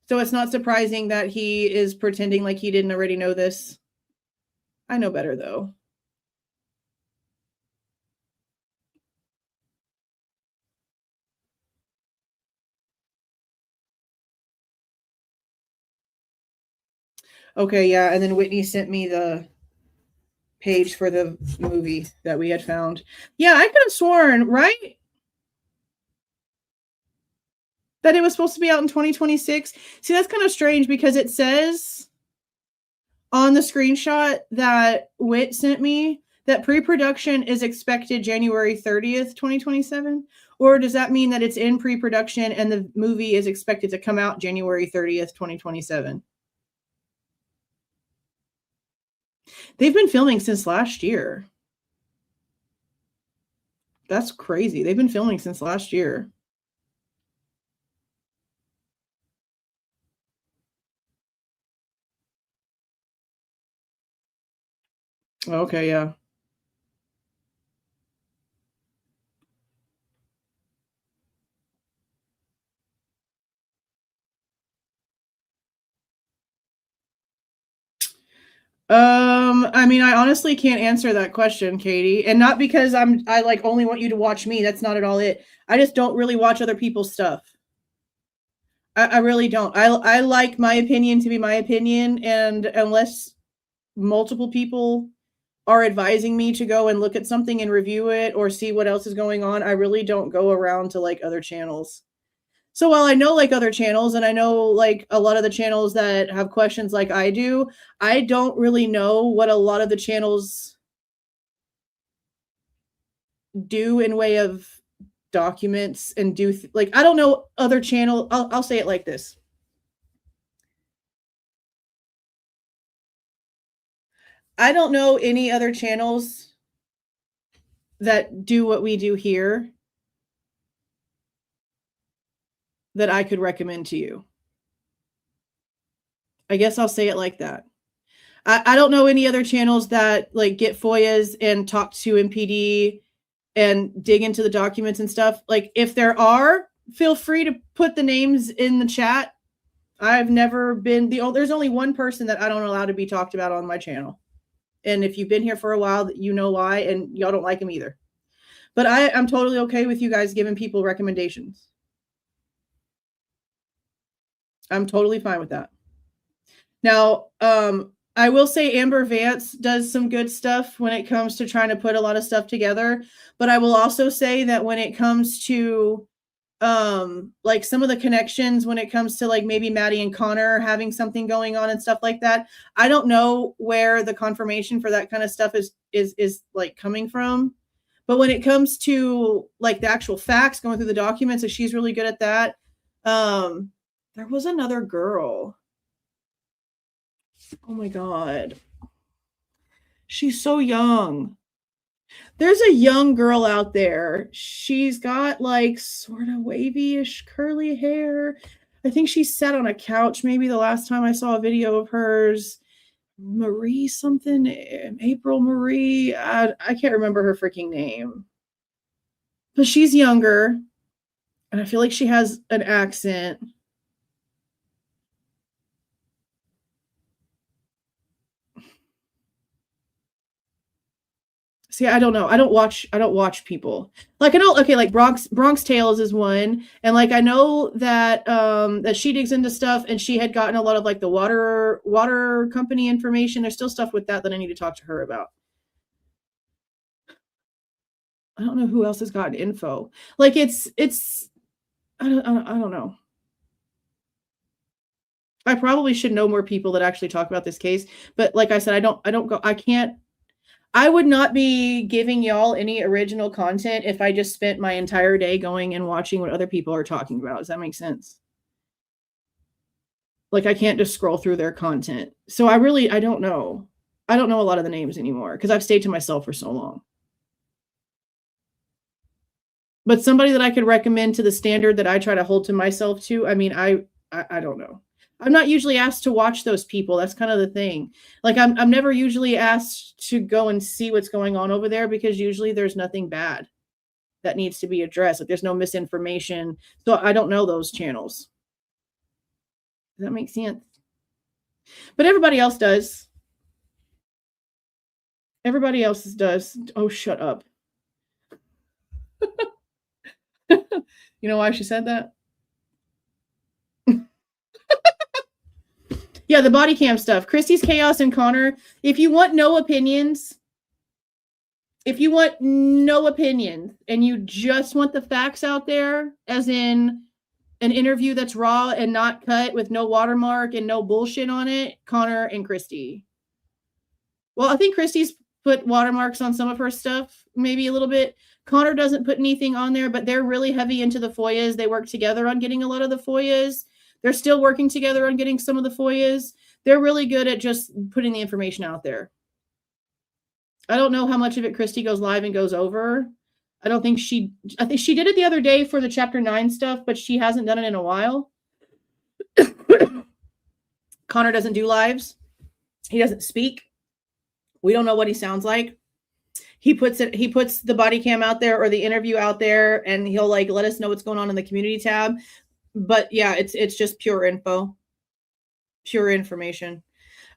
So it's not surprising that he is pretending like he didn't already know this. I know better, though. Okay, yeah, and then Whitney sent me the page for the movie that we had found. Yeah, I could have sworn, right, that it was supposed to be out in 2026. See, that's kind of strange because it says on the screenshot that Whit sent me that pre-production is expected January 30th, 2027. Or does that mean that it's in pre-production and the movie is expected to come out January 30th, 2027? They've been filming since last year. That's crazy. They've been filming since last year. Okay, yeah. I mean, I honestly can't answer that question, Katie. And not because I like only want you to watch me. That's not at all it. I just don't really watch other people's stuff. I really don't. I like my opinion to be my opinion, and unless multiple people are advising me to go and look at something and review it or see what else is going on, I really don't go around to like other channels. So while I know like other channels and I know like a lot of the channels that have questions like I do, I don't really know what a lot of the channels do in way of documents and do like, I don't know other channel. I'll say it like this. I don't know any other channels that do what we do here that I could recommend to you. I guess I'll say it like that. I don't know any other channels that like get FOIAs and talk to MPD and dig into the documents and stuff. Like if there are, feel free to put the names in the chat. I've never been there's only one person that I don't allow to be talked about on my channel. And if you've been here for a while, you know why, and y'all don't like him either. But I'm totally okay with you guys giving people recommendations. I'm totally fine with that. Now, I will say Amber Vance does some good stuff when it comes to trying to put a lot of stuff together. But I will also say that when it comes to like some of the connections, when it comes to like maybe Maddie and Connor having something going on and stuff like that, I don't know where the confirmation for that kind of stuff is like coming from. But when it comes to like the actual facts going through the documents, and she's really good at that. There was another girl. Oh my God. She's so young. There's a young girl out there. She's got like sort of wavy-ish curly hair. I think she sat on a couch maybe the last time I saw a video of hers. Marie something, April Marie. I can't remember her freaking name. But she's younger. And I feel like she has an accent. See, I don't know. I don't watch people. Like I know, okay, like Bronx Tales is one. And like I know that that she digs into stuff and she had gotten a lot of like the water company information. There's still stuff with that I need to talk to her about. I don't know who else has gotten info. Like it's I don't know. I probably should know more people that actually talk about this case, but like I said, I would not be giving y'all any original content if I just spent my entire day going and watching what other people are talking about. Does that make sense? Like I can't just scroll through their content. So I don't know. I don't know a lot of the names anymore because I've stayed to myself for so long. But somebody that I could recommend to the standard that I try to hold to myself to, I mean, I don't know. I'm not usually asked to watch those people. That's kind of the thing. Like I'm never usually asked to go and see what's going on over there because usually there's nothing bad that needs to be addressed. Like there's no misinformation. So I don't know those channels. Does that make sense? But everybody else does. Everybody else does. Oh, shut up. You know why she said that? Yeah, the body cam stuff. Christy's Chaos and Connor. If you want no opinions, and you just want the facts out there, as in an interview that's raw and not cut with no watermark and no bullshit on it, Connor and Christy. Well, I think Christy's put watermarks on some of her stuff, maybe a little bit. Connor doesn't put anything on there, but they're really heavy into the FOIAs. They work together on getting a lot of the FOIAs. They're still working together on getting some of the FOIAs. They're really good at just putting the information out there. I don't know how much of it Christy goes live and goes over. I think she did it the other day for the Chapter 9 stuff, but she hasn't done it in a while. Connor doesn't do lives. He doesn't speak. We don't know what he sounds like. He puts the body cam out there or the interview out there, and he'll like let us know what's going on in the community tab. But yeah, it's just pure info, pure information.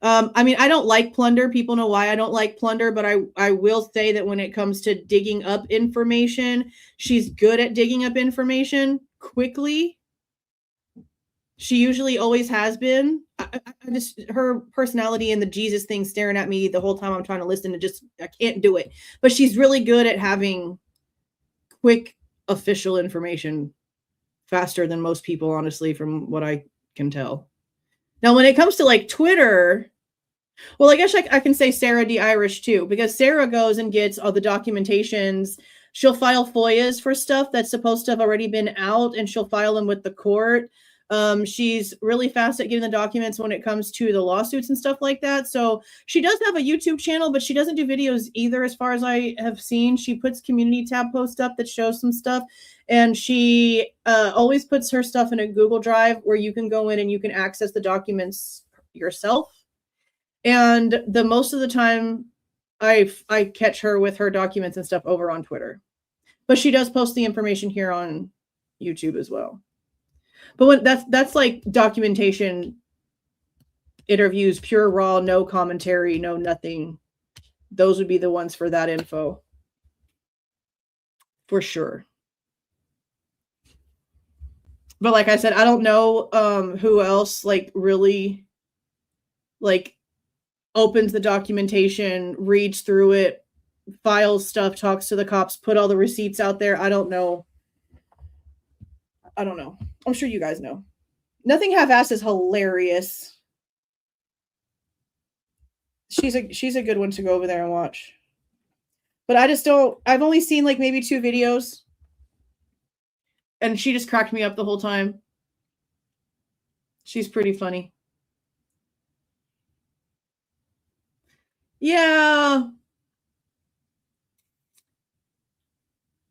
I mean, I don't like plunder. People know why I don't like plunder, but I will say that when it comes to digging up information, she's good at digging up information quickly. She usually always has been. Her personality and the Jesus thing staring at me the whole time I'm trying to listen to I can't do it. But she's really good at having quick official information faster than most people, honestly, from what I can tell. Now, when it comes to like Twitter, well, I guess I can say Sarah D. Irish too, because Sarah goes and gets all the documentations. She'll file FOIAs for stuff that's supposed to have already been out, and she'll file them with the court. She's really fast at getting the documents when it comes to the lawsuits and stuff like that. So she does have a YouTube channel, but she doesn't do videos either, as far as I have seen. She puts community tab posts up that shows some stuff, and she always puts her stuff in a Google Drive where you can go in and you can access the documents yourself. And the most of the time I catch her with her documents and stuff over on Twitter, but she does post the information here on YouTube as well. But when that's like documentation interviews, pure raw, no commentary, no nothing. Those would be the ones for that info. For sure. But like I said, I don't know who else like really like opens the documentation, reads through it, files stuff, talks to the cops, put all the receipts out there. I don't know. I'm sure you guys know. Nothing Half-Assed is hilarious. She's a good one to go over there and watch. But I just don't, I've only seen like maybe 2 videos. And she just cracked me up the whole time. She's pretty funny. Yeah.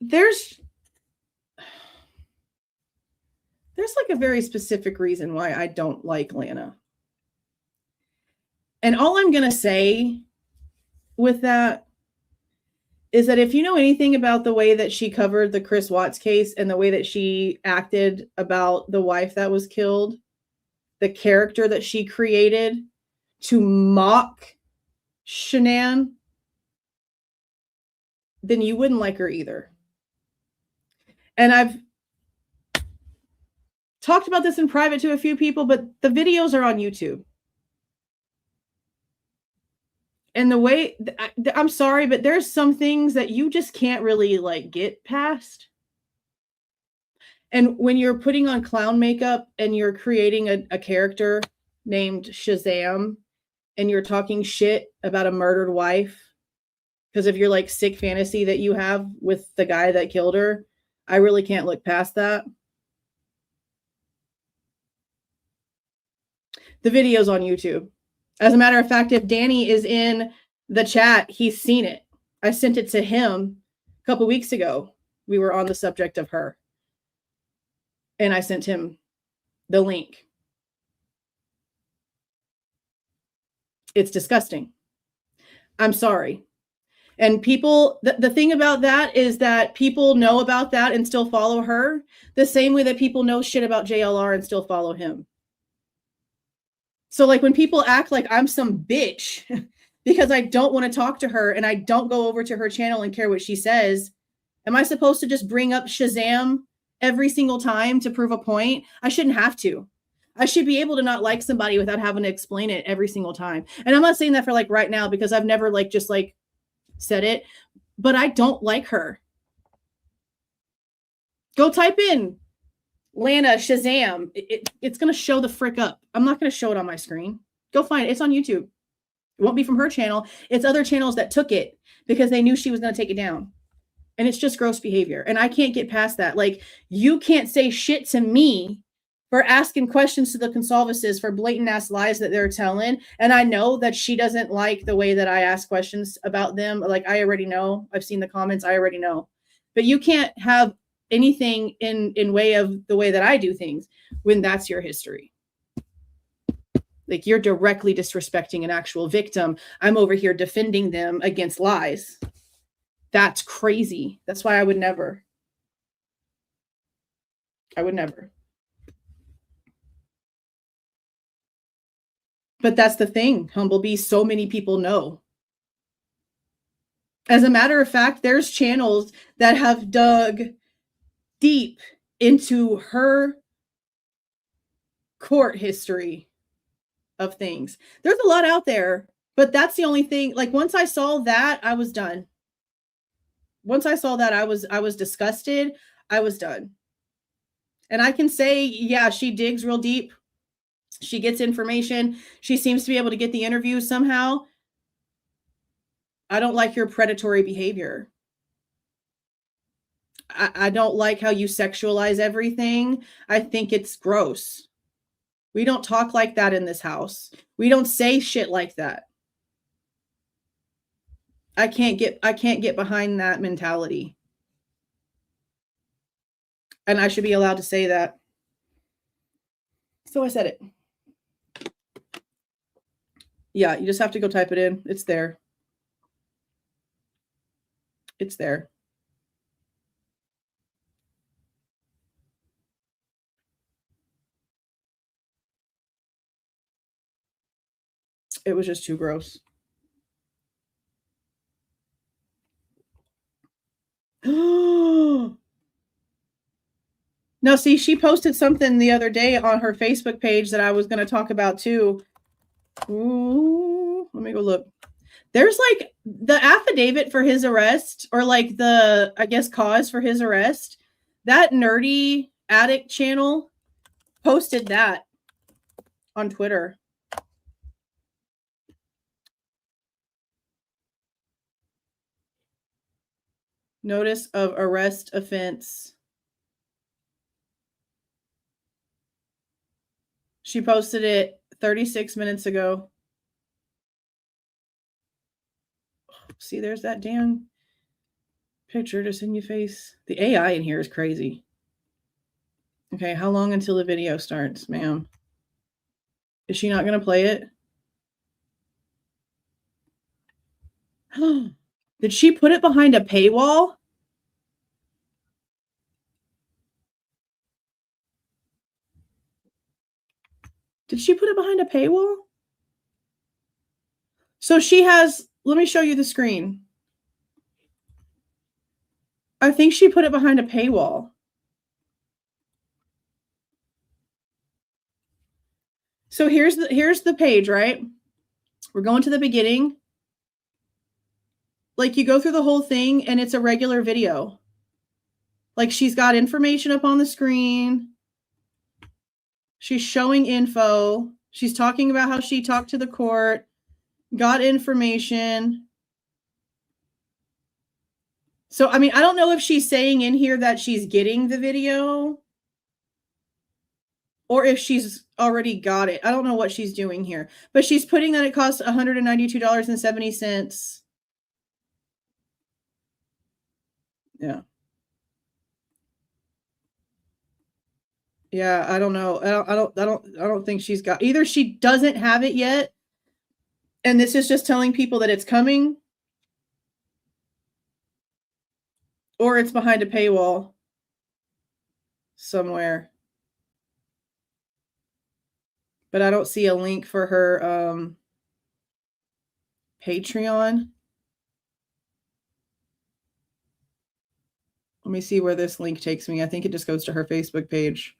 There's like a very specific reason why I don't like Lana. And all I'm going to say with that is that if you know anything about the way that she covered the Chris Watts case and the way that she acted about the wife that was killed, the character that she created to mock Xana, then you wouldn't like her either. And I've talked about this in private to a few people, but the videos are on YouTube. And the way, I'm sorry, but there's some things that you just can't really like get past. And when you're putting on clown makeup and you're creating a character named Shazam and you're talking shit about a murdered wife because of your like sick fantasy that you have with the guy that killed her, I really can't look past that. The video's on YouTube. As a matter of fact, if Danny is in the chat, he's seen it. I sent it to him a couple weeks ago. We were on the subject of her. And I sent him the link. It's disgusting. I'm sorry. And people, the thing about that is that people know about that and still follow her the same way that people know shit about JLR and still follow him. So like when people act like I'm some bitch because I don't want to talk to her and I don't go over to her channel and care what she says, am I supposed to just bring up Shazam every single time to prove a point? I shouldn't have to. I should be able to not like somebody without having to explain it every single time. And I'm not saying that for like right now because I've never like just like said it, but I don't like her. Go type in Lana Shazam. It's going to show the frick up. I'm not going to show it on my screen. Go find it. It's on YouTube. It won't be from her channel. It's other channels that took it because they knew she was going to take it down. And it's just gross behavior. And I can't get past that. Like, you can't say shit to me for asking questions to the Goncalveses for blatant ass lies that they're telling. And I know that she doesn't like the way that I ask questions about them. Like, I already know. I've seen the comments. I already know. But you can't have anything in way of the way that I do things when that's your history. Like, you're directly disrespecting an actual victim. I'm over here defending them against lies. That's crazy. That's why I would never. I would never. But that's the thing, Humblebee. So many people know. As a matter of fact, there's channels that have dug deep into her court history of things. There's a lot out there, but that's the only thing. Like, once I saw that, I was done. Once I saw that, I was disgusted. I was done. And I can say, yeah, she digs real deep. She gets information. She seems to be able to get the interview somehow. I don't like your predatory behavior. I don't like how you sexualize everything. I think it's gross. We don't talk like that in this house. We don't say shit like that. I can't get behind that mentality. And I should be allowed to say that. So I said it. Yeah, you just have to go type it in. It's there. It's there. It was just too gross. Now, see, she posted something the other day on her Facebook page that I was going to talk about too. Ooh, let me go look. There's like the affidavit for his arrest, or like the, I guess, cause for his arrest. That nerdy addict channel posted that on Twitter. Notice of arrest offense. She posted it 36 minutes ago. See, there's that damn picture just in your face. The AI in here is crazy. Okay, how long until the video starts, ma'am? Is she not going to play it? Did she put it behind a paywall? Did she put it behind a paywall? So she has, let me show you the screen. I think she put it behind a paywall. So here's the page, right? We're going to the beginning. Like you go through the whole thing and it's a regular video. Like she's got information up on the screen. She's showing info. She's talking about how she talked to the court, got information. So, I mean, I don't know if she's saying in here that she's getting the video or if she's already got it. I don't know what she's doing here, but she's putting that it costs $192.70. Yeah. Yeah, I don't know. I don't think she's got, either she doesn't have it yet and this is just telling people that it's coming, or it's behind a paywall somewhere. But I don't see a link for her Patreon. Let me see where this link takes me. I think it just goes to her Facebook page.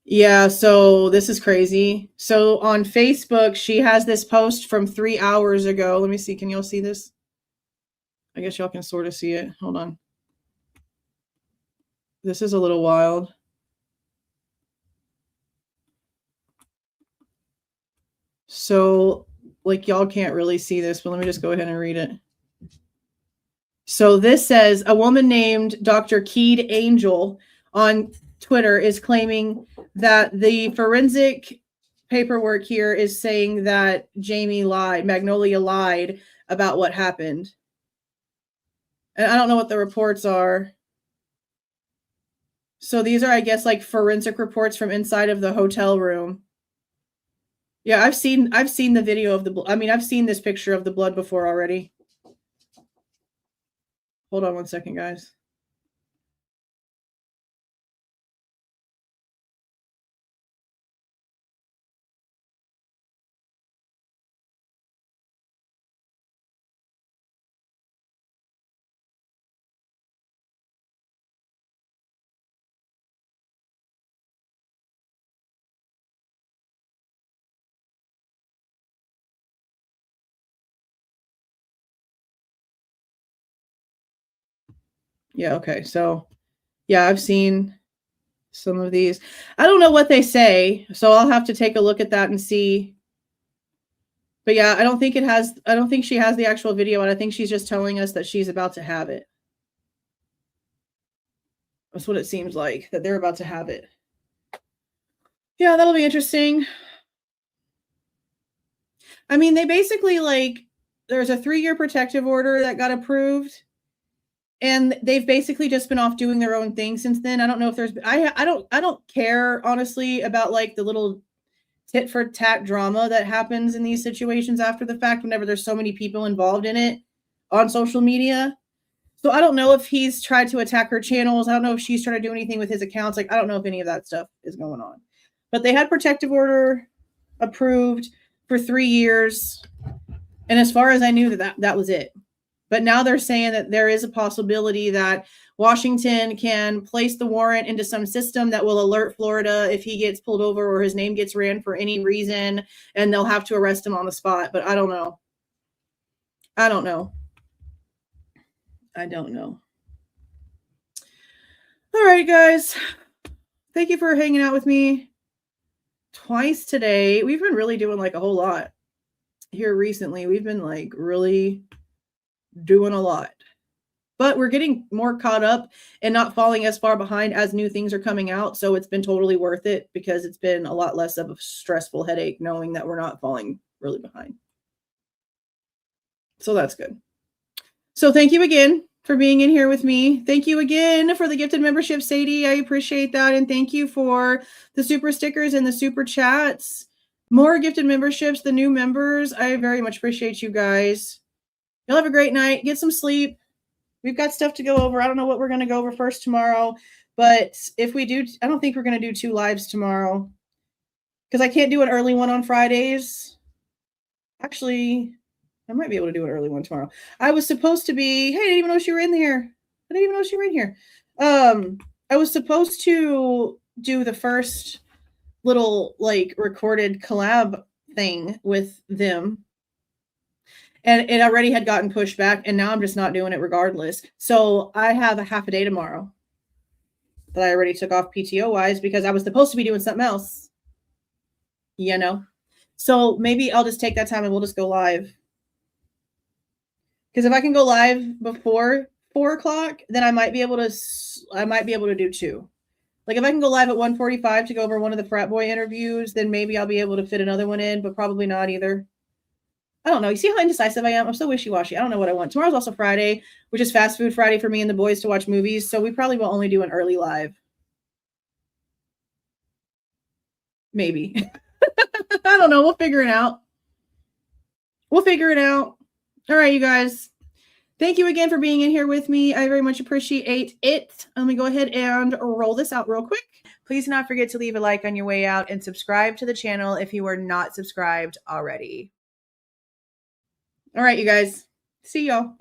Yeah, so this is crazy. So on Facebook, she has this post from 3 hours ago. Let me see. Can y'all see this? I guess y'all can sort of see it. Hold on. This is a little wild. So, like, y'all can't really see this, but let me just go ahead and read it. So this says, a woman named Dr. Keed Angel on Twitter is claiming that the forensic paperwork here is saying that Magnolia lied about what happened. And I don't know what the reports are. So these are, I guess, like forensic reports from inside of the hotel room. Yeah, I've seen the video of the, I mean, I've seen this picture of the blood before already. Hold on one second, guys. Yeah, okay. So, yeah, I've seen some of these. I don't know what they say, so I'll have to take a look at that and see. But yeah, I don't think she has the actual video, and I think she's just telling us that she's about to have it. That's what it seems like, that they're about to have it. Yeah, that'll be interesting. I mean, they basically, like, there's a 3-year protective order that got approved, and they've basically just been off doing their own thing since then. I don't know if there's, I don't care, honestly, about, like, the little tit for tat drama that happens in these situations after the fact, whenever there's so many people involved in it on social media. So I don't know if he's tried to attack her channels. I don't know if she's trying to do anything with his accounts. Like, I don't know if any of that stuff is going on. But they had protective order approved for 3 years. And as far as I knew, that was it. But now they're saying that there is a possibility that Washington can place the warrant into some system that will alert Florida if he gets pulled over or his name gets ran for any reason, and they'll have to arrest him on the spot. But I don't know. I don't know. All right, guys. Thank you for hanging out with me twice today. We've been really doing like a whole lot here recently. We've been like really doing a lot. But we're getting more caught up and not falling as far behind as new things are coming out. So it's been totally worth it, because it's been a lot less of a stressful headache knowing that we're not falling really behind. So that's good. So thank you again for being in here with me. Thank you again for the gifted membership, Sadie. I appreciate that. And thank you for the super stickers and the super chats. More gifted memberships, the new members. I very much appreciate you guys. You'll have a great night. Get some sleep. We've got stuff to go over. I don't know what we're going to go over first tomorrow, but if we do, I don't think we're going to do 2 lives tomorrow, because I can't do an early one on Fridays. Actually, I might be able to do an early one tomorrow. I was supposed to be, hey, I didn't even know you were in here. I was supposed to do the first little like recorded collab thing with them, and it already had gotten pushed back, and now I'm just not doing it regardless. So I have a half a day tomorrow that I already took off PTO wise, because I was supposed to be doing something else, you know? So maybe I'll just take that time and we'll just go live. Because if I can go live before 4 o'clock, then I might be able to do 2. Like if I can go live at 1:45 to go over one of the frat boy interviews, then maybe I'll be able to fit another one in, but probably not either. I don't know. You see how indecisive I am? I'm so wishy-washy. I don't know what I want. Tomorrow's also Friday, which is fast food Friday for me and the boys to watch movies. So we probably will only do an early live. Maybe. I don't know. We'll figure it out. All right, you guys. Thank you again for being in here with me. I very much appreciate it. Let me go ahead and roll this out real quick. Please do not forget to leave a like on your way out and subscribe to the channel if you are not subscribed already. All right, you guys. See y'all.